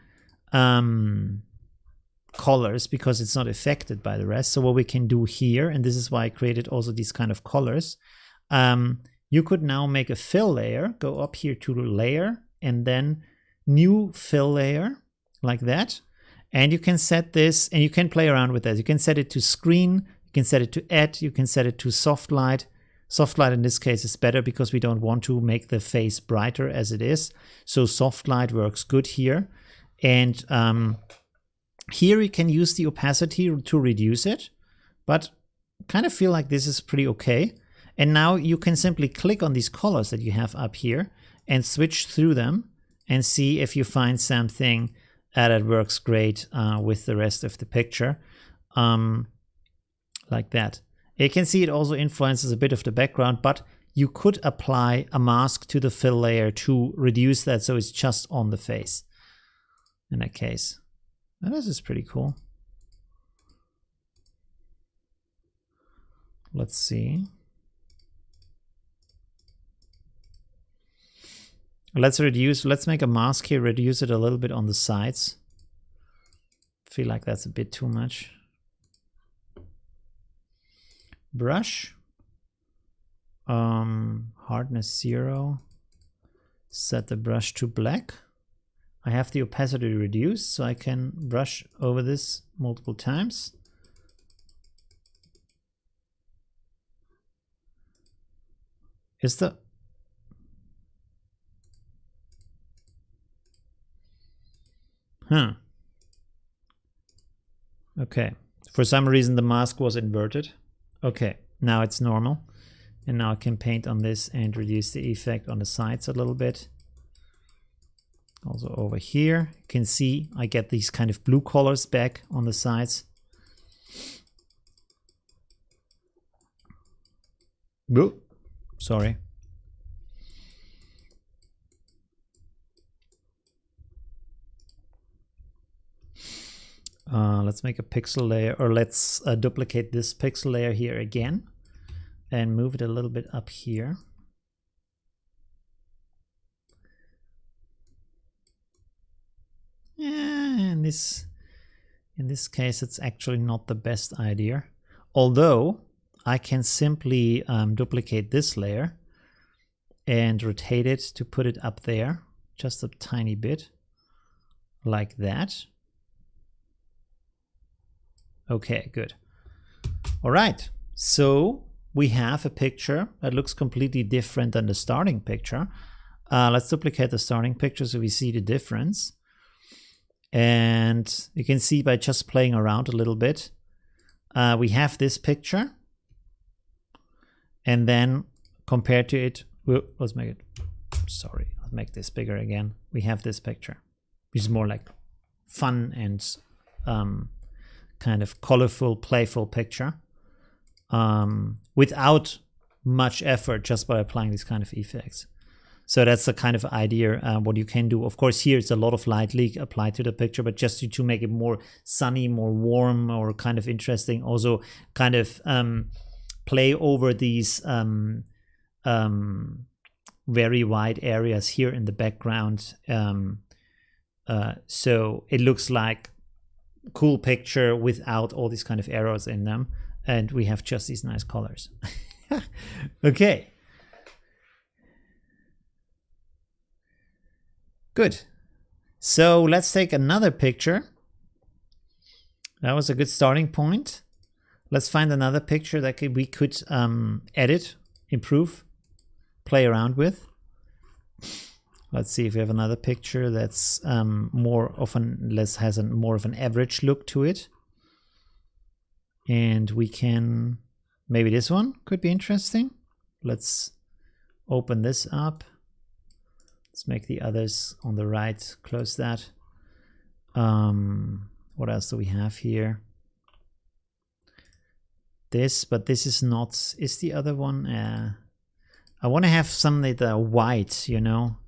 colors, because it's not affected by the rest. So what we can do here, and this is why I created also these kind of colors, you could now make a fill layer, go up here to layer, and then new fill layer like that. And you can set this, and you can play around with that. You can set it to screen, you can set it to add, you can set it to soft light. Soft light in this case is better because we don't want to make the face brighter as it is. So soft light works good here. And here you can use the opacity to reduce it, but kind of feel like this is pretty okay. And now you can simply click on these colors that you have up here and switch through them and see if you find something that works great with the rest of the picture, like that. You can see it also influences a bit of the background, but you could apply a mask to the fill layer to reduce that so it's just on the face in that case. And this is pretty cool. Let's see. Let's make a mask here, reduce it a little bit on the sides. Feel like that's a bit too much. Brush. Hardness 0. Set the brush to black. I have the opacity reduced, so I can brush over this multiple times. Huh. Okay. For some reason the mask was inverted. Okay, now it's normal. And now I can paint on this and reduce the effect on the sides a little bit. Also over here, you can see I get these kind of blue colors back on the sides. Ooh, sorry. Let's make a pixel layer, or let's duplicate this pixel layer here again and move it a little bit up here. Yeah, in this case, it's actually not the best idea. Although I can simply duplicate this layer and rotate it to put it up there, just a tiny bit, like that. Okay, good. All right, so we have a picture that looks completely different than the starting picture. Let's duplicate the starting picture so we see the difference. And you can see by just playing around a little bit, we have this picture. And then compared to it, let's make it, sorry, I'll make this bigger again. We have this picture, which is more like fun and kind of colorful, playful picture without much effort, just by applying these kind of effects. So that's the kind of idea what you can do. Of course, here it's a lot of light leak applied to the picture, but just to make it more sunny, more warm, or kind of interesting. Also kind of play over these very wide areas here in the background. So it looks like a cool picture without all these kind of arrows in them. And we have just these nice colors. Okay. Good. So let's take another picture. That was a good starting point. Let's find another picture that we could edit, improve, play around with. Let's see if we have another picture that's more of an average look to it. And we can, maybe this one could be interesting. Let's open this up. Let's make the others on the right, close that. What else do we have here? This, but this is not, is the other one? I want to have something that white, you know,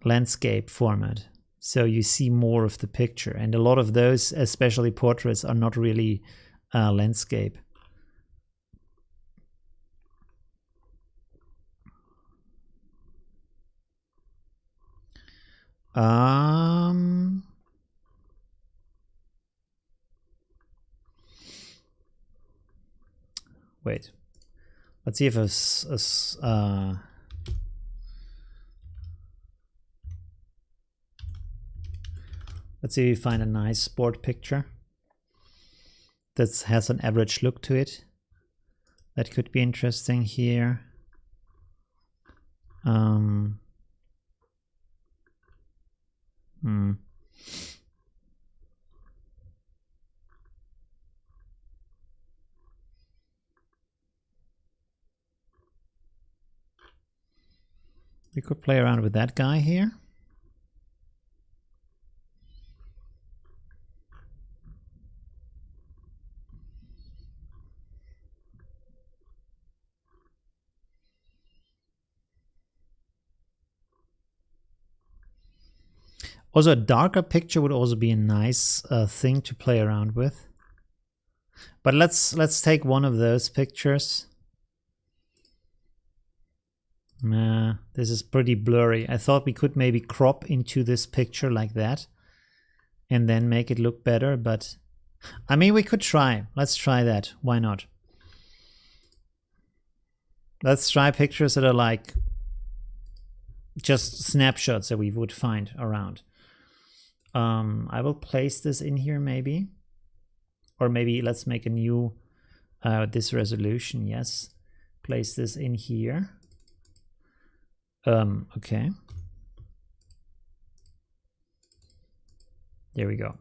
landscape format. So you see more of the picture. And a lot of those, especially portraits, are not really landscape. Wait, let's see if let's see if we find a nice sport picture that has an average look to it. That could be interesting here. We could play around with that guy here. Also, a darker picture would also be a nice thing to play around with. But let's take one of those pictures. This is pretty blurry. I thought we could maybe crop into this picture like that and then make it look better, but I mean, we could try. Let's try that. Why not? Let's try pictures that are like just snapshots that we would find around. I will place this in here maybe, or maybe let's make a new this resolution. Yes, place this in here. Okay. There we go.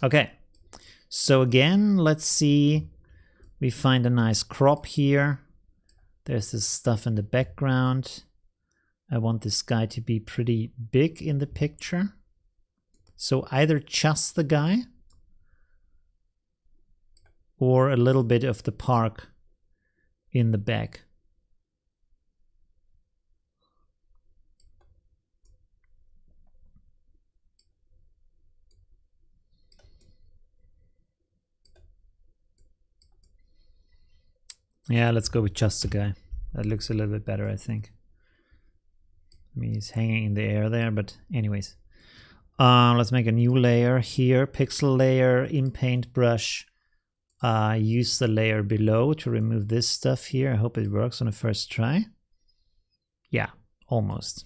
Okay, so again, let's see. We find a nice crop here. There's this stuff in the background. I want this guy to be pretty big in the picture. So either just the guy or a little bit of the park in the back. Yeah, let's go with just the guy. That looks a little bit better, I think. I mean, he's hanging in the air there, but anyways. Let's make a new layer here. Pixel layer, in paintbrush. Use the layer below to remove this stuff here. I hope it works on the first try. Yeah, almost.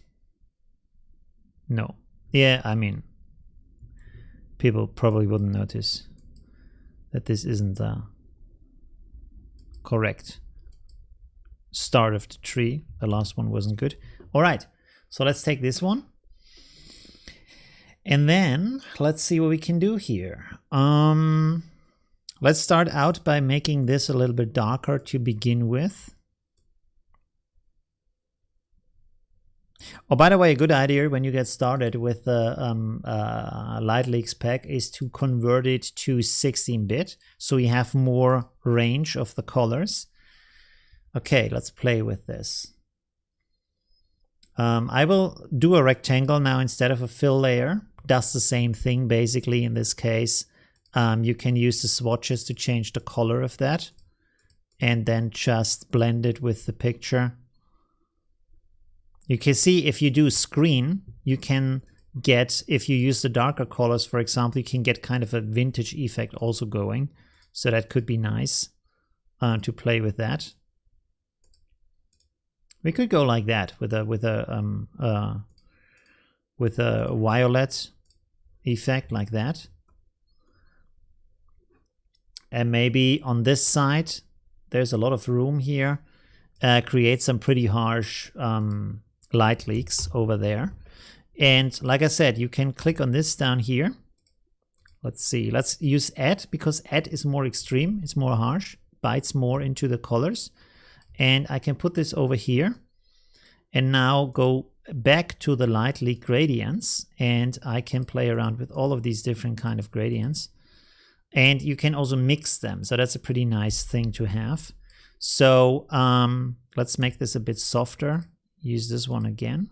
No. Yeah, I mean, people probably wouldn't notice that this isn't correct start of the tree. The last one wasn't good. All right, so let's take this one. And then let's see what we can do here. Let's start out by making this a little bit darker to begin with. Oh, by the way, a good idea when you get started with the Light Leaks pack is to convert it to 16-bit, so you have more range of the colors. Okay, let's play with this. I will do a rectangle now instead of a fill layer. Does the same thing basically in this case. You can use the swatches to change the color of that and then just blend it with the picture. You can see if you do screen, you can get, if you use the darker colors, for example, you can get kind of a vintage effect also going. So that could be nice to play with that. We could go like that with a violet effect like that. And maybe on this side, there's a lot of room here. Create some pretty harsh light leaks over there. And like I said, you can click on this down here. Let's see, let's use add, because add is more extreme, it's more harsh, bites more into the colors. And I can put this over here and now go back to the light leak gradients, and I can play around with all of these different kind of gradients. And you can also mix them, so that's a pretty nice thing to have. So let's make this a bit softer. Use this one again.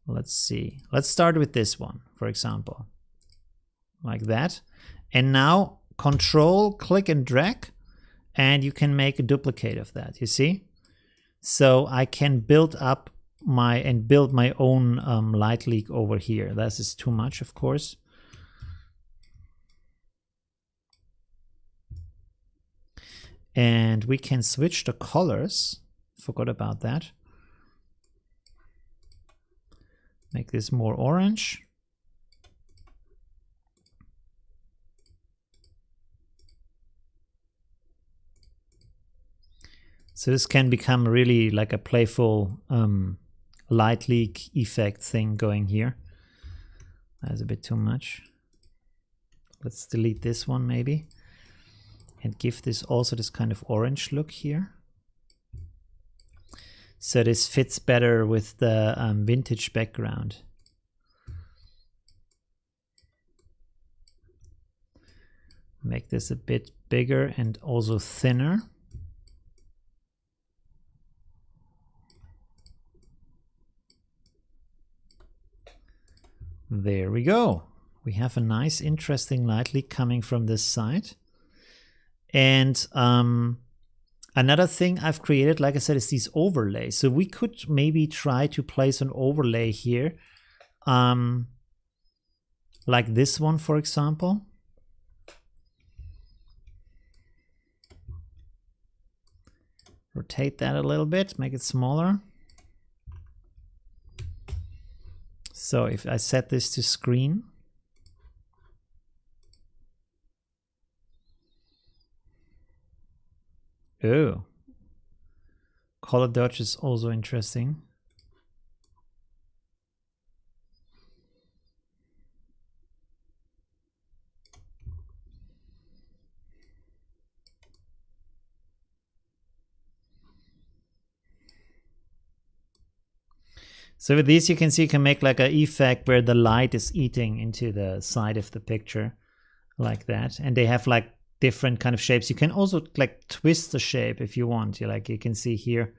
Let's see. Let's start with this one, for example. Like that. And now Control, click and drag, and you can make a duplicate of that, you see? So I can build up build my own light leak over here. This is too much, of course. And we can switch the colors. Forgot about that. Make this more orange. So this can become really like a playful light leak effect thing going here. That's a bit too much. Let's delete this one maybe. And give this also this kind of orange look here. So this fits better with the vintage background. Make this a bit bigger and also thinner. There we go. We have a nice, interesting light leak coming from this side. And another thing I've created, like I said, is these overlays. So we could maybe try to place an overlay here, like this one, for example. Rotate that a little bit, make it smaller. So if I set this to screen, oh, color dodge is also interesting. So with these, you can see you can make like an effect where the light is eating into the side of the picture like that. And they have like different kind of shapes. You can also like twist the shape if you want. You can see here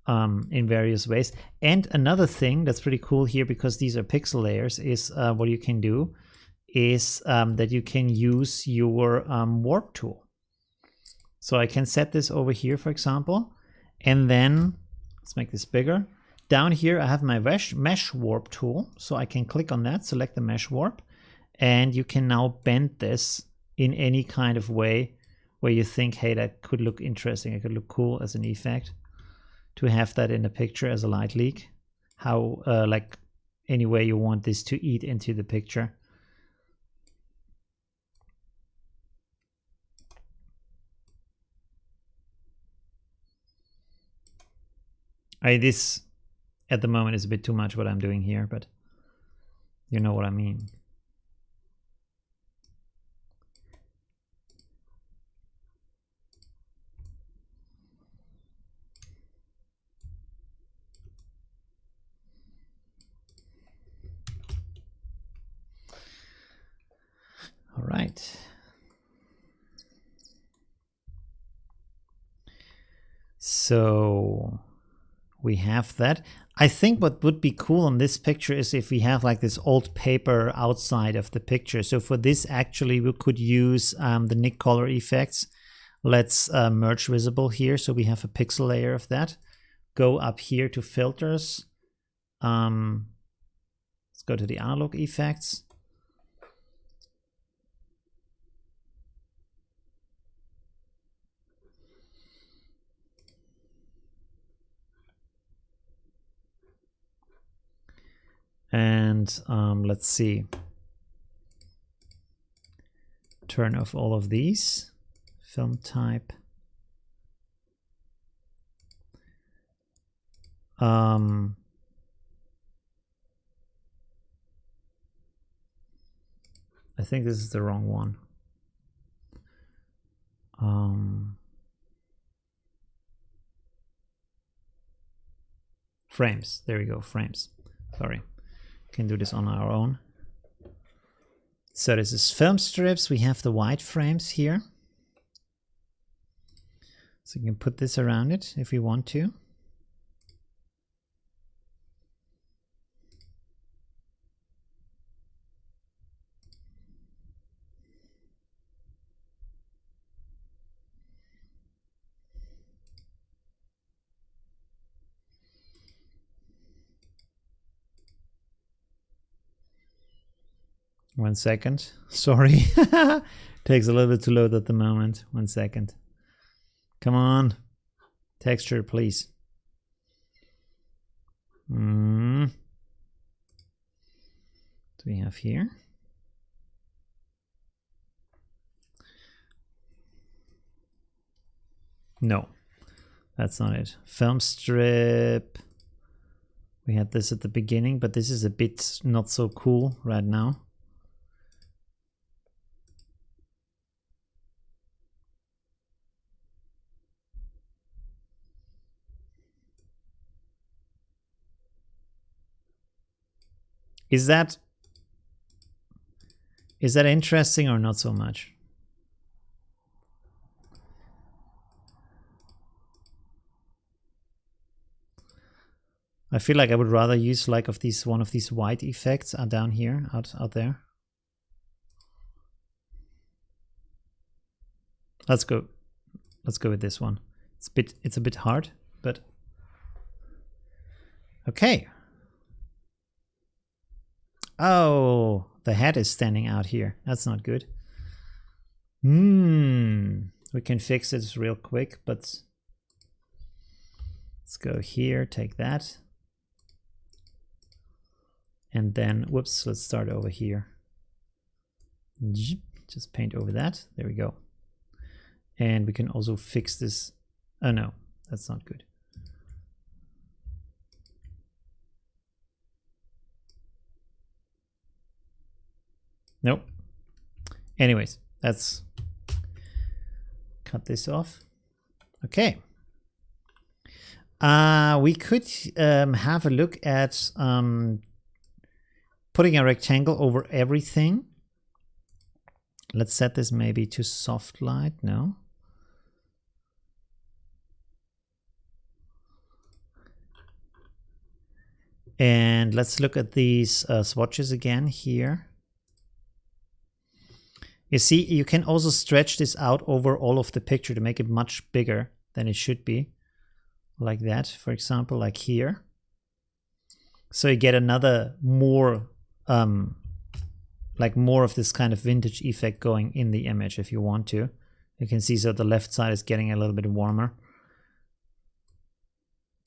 in various ways. And another thing that's pretty cool here, because these are pixel layers, is what you can do is that you can use your warp tool. So I can set this over here, for example, and then let's make this bigger. Down here, I have my mesh warp tool. So I can click on that, select the mesh warp, and you can now bend this in any kind of way where you think, hey, that could look interesting. It could look cool as an effect to have that in the picture as a light leak. How, like any way you want this to eat into the picture. This at the moment is a bit too much what I'm doing here, but you know what I mean. All right. So we have that. I think what would be cool on this picture is if we have like this old paper outside of the picture. So for this, actually, we could use the NIK color effects. Let's merge visible here. So we have a pixel layer of that. Go up here to filters. Let's go to the analog effects. And let's see. Turn off all of these. Film type. I think this is the wrong one. Frames. There we go. Frames. Sorry. Can do this on our own. So this is film strips. We have the white frames here. So you can put this around it if you want to. One second. Sorry. Takes a little bit to load at the moment. 1 second. Come on. Texture, please. What do we have here? No, that's not it. Film strip. We had this at the beginning, but this is a bit not so cool right now. Is that interesting or not so much? I feel like I would rather use like one of these white effects are down here, out there. Let's go with this one. It's a bit hard, but okay. Oh, the head is standing out here. That's not good. We can fix it real quick, but let's go here, take that. And then, whoops, let's start over here. Just paint over that. There we go. And we can also fix this. Oh no, that's not good. Nope. Anyways, let's cut this off. Okay. We could have a look at putting a rectangle over everything. Let's set this maybe to soft light. No. And let's look at these swatches again here. You see, you can also stretch this out over all of the picture to make it much bigger than it should be. Like that, for example, like here. So you get another more, like more of this kind of vintage effect going in the image if you want to. You can see so the left side is getting a little bit warmer.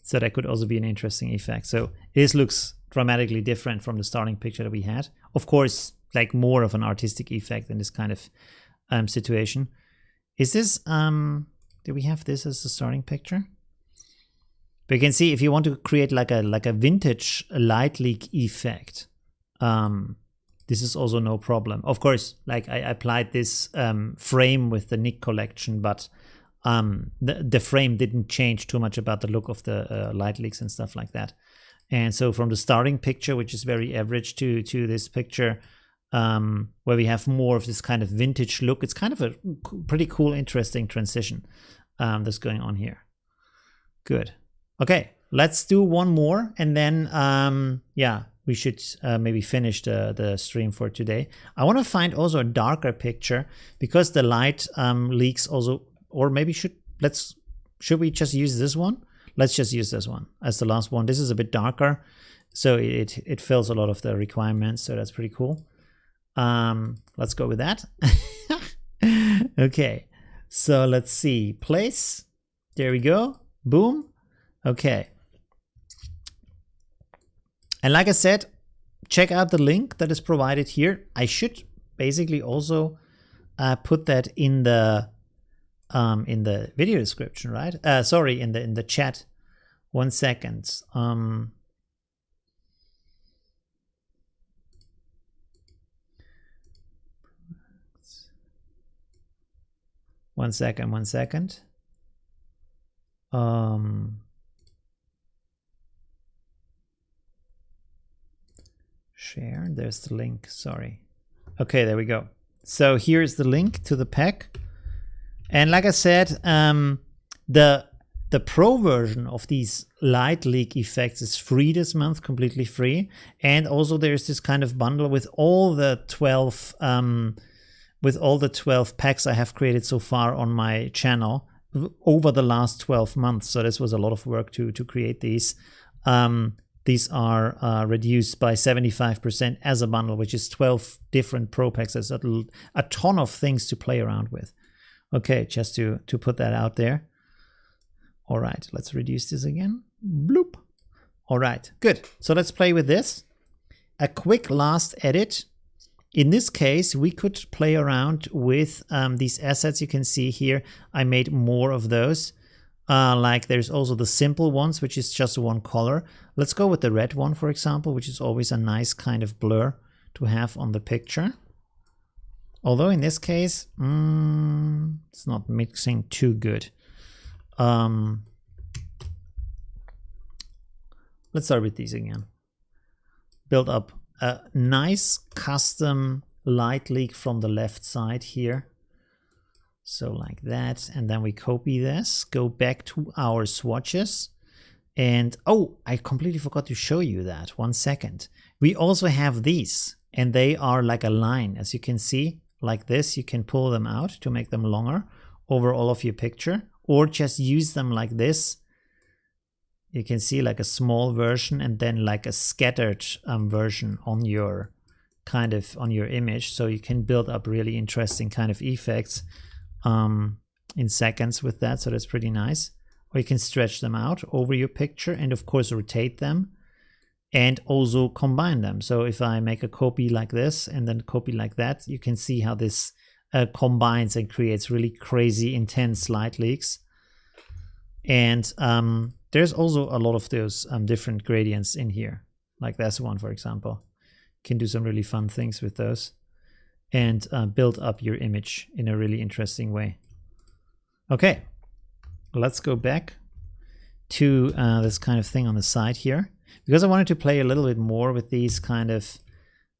So that could also be an interesting effect. So this looks dramatically different from the starting picture that we had. Of course, like more of an artistic effect in this kind of situation. Is this, do we have this as the starting picture? But you can see if you want to create like a vintage light leak effect, this is also no problem. Of course, like I applied this frame with the NIK collection, but the frame didn't change too much about the look of the light leaks and stuff like that. And so from the starting picture, which is very average, to this picture, where we have more of this kind of vintage look, it's kind of a pretty cool, interesting transition that's going on here. Good. Okay, let's do one more, and then yeah, we should maybe finish the stream for today. I want to find also a darker picture because the light leaks also, or maybe should we just use this one? Let's just use this one as the last one. This is a bit darker, so it fills a lot of the requirements, so that's pretty cool. Let's go with that. Okay, so let's see, place, there we go, boom. Okay, and like I said, check out the link that is provided here. I should basically also put that in the video description, right? Sorry, in the chat. 1 second. 1 second. 1 second. Share, there's the link, sorry. Okay, there we go. So here's the link to the pack. And like I said, the pro version of these light leak effects is free this month, completely free. And also there's this kind of bundle with all the 12 packs I have created so far on my channel over the last 12 months. So this was a lot of work to create these. These are reduced by 75% as a bundle, which is 12 different pro packs. There's a ton of things to play around with. Okay, just to put that out there. All right, let's reduce this again. Bloop. All right, good. So let's play with this. A quick last edit. In this case, we could play around with these assets. You can see here, I made more of those. Like there's also the simple ones, which is just one color. Let's go with the red one, for example, which is always a nice kind of blur to have on the picture. Although in this case, it's not mixing too good. Let's start with these again. Build up a nice custom light leak from the left side here. So like that, and then we copy this, go back to our swatches, and oh, I completely forgot to show you that. 1 second. We also have these, and they are like a line, as you can see, like this. You can pull them out to make them longer over all of your picture, or just use them like this. You can see like a small version and then like a scattered version on your image, so you can build up really interesting kind of effects in seconds with that. So that's pretty nice. Or you can stretch them out over your picture and of course rotate them and also combine them. So if I make a copy like this and then copy like that, you can see how this combines and creates really crazy intense light leaks. And there's also a lot of those different gradients in here, like this one, for example. You can do some really fun things with those and build up your image in a really interesting way. Okay, let's go back to this kind of thing on the side here, because I wanted to play a little bit more with these kind of,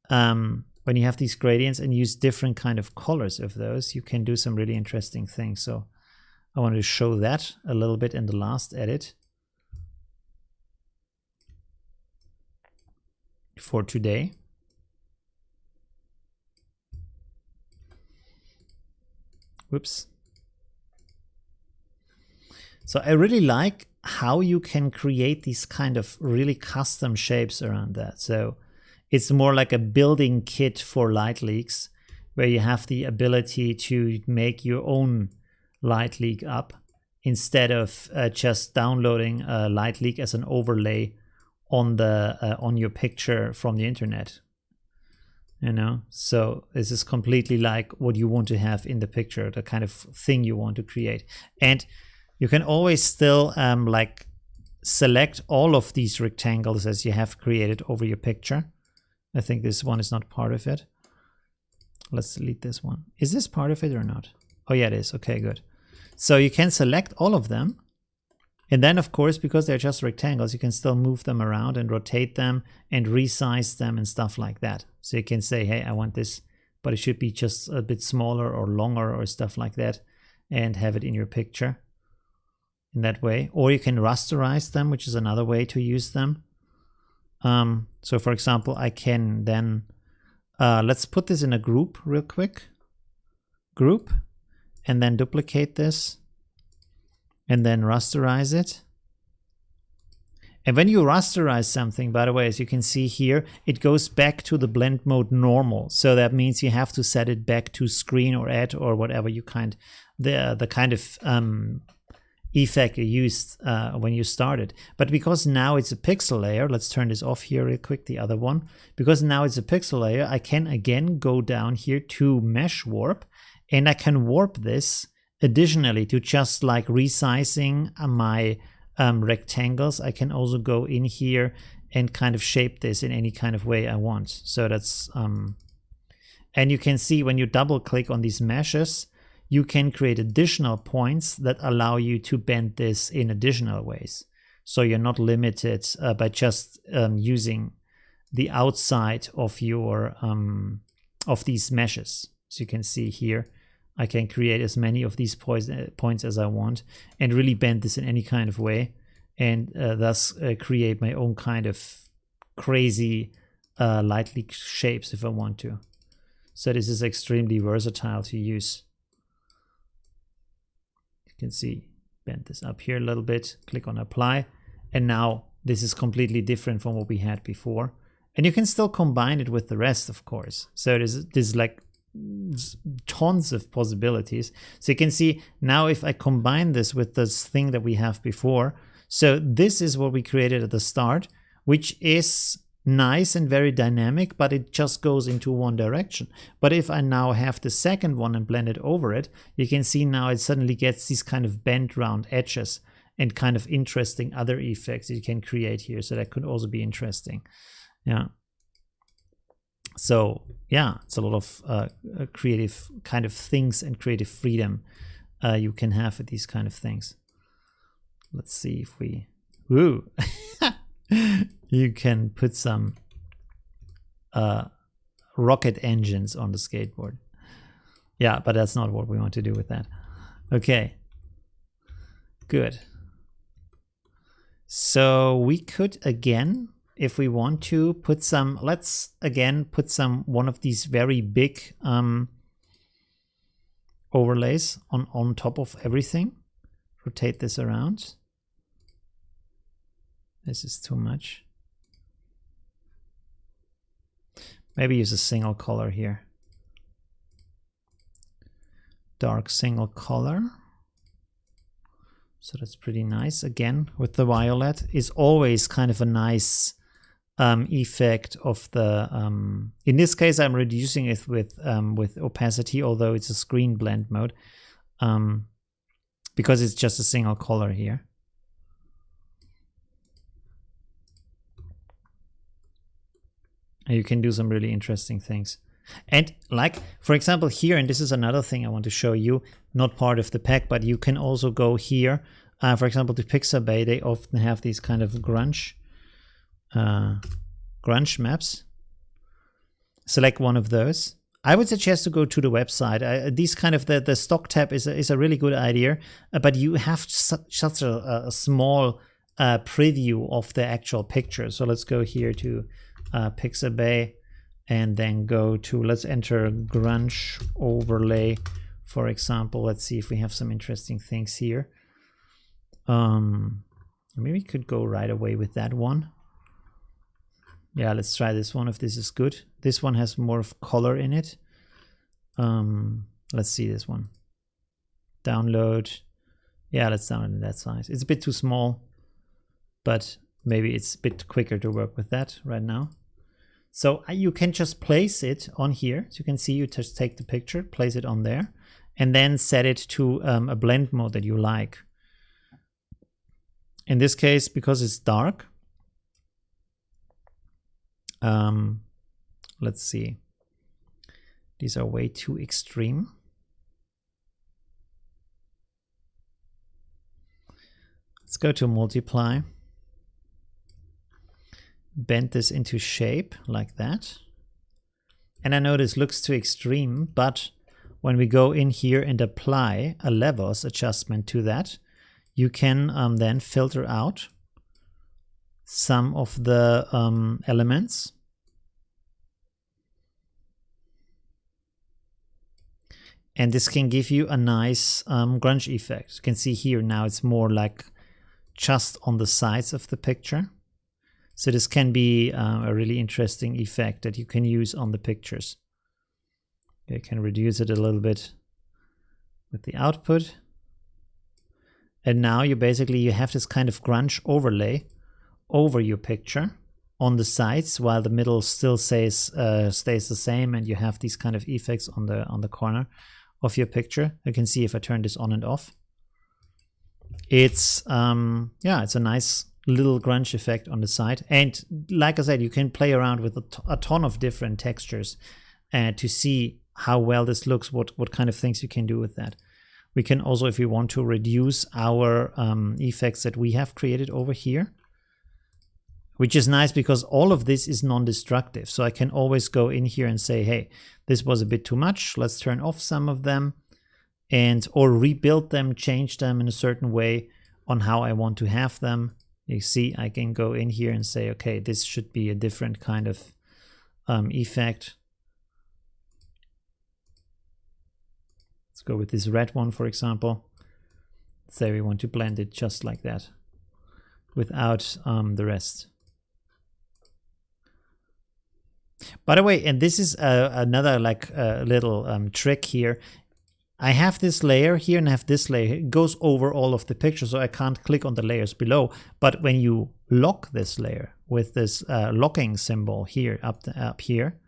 when you have these gradients and use different kind of colors of those, you can do some really interesting things. So I wanted to show that a little bit in the last edit for today. Whoops. So I really like how you can create these kind of really custom shapes around that. So it's more like a building kit for light leaks, where you have the ability to make your own light leak up instead of just downloading a light leak as an overlay on the on your picture from the internet. You know, so this is completely like what you want to have in the picture, the kind of thing you want to create. And you can always still like select all of these rectangles as you have created over your picture. I think this one is not part of it. Let's delete this one. Is this part of it or not? Oh yeah, it is. Okay, good. So you can select all of them. And then, of course, because they're just rectangles, you can still move them around and rotate them and resize them and stuff like that. So you can say, hey, I want this, but it should be just a bit smaller or longer or stuff like that, and have it in your picture in that way. Or you can rasterize them, which is another way to use them. So for example, I can then, let's put this in a group real quick. Group, and then duplicate this. And then rasterize it. And when you rasterize something, by the way, as you can see here, it goes back to the blend mode normal. So that means you have to set it back to screen or add or whatever you kind, the kind of effect you used when you started. But because now it's a pixel layer, let's turn this off here real quick, the other one. Because now it's a pixel layer, I can again go down here to mesh warp, and I can warp this additionally to just like resizing my rectangles. I can also go in here and kind of shape this in any kind of way I want. So that's and you can see when you double click on these meshes, you can create additional points that allow you to bend this in additional ways. So you're not limited by just using the outside of your of these meshes. So you can see here, I can create as many of these points as I want and really bend this in any kind of way, and thus create my own kind of crazy light leak shapes if I want to. So this is extremely versatile to use. You can see, bend this up here a little bit, click on apply, and now this is completely different from what we had before. And you can still combine it with the rest, of course. So there's like tons of possibilities. So you can see now if I combine this with this thing that we have before, so this is what we created at the start, which is nice and very dynamic, but it just goes into one direction. But if I now have the second one and blend it over it, you can see now it suddenly gets these kind of bent round edges and kind of interesting other effects you can create here. So that could also be interesting. Yeah. So yeah, it's a lot of creative kind of things and creative freedom you can have with these kind of things. Let's see if we, woo, you can put some rocket engines on the skateboard. Yeah, but that's not what we want to do with that. Okay, good. So we could again, if we want to, put some, let's again put some one of these very big overlays on top of everything. Rotate this around. This is too much. Maybe use a single color here. Dark single color. So that's pretty nice. Again, with the violet is always kind of a nice effect of the, in this case, I'm reducing it with opacity, although it's a screen blend mode, because it's just a single color here. And you can do some really interesting things. And like, for example, here, and this is another thing I want to show you, not part of the pack, but you can also go here For example, to Pixabay, they often have these kind of grunge maps. Select one of those. I would suggest to go to the website. These kind of the stock tab is a really good idea, but you have such a small preview of the actual picture. So let's go here to Pixabay and then go to, let's enter grunge overlay, for example. Let's see if we have some interesting things here. Maybe we could go right away with that one. Yeah, let's try this one if this is good. This one has more of color in it. Let's see this one. Download. Yeah, let's download in that size. It's a bit too small, but maybe it's a bit quicker to work with that right now. So you can just place it on here. So you can see, you just take the picture, place it on there, and then set it to a blend mode that you like. In this case, because it's dark, let's see. These are way too extreme. Let's go to multiply. Bend this into shape like that. And I know this looks too extreme, but when we go in here and apply a levels adjustment to that, you can then filter out some of the elements. And this can give you a nice grunge effect. You can see here now it's more like just on the sides of the picture. So this can be a really interesting effect that you can use on the pictures. You can reduce it a little bit with the output. And now you have this kind of grunge overlay over your picture on the sides, while the middle still stays the same, and you have these kind of effects on the corner of your picture. You can see if I turn this on and off, it's it's a nice little grunge effect on the side. And like I said, you can play around with a ton of different textures to see how well this looks, what kind of things you can do with that. We can also, if we want to, reduce our effects that we have created over here, which is nice because all of this is non-destructive. So I can always go in here and say, hey, this was a bit too much. Let's turn off some of them or rebuild them, change them in a certain way on how I want to have them. You see, I can go in here and say, okay, this should be a different kind of effect. Let's go with this red one, for example. Say we want to blend it just like that without the rest. By the way, and this is another little trick here. I have this layer here and I have this layer. It goes over all of the pictures, so I can't click on the layers below. But when you lock this layer with this locking symbol here, up here,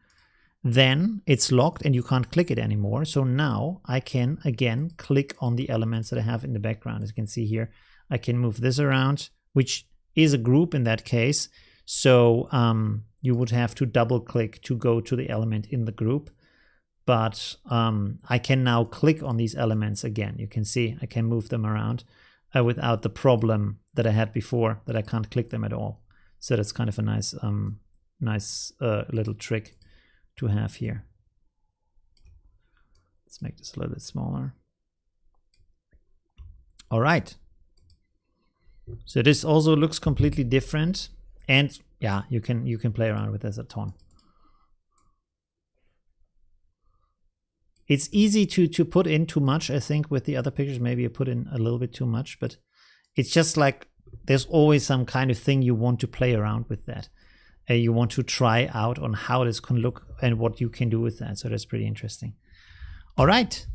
then it's locked and you can't click it anymore. So now I can again click on the elements that I have in the background. As you can see here, I can move this around, which is a group in that case. So you would have to double click to go to the element in the group. But I can now click on these elements again. You can see I can move them around without the problem that I had before, that I can't click them at all. So that's kind of a nice little trick to have here. Let's make this a little bit smaller. All right. So this also looks completely different, and yeah, you can play around with this a ton. It's easy to put in too much, I think, with the other pictures. Maybe you put in a little bit too much, but it's just like there's always some kind of thing you want to play around with that. You want to try out on how this can look and what you can do with that. So that's pretty interesting. All right.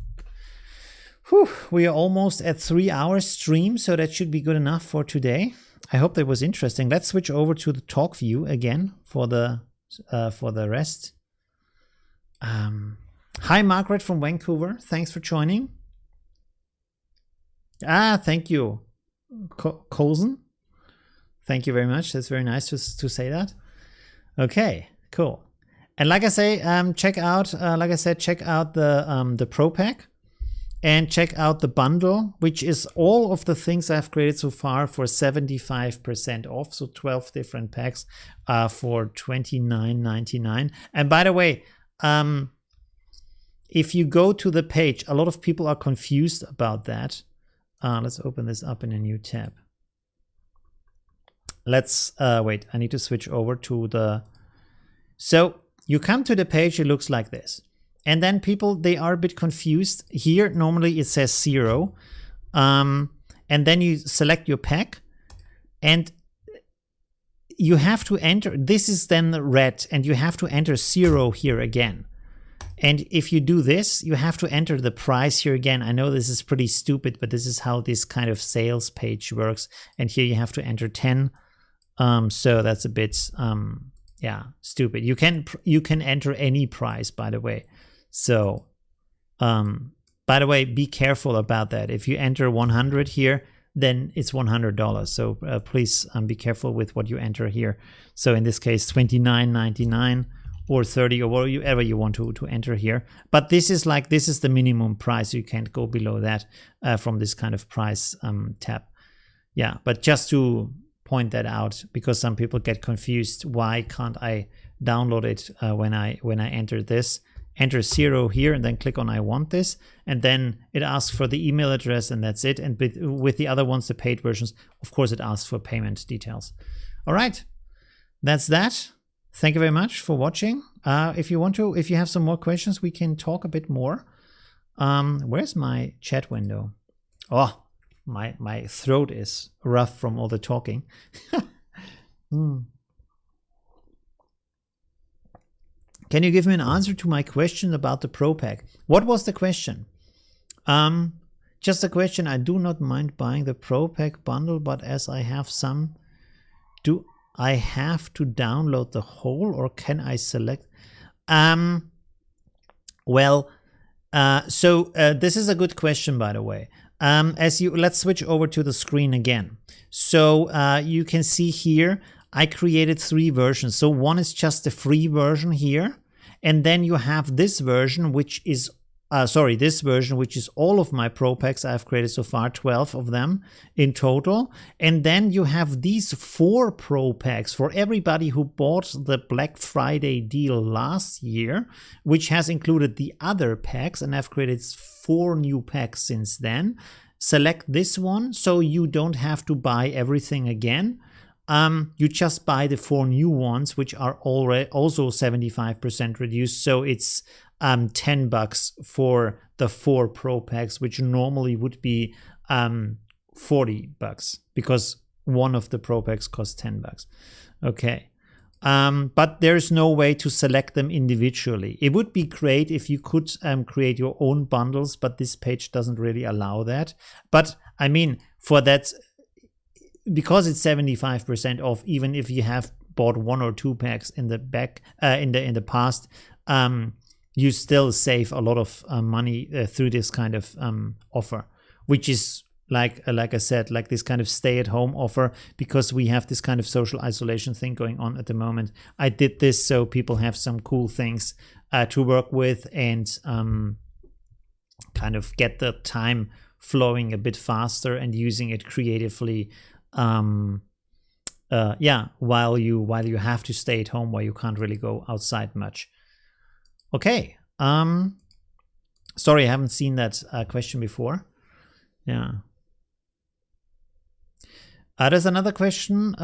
Whew, we are almost at 3 hours stream, so that should be good enough for today. I hope that was interesting. Let's switch over to the talk view again for the rest. Hi, Margaret from Vancouver. Thanks for joining. Thank you, Colson. Thank you very much. That's very nice to say that. Okay, cool. And like I say, check out the Pro Pack. and check out the bundle, which is all of the things I've created so far for 75% off. So 12 different packs for $29.99. And by the way, if you go to the page, a lot of people are confused about that. Let's open this up in a new tab. Let's wait, I need to switch over to the... So you come to the page, it looks like this. And then people, they are a bit confused. Here, normally it says 0. And then you select your pack. And you have to enter, this is then red, and you have to enter 0 here again. And if you do this, you have to enter the price here again. I know this is pretty stupid, but this is how this kind of sales page works. And here you have to enter 10. So that's a bit, yeah, stupid. You can enter any price, by the way. So, by the way, be careful about that. If you enter 100 here, then it's $100. So please be careful with what you enter here. So in this case, $29.99 or 30 or whatever you want to enter here. But this is the minimum price. You can't go below that from this kind of price tab. Yeah, but just to point that out, because some people get confused. Why can't I download it when I enter this? Enter 0 here and then click on I want this, and then it asks for the email address, and that's it. And with the other ones, the paid versions, of course it asks for payment details. All right, that's that. Thank you very much for watching. If you have some more questions, we can talk a bit more. Where's my chat window? Oh, my throat is rough from all the talking. Can you give me an answer to my question about the Pro Pack? What was the question? Just a question. I do not mind buying the Pro Pack bundle, but as I have some, do I have to download the whole, or can I select? Well, this is a good question, by the way. Let's switch over to the screen again. So you can see here, I created 3 versions. So one is just the free version here. And then you have this version, which is, this version, which is all of my Pro Packs I've created so far, 12 of them in total. And then you have these 4 Pro Packs for everybody who bought the Black Friday deal last year, which has included the other packs. And I've created 4 new packs since then. Select this one so you don't have to buy everything again. You just buy the 4 new ones, which are already also 75% reduced. So it's $10 for the 4 Pro Packs, which normally would be $40 because one of the Pro Packs costs $10. Okay. But there's no way to select them individually. It would be great if you could create your own bundles, but this page doesn't really allow that. But I mean, for that, because it's 75% off, even if you have bought 1 or 2 packs in the back in the past, you still save a lot of money through this kind of offer, which is like I said, like this kind of stay-at-home offer, because we have this kind of social isolation thing going on at the moment. I did this so people have some cool things to work with and kind of get the time flowing a bit faster and using it creatively. Yeah, while you have to stay at home, while you can't really go outside much. Okay. Sorry, I haven't seen that question before. Yeah. There's another question.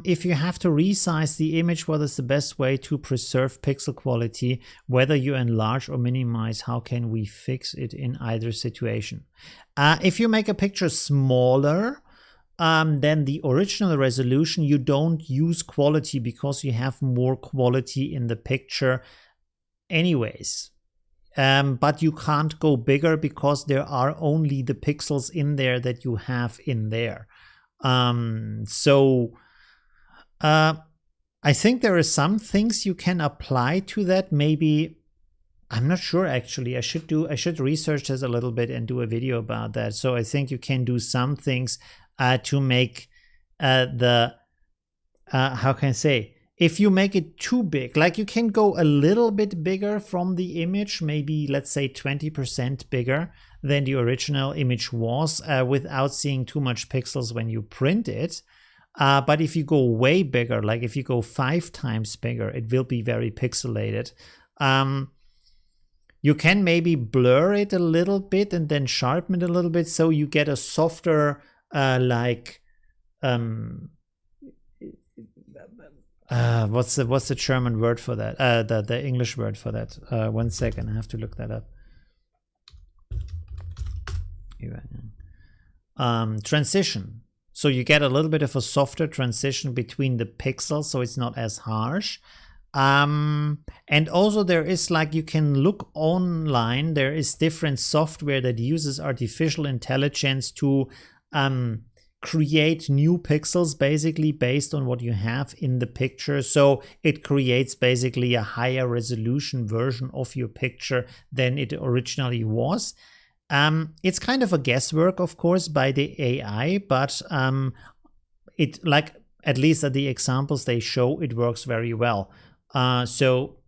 If you have to resize the image, what is the best way to preserve pixel quality? Whether you enlarge or minimize, how can we fix it in either situation? If you make a picture smaller than the original resolution, you don't use quality because you have more quality in the picture anyways. But you can't go bigger because there are only the pixels in there that you have in there. So I think there are some things you can apply to that. Maybe, I'm not sure actually. I should research this a little bit and do a video about that. So I think you can do some things to make how can I say, if you make it too big, like you can go a little bit bigger from the image, maybe let's say 20% bigger, than the original image was without seeing too much pixels when you print it. But if you go way bigger, like if you go 5 times bigger, it will be very pixelated. You can maybe blur it a little bit and then sharpen it a little bit so you get a softer what's the German word for that? The English word for that. 1 second, I have to look that up. Transition. So you get a little bit of a softer transition between the pixels, so it's not as harsh. And also there is, like, you can look online, there is different software that uses artificial intelligence to create new pixels basically based on what you have in the picture. So it creates basically a higher resolution version of your picture than it originally was. It's kind of a guesswork, of course, by the AI, but it, like, at least at the examples they show, it works very well. So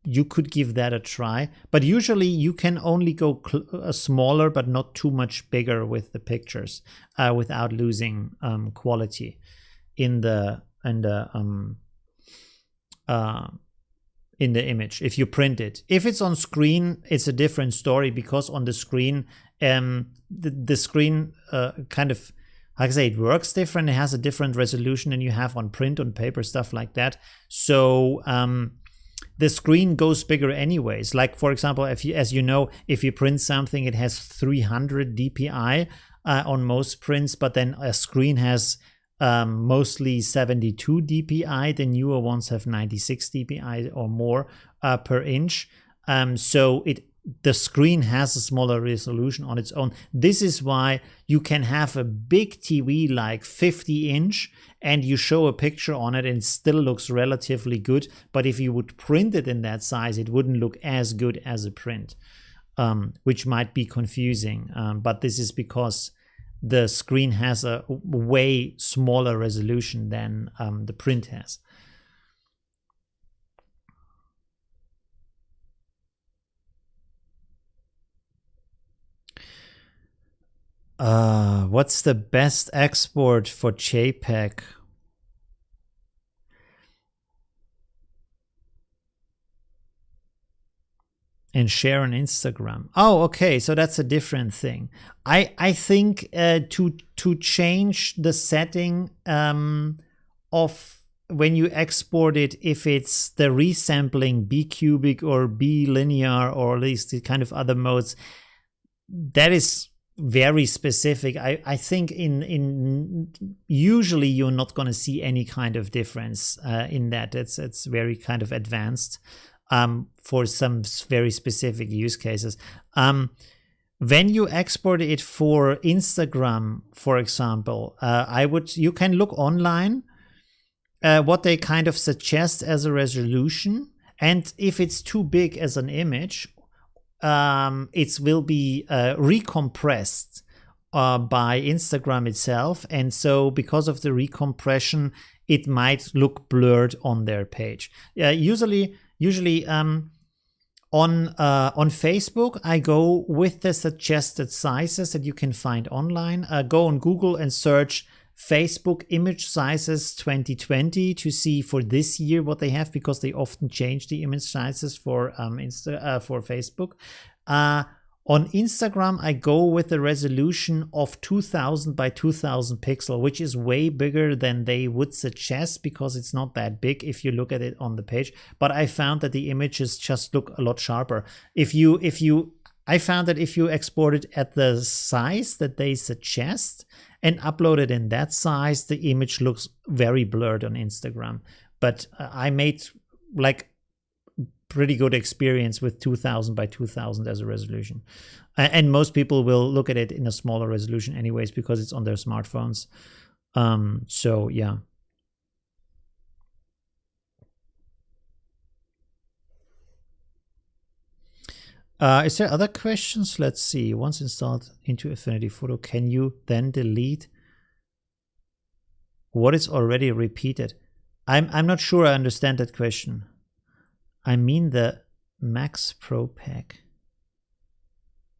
you could give that a try, but usually you can only go smaller but not too much bigger with the pictures without losing quality in the image if you print it. If it's on screen, it's a different story, because on the screen the screen kind of, like I say, it works different. It has a different resolution than you have on print, on paper, stuff like that. So the screen goes bigger anyways. Like, for example, if you, as you know, if you print something, it has 300 dpi on most prints, but then a screen has mostly 72 dpi. The newer ones have 96 dpi or more per inch. So the screen has a smaller resolution on its own. This is why you can have a big TV like 50-inch and you show a picture on it and it still looks relatively good. But if you would print it in that size, it wouldn't look as good as a print, which might be confusing. But this is because the screen has a way smaller resolution than the print has. What's the best export for JPEG? And share on Instagram. Oh, okay, so that's a different thing. I think to change the setting of when you export it, if it's the resampling B cubic or B linear, or at least the kind of other modes, that is very specific. I think in usually you're not going to see any kind of difference in that. It's very kind of advanced for some very specific use cases. When you export it for Instagram, for example, you can look online what they kind of suggest as a resolution, and if it's too big as an image, it will be recompressed by Instagram itself, and so because of the recompression, it might look blurred on their page. Usually on Facebook, I go with the suggested sizes that you can find online. Go on Google and search Facebook image sizes 2020 to see for this year what they have, because they often change the image sizes for Facebook. On Instagram, I go with the resolution of 2000 by 2000 pixel, which is way bigger than they would suggest, because it's not that big if you look at it on the page. But I found that the images just look a lot sharper. I found that if you export it at the size that they suggest and upload it in that size, the image looks very blurred on Instagram. But I made like pretty good experience with 2000 by 2000 as a resolution. And most people will look at it in a smaller resolution anyways, because it's on their smartphones. So yeah. Is there other questions? Let's see. Once installed into Affinity Photo, can you then delete what is already repeated? I'm not sure I understand that question. I mean the Max Pro pack.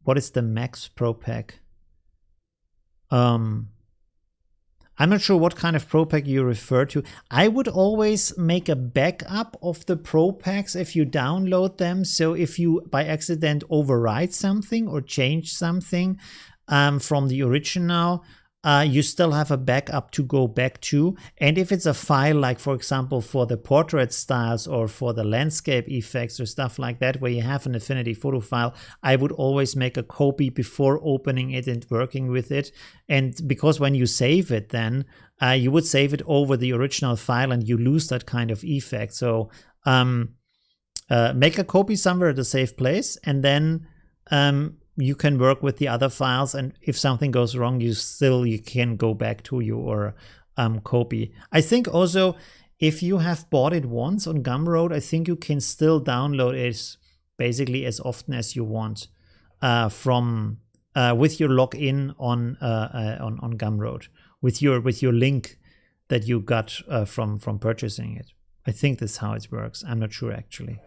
What is the max Pro Pack? I'm not sure what kind of Pro Pack you refer to. I would always make a backup of the Pro Packs if you download them. So if you by accident overwrite something or change something from the original, you still have a backup to go back to. And if it's a file like, for example, for the portrait styles or for the landscape effects or stuff like that, where you have an Affinity Photo file, I would always make a copy before opening it and working with it. And because when you save it, then you would save it over the original file and you lose that kind of effect. So make a copy somewhere at a safe place, and then you can work with the other files, and if something goes wrong, you can go back to your copy. I think also if you have bought it once on Gumroad, I think you can still download it basically as often as you want from with your login on Gumroad with your link that you got from purchasing it. I think that's how it works. I'm not sure actually.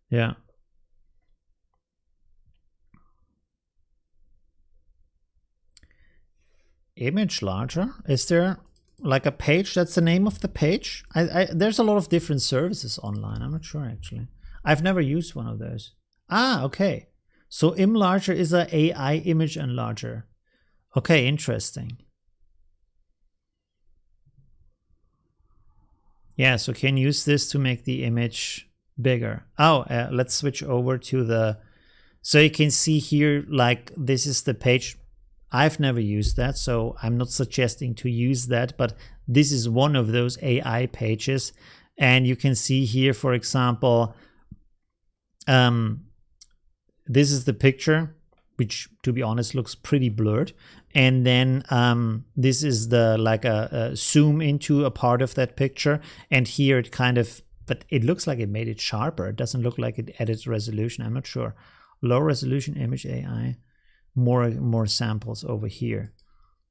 Yeah. Image larger? Is there like a page that's the name of the page? There's a lot of different services online. I'm not sure actually. I've never used one of those. Ah, okay. So Imlarger is a AI image enlarger. Okay, interesting. Yeah, so can use this to make the image bigger. Oh, let's switch over to the. So you can see here, like this is the page. I've never used that, so I'm not suggesting to use that, but this is one of those AI pages. And you can see here, for example, this is the picture, which to be honest looks pretty blurred. And then this is the like a zoom into a part of that picture. And here it kind of, but it looks like it made it sharper. It doesn't look like it added resolution. I'm not sure. Low resolution image AI. More samples over here.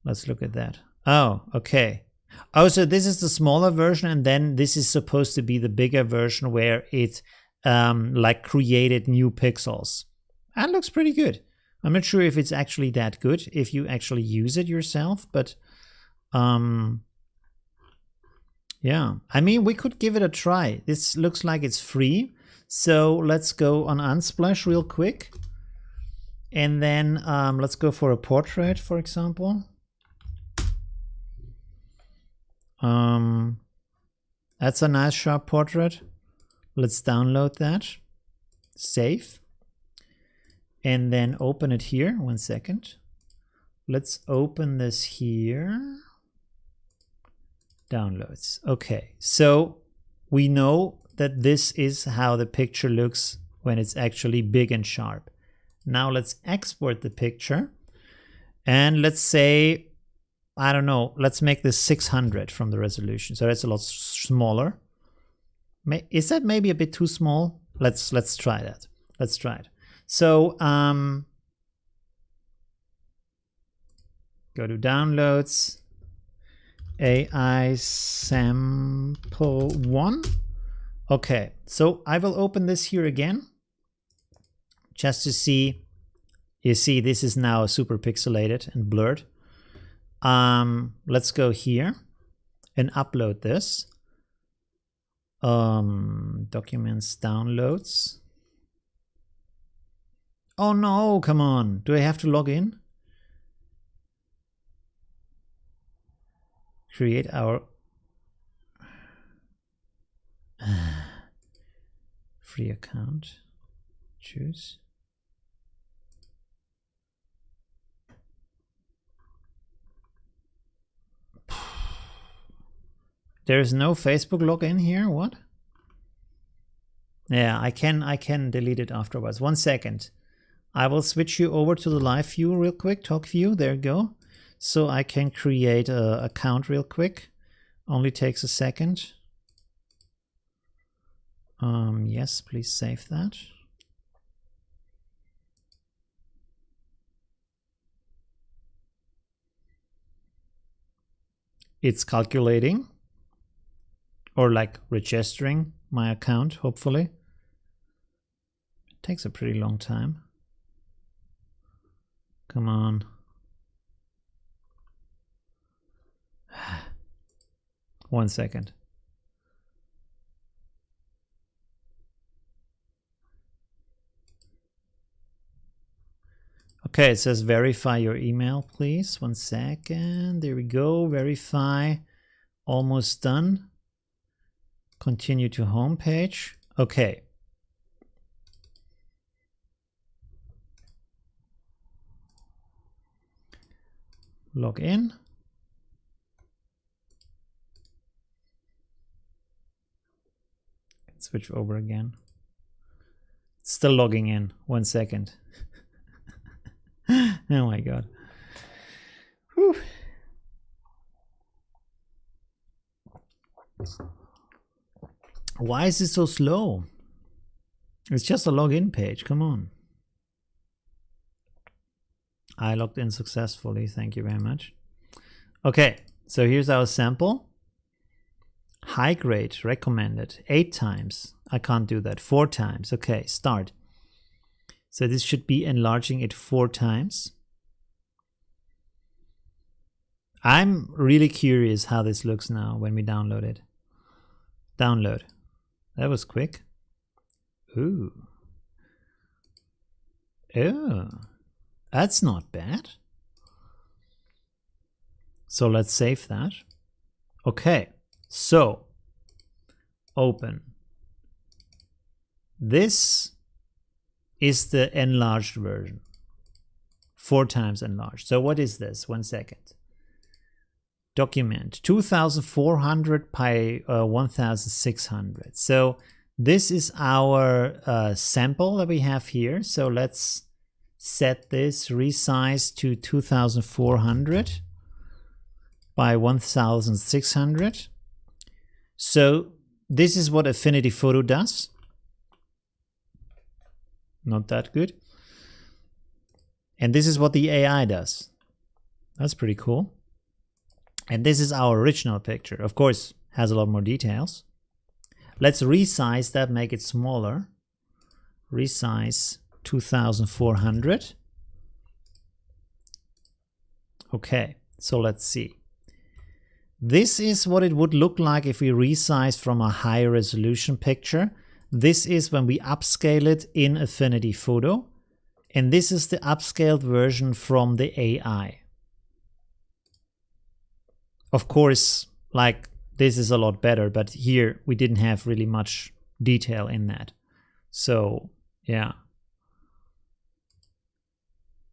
Let's look at that. Oh, okay. Oh, so this is the smaller version, and then this is supposed to be the bigger version where it like created new pixels. That looks pretty good. I'm not sure if it's actually that good if you actually use it yourself, but yeah. I mean, we could give it a try. This looks like it's free. So let's go on Unsplash real quick. And then let's go for a portrait, for example. That's a nice sharp portrait. Let's download that. Save. And then open it here. 1 second. Let's open this here. Downloads. Okay, so we know that this is how the picture looks when it's actually big and sharp. Now let's export the picture, and let's say, I don't know, let's make this 600 from the resolution. So that's a lot smaller. Is that maybe a bit too small? Let's try that. Let's try it. So go to downloads, AI sample 1. Okay, so I will open this here again. Just to see, you see this is now super pixelated and blurred. Let's go here and upload this. Documents, downloads. Oh no, come on. Do I have to log in? Create our free account. Choose. There's no Facebook login here. What? Yeah, I can delete it afterwards. 1 second. I will switch you over to the live view real quick. Talk view. There you go. So I can create an account real quick. Only takes a second. Yes, please save that. It's calculating. Or like registering my account, hopefully. It takes a pretty long time. Come on. One second. Okay, it says verify your email, please. 1 second. There we go. Verify. Almost done. Continue to home page. Okay. Log in. Switch over again. Still logging in. 1 second. Oh my god. Whew. Why is it so slow? It's just a login page. Come on. I logged in successfully. Thank you very much. Okay, so here's our sample. High grade recommended 8 times. I can't do that. 4 times. Okay, start. So this should be enlarging it 4 times. I'm really curious how this looks now when we download it. Download. That was quick. Ooh. Oh. That's not bad. So let's save that. Okay. So open. This is the enlarged version. 4 times enlarged. So what is this? 1 second. Document 2400 by 1600. So this is our sample that we have here. So let's set this resize to 2400 by 1600. So this is what Affinity Photo does. Not that good. And this is what the AI does. That's pretty cool. And this is our original picture. Of course, has a lot more details. Let's resize that, make it smaller. Resize 2400. Okay, so let's see. This is what it would look like if we resize from a high resolution picture. This is when we upscale it in Affinity Photo. And this is the upscaled version from the AI. Of course, like this is a lot better, but here we didn't have really much detail in that. So, yeah.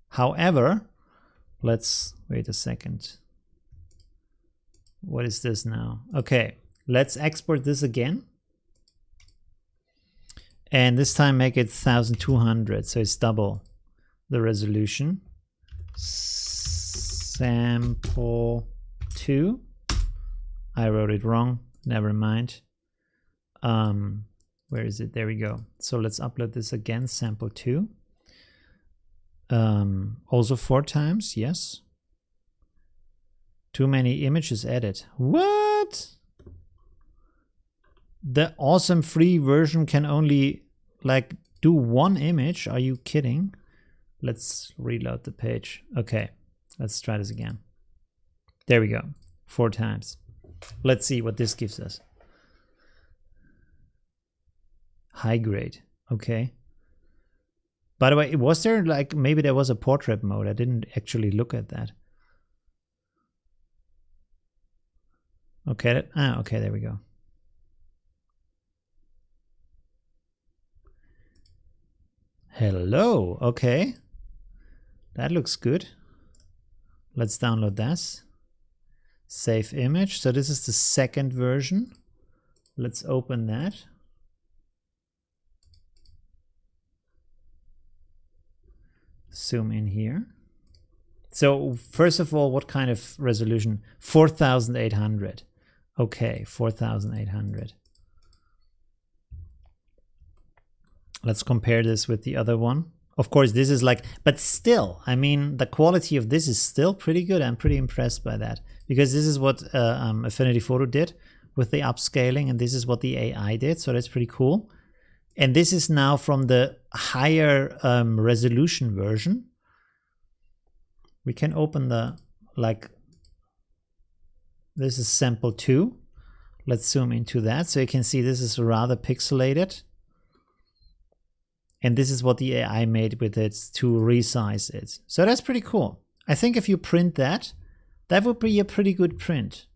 However, let's wait a second. What is this now? Okay, let's export this again. And this time make it 1200, so it's double the resolution. Sample 2. I wrote it wrong. Never mind. Where is it? There we go. So let's upload this again. Sample 2. Also 4 times. Yes. Too many images added. What? The awesome free version can only like do 1 image. Are you kidding? Let's reload the page. Okay. Let's try this again. There we go. 4 times. Let's see what this gives us. High grade. Okay. By the way, was there like, maybe there was a portrait mode. I didn't actually look at that. Okay. Okay, there we go. Hello. Okay. That looks good. Let's download this. Save image. So this is the second version. Let's open that. Zoom in here. So first of all, what kind of resolution? 4800. Okay, 4800. Let's compare this with the other one. Of course, this is like, but still, I mean, the quality of this is still pretty good. I'm pretty impressed by that, because this is what Affinity Photo did with the upscaling, and this is what the AI did. So that's pretty cool. And this is now from the higher resolution version. We can open the, like, this is sample 2. Let's zoom into that so you can see this is rather pixelated. And this is what the AI made with it to resize it. So that's pretty cool. I think if you print that, that would be a pretty good print.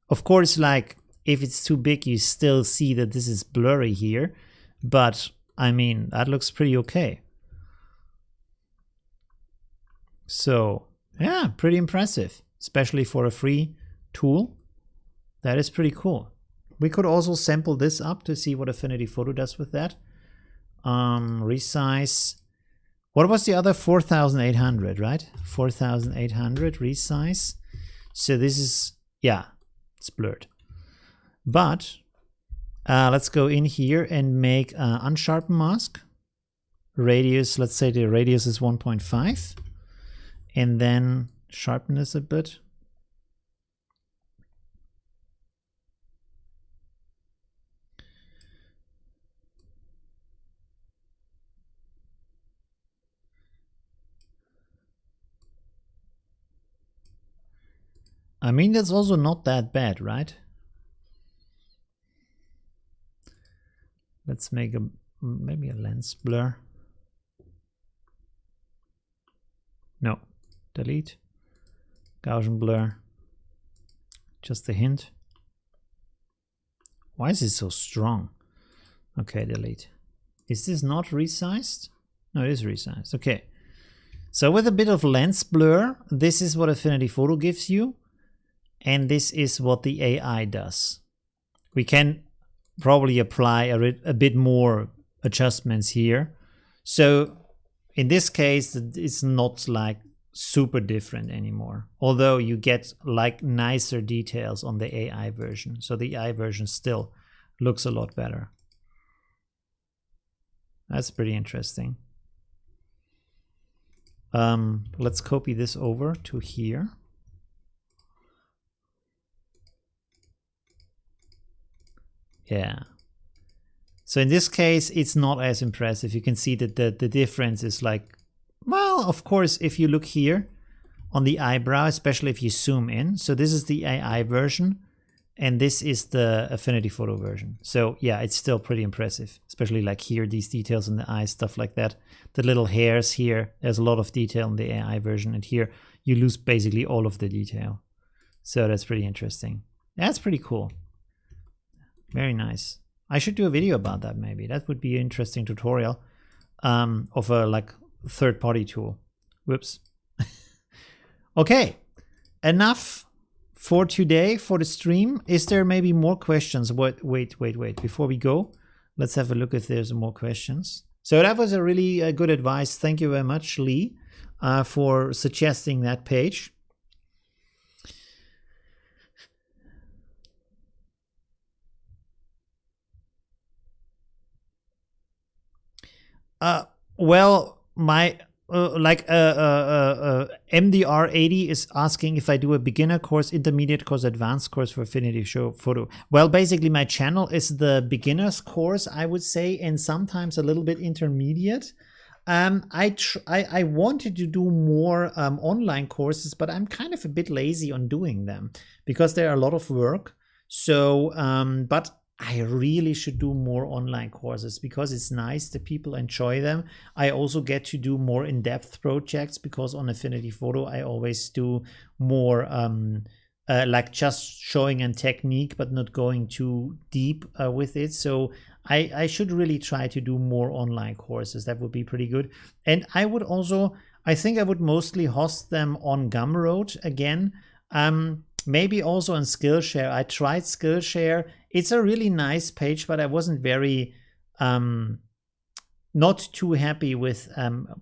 Of course, like, if it's too big, you still see that this is blurry here. But, I mean, that looks pretty okay. So, yeah, pretty impressive. Especially for a free tool. That is pretty cool. We could also sample this up to see what Affinity Photo does with that. Resize. What was the other? 4800, right? 4800 resize. So this is, yeah, it's blurred. But let's go in here and make an unsharpen mask. Radius, let's say the radius is 1.5. And then sharpen this a bit. I mean, that's also not that bad, right? Let's make a maybe a lens blur. No, delete. Gaussian blur. Just a hint. Why is it so strong? Okay, delete. Is this not resized? No, it is resized. Okay. So with a bit of lens blur, this is what Affinity Photo gives you. And this is what the AI does. We can probably apply a bit more adjustments here. So in this case, it's not like super different anymore. Although you get like nicer details on the AI version. So the AI version still looks a lot better. That's pretty interesting. Let's copy this over to here. Yeah. So in this case, it's not as impressive. You can see that the difference is like, well, of course, if you look here on the eyebrow, especially if you zoom in. So this is the AI version, and this is the Affinity Photo version. So yeah, it's still pretty impressive, especially like here, these details in the eye, stuff like that. The little hairs here, there's a lot of detail in the AI version, and here you lose basically all of the detail. So that's pretty interesting. That's pretty cool. Very nice. I should do a video about that maybe. That would be an interesting tutorial of a like third-party tool. Whoops. Okay, enough for today for the stream. Is there maybe more questions? Wait. Before we go, let's have a look if there's more questions. So that was a really good advice. Thank you very much, Lee, for suggesting that page. Well, my MDR80 is asking if I do a beginner course, intermediate course, advanced course for Affinity Photo. Well, basically my channel is the beginner's course, I would say, and sometimes a little bit intermediate. I wanted to do more online courses, but I'm kind of a bit lazy on doing them because they're a lot of work. So, but I really should do more online courses because it's nice that people enjoy them. I also get to do more in-depth projects because on Affinity Photo, I always do more like just showing a technique, but not going too deep with it. So I should really try to do more online courses. That would be pretty good. And I would also, I think I would mostly host them on Gumroad again. Maybe also on Skillshare. I tried Skillshare. It's a really nice page, but I wasn't very, not too happy with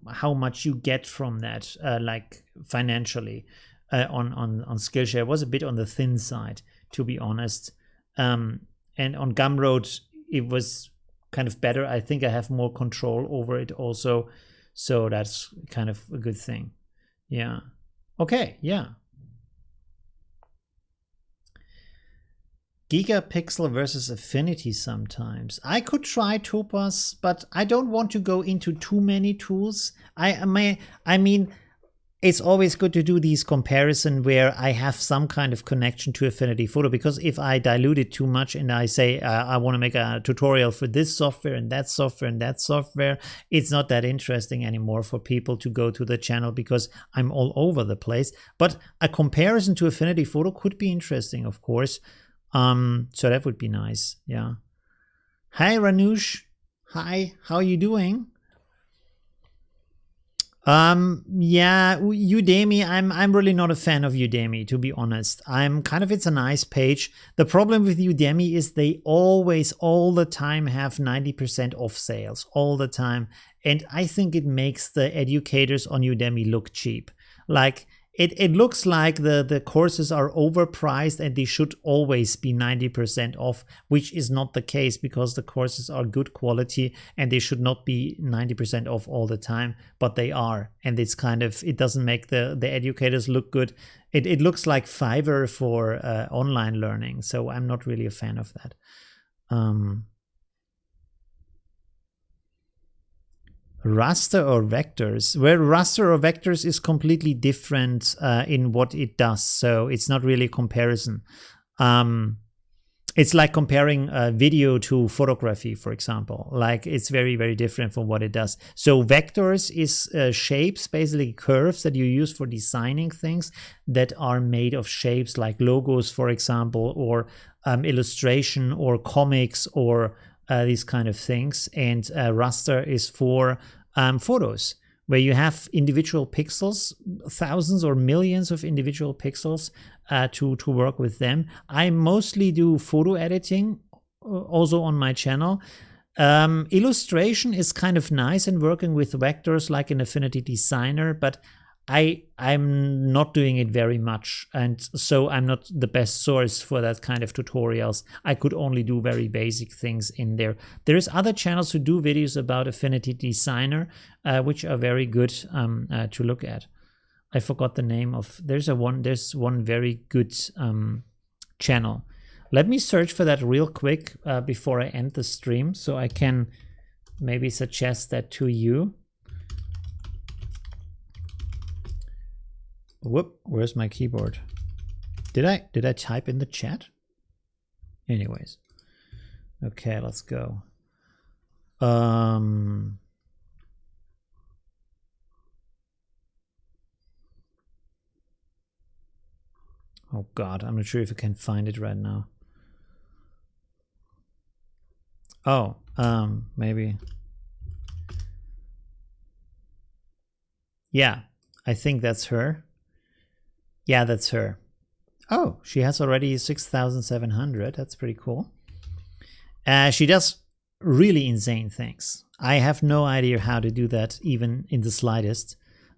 how much you get from that, like financially on Skillshare. It was a bit on the thin side, to be honest. And on Gumroad, it was kind of better. I think I have more control over it also. So that's kind of a good thing. Yeah. Okay, yeah. Gigapixel versus Affinity sometimes. I could try Topaz, but I don't want to go into too many tools. I mean, it's always good to do these comparison where I have some kind of connection to Affinity Photo, because if I dilute it too much and I say I want to make a tutorial for this software and that software and that software, it's not that interesting anymore for people to go to the channel because I'm all over the place. But a comparison to Affinity Photo could be interesting, of course. So that would be nice. Yeah. Hi, Ranush. Hi, how are you doing? Yeah, Udemy, I'm really not a fan of Udemy, to be honest. It's a nice page. The problem with Udemy is they always, all the time have 90% off sales, all the time. And I think it makes the educators on Udemy look cheap. Like, it looks like the courses are overpriced and they should always be 90% off, which is not the case, because the courses are good quality and they should not be 90% off all the time, but they are. And it's it doesn't make the educators look good. It looks like Fiverr for online learning. So I'm not really a fan of that. Raster or vectors? Well, raster or vectors is completely different in what it does, so it's not really a comparison. It's like comparing video to photography, for example. Like, it's very, very different from what it does. So vectors is shapes, basically curves that you use for designing things that are made of shapes, like logos, for example, or illustration or comics or these kind of things. And raster is for photos, where you have individual pixels, thousands or millions of individual pixels to work with them. I mostly do photo editing also on my channel. Illustration is kind of nice and working with vectors like in Affinity Designer, but I'm not doing it very much, and so I'm not the best source for that kind of tutorials. I could only do very basic things in there. There's other channels who do videos about Affinity Designer, which are very good to look at. I forgot the name of. There's one very good channel. Let me search for that real quick before I end the stream, so I can maybe suggest that to you. Whoop, where's my keyboard? Did I type in the chat? Anyways. Okay, let's go. Oh God, I'm not sure if I can find it right now. Oh, maybe. Yeah, I think that's her. Yeah, that's her. Oh, she has already 6,700. That's pretty cool. She does really insane things. I have no idea how to do that, even in the slightest,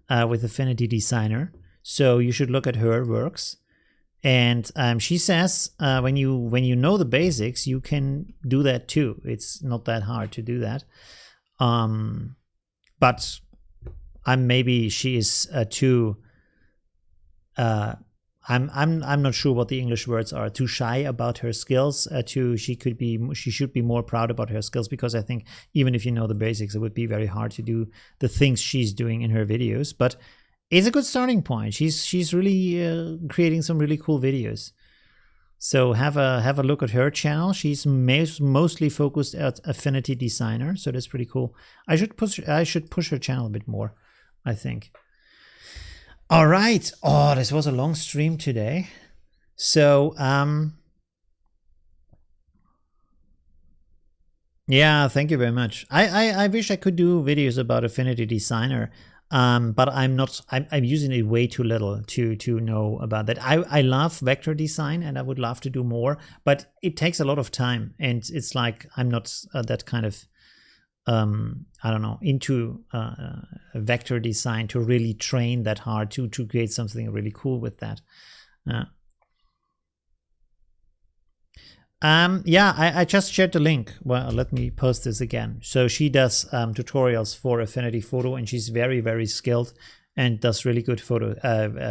with Affinity Designer. So you should look at her works. And she says when you know the basics, you can do that too. It's not that hard to do that. But maybe she is too. I'm not sure what the English words are. Too shy about her skills. She should be more proud about her skills, because I think even if you know the basics, it would be very hard to do the things she's doing in her videos. But it's a good starting point. She's really creating some really cool videos. So have a look at her channel. She's mostly focused at Affinity Designer, so that's pretty cool. I should push her channel a bit more, I think. All right. Oh, this was a long stream today. So, yeah, thank you very much. I wish I could do videos about Affinity Designer, but I'm using it way too little to know about that. I love vector design and I would love to do more, but it takes a lot of time, and it's like I'm not that kind of I don't know, into vector design to really train that hard to create something really cool with that. Yeah, I just shared the link. Well, let me post this again. So she does tutorials for Affinity Photo, and she's very, very skilled and does really good photo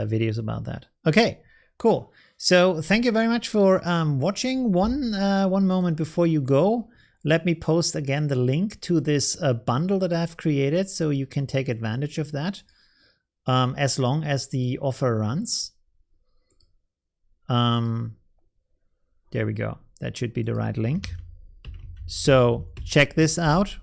videos about that. Okay, cool. So thank you very much for watching. One moment before you go, let me post again the link to this bundle that I've created, so you can take advantage of that. as long as the offer runs. There we go. That should be the right link. So check this out.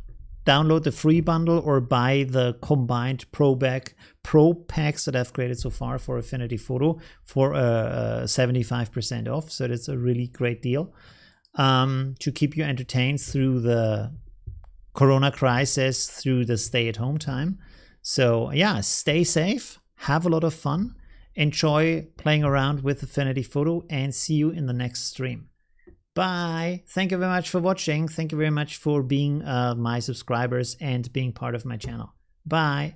Download the free bundle or buy the combined pro packs that I've created so far for Affinity Photo for 75% off. So that's a really great deal to keep you entertained through the Corona crisis, through the stay-at-home time. So yeah, stay safe, have a lot of fun, enjoy playing around with Affinity Photo, and see you in the next stream. Bye. Thank you very much for watching. Thank you very much for being my subscribers and being part of my channel. Bye.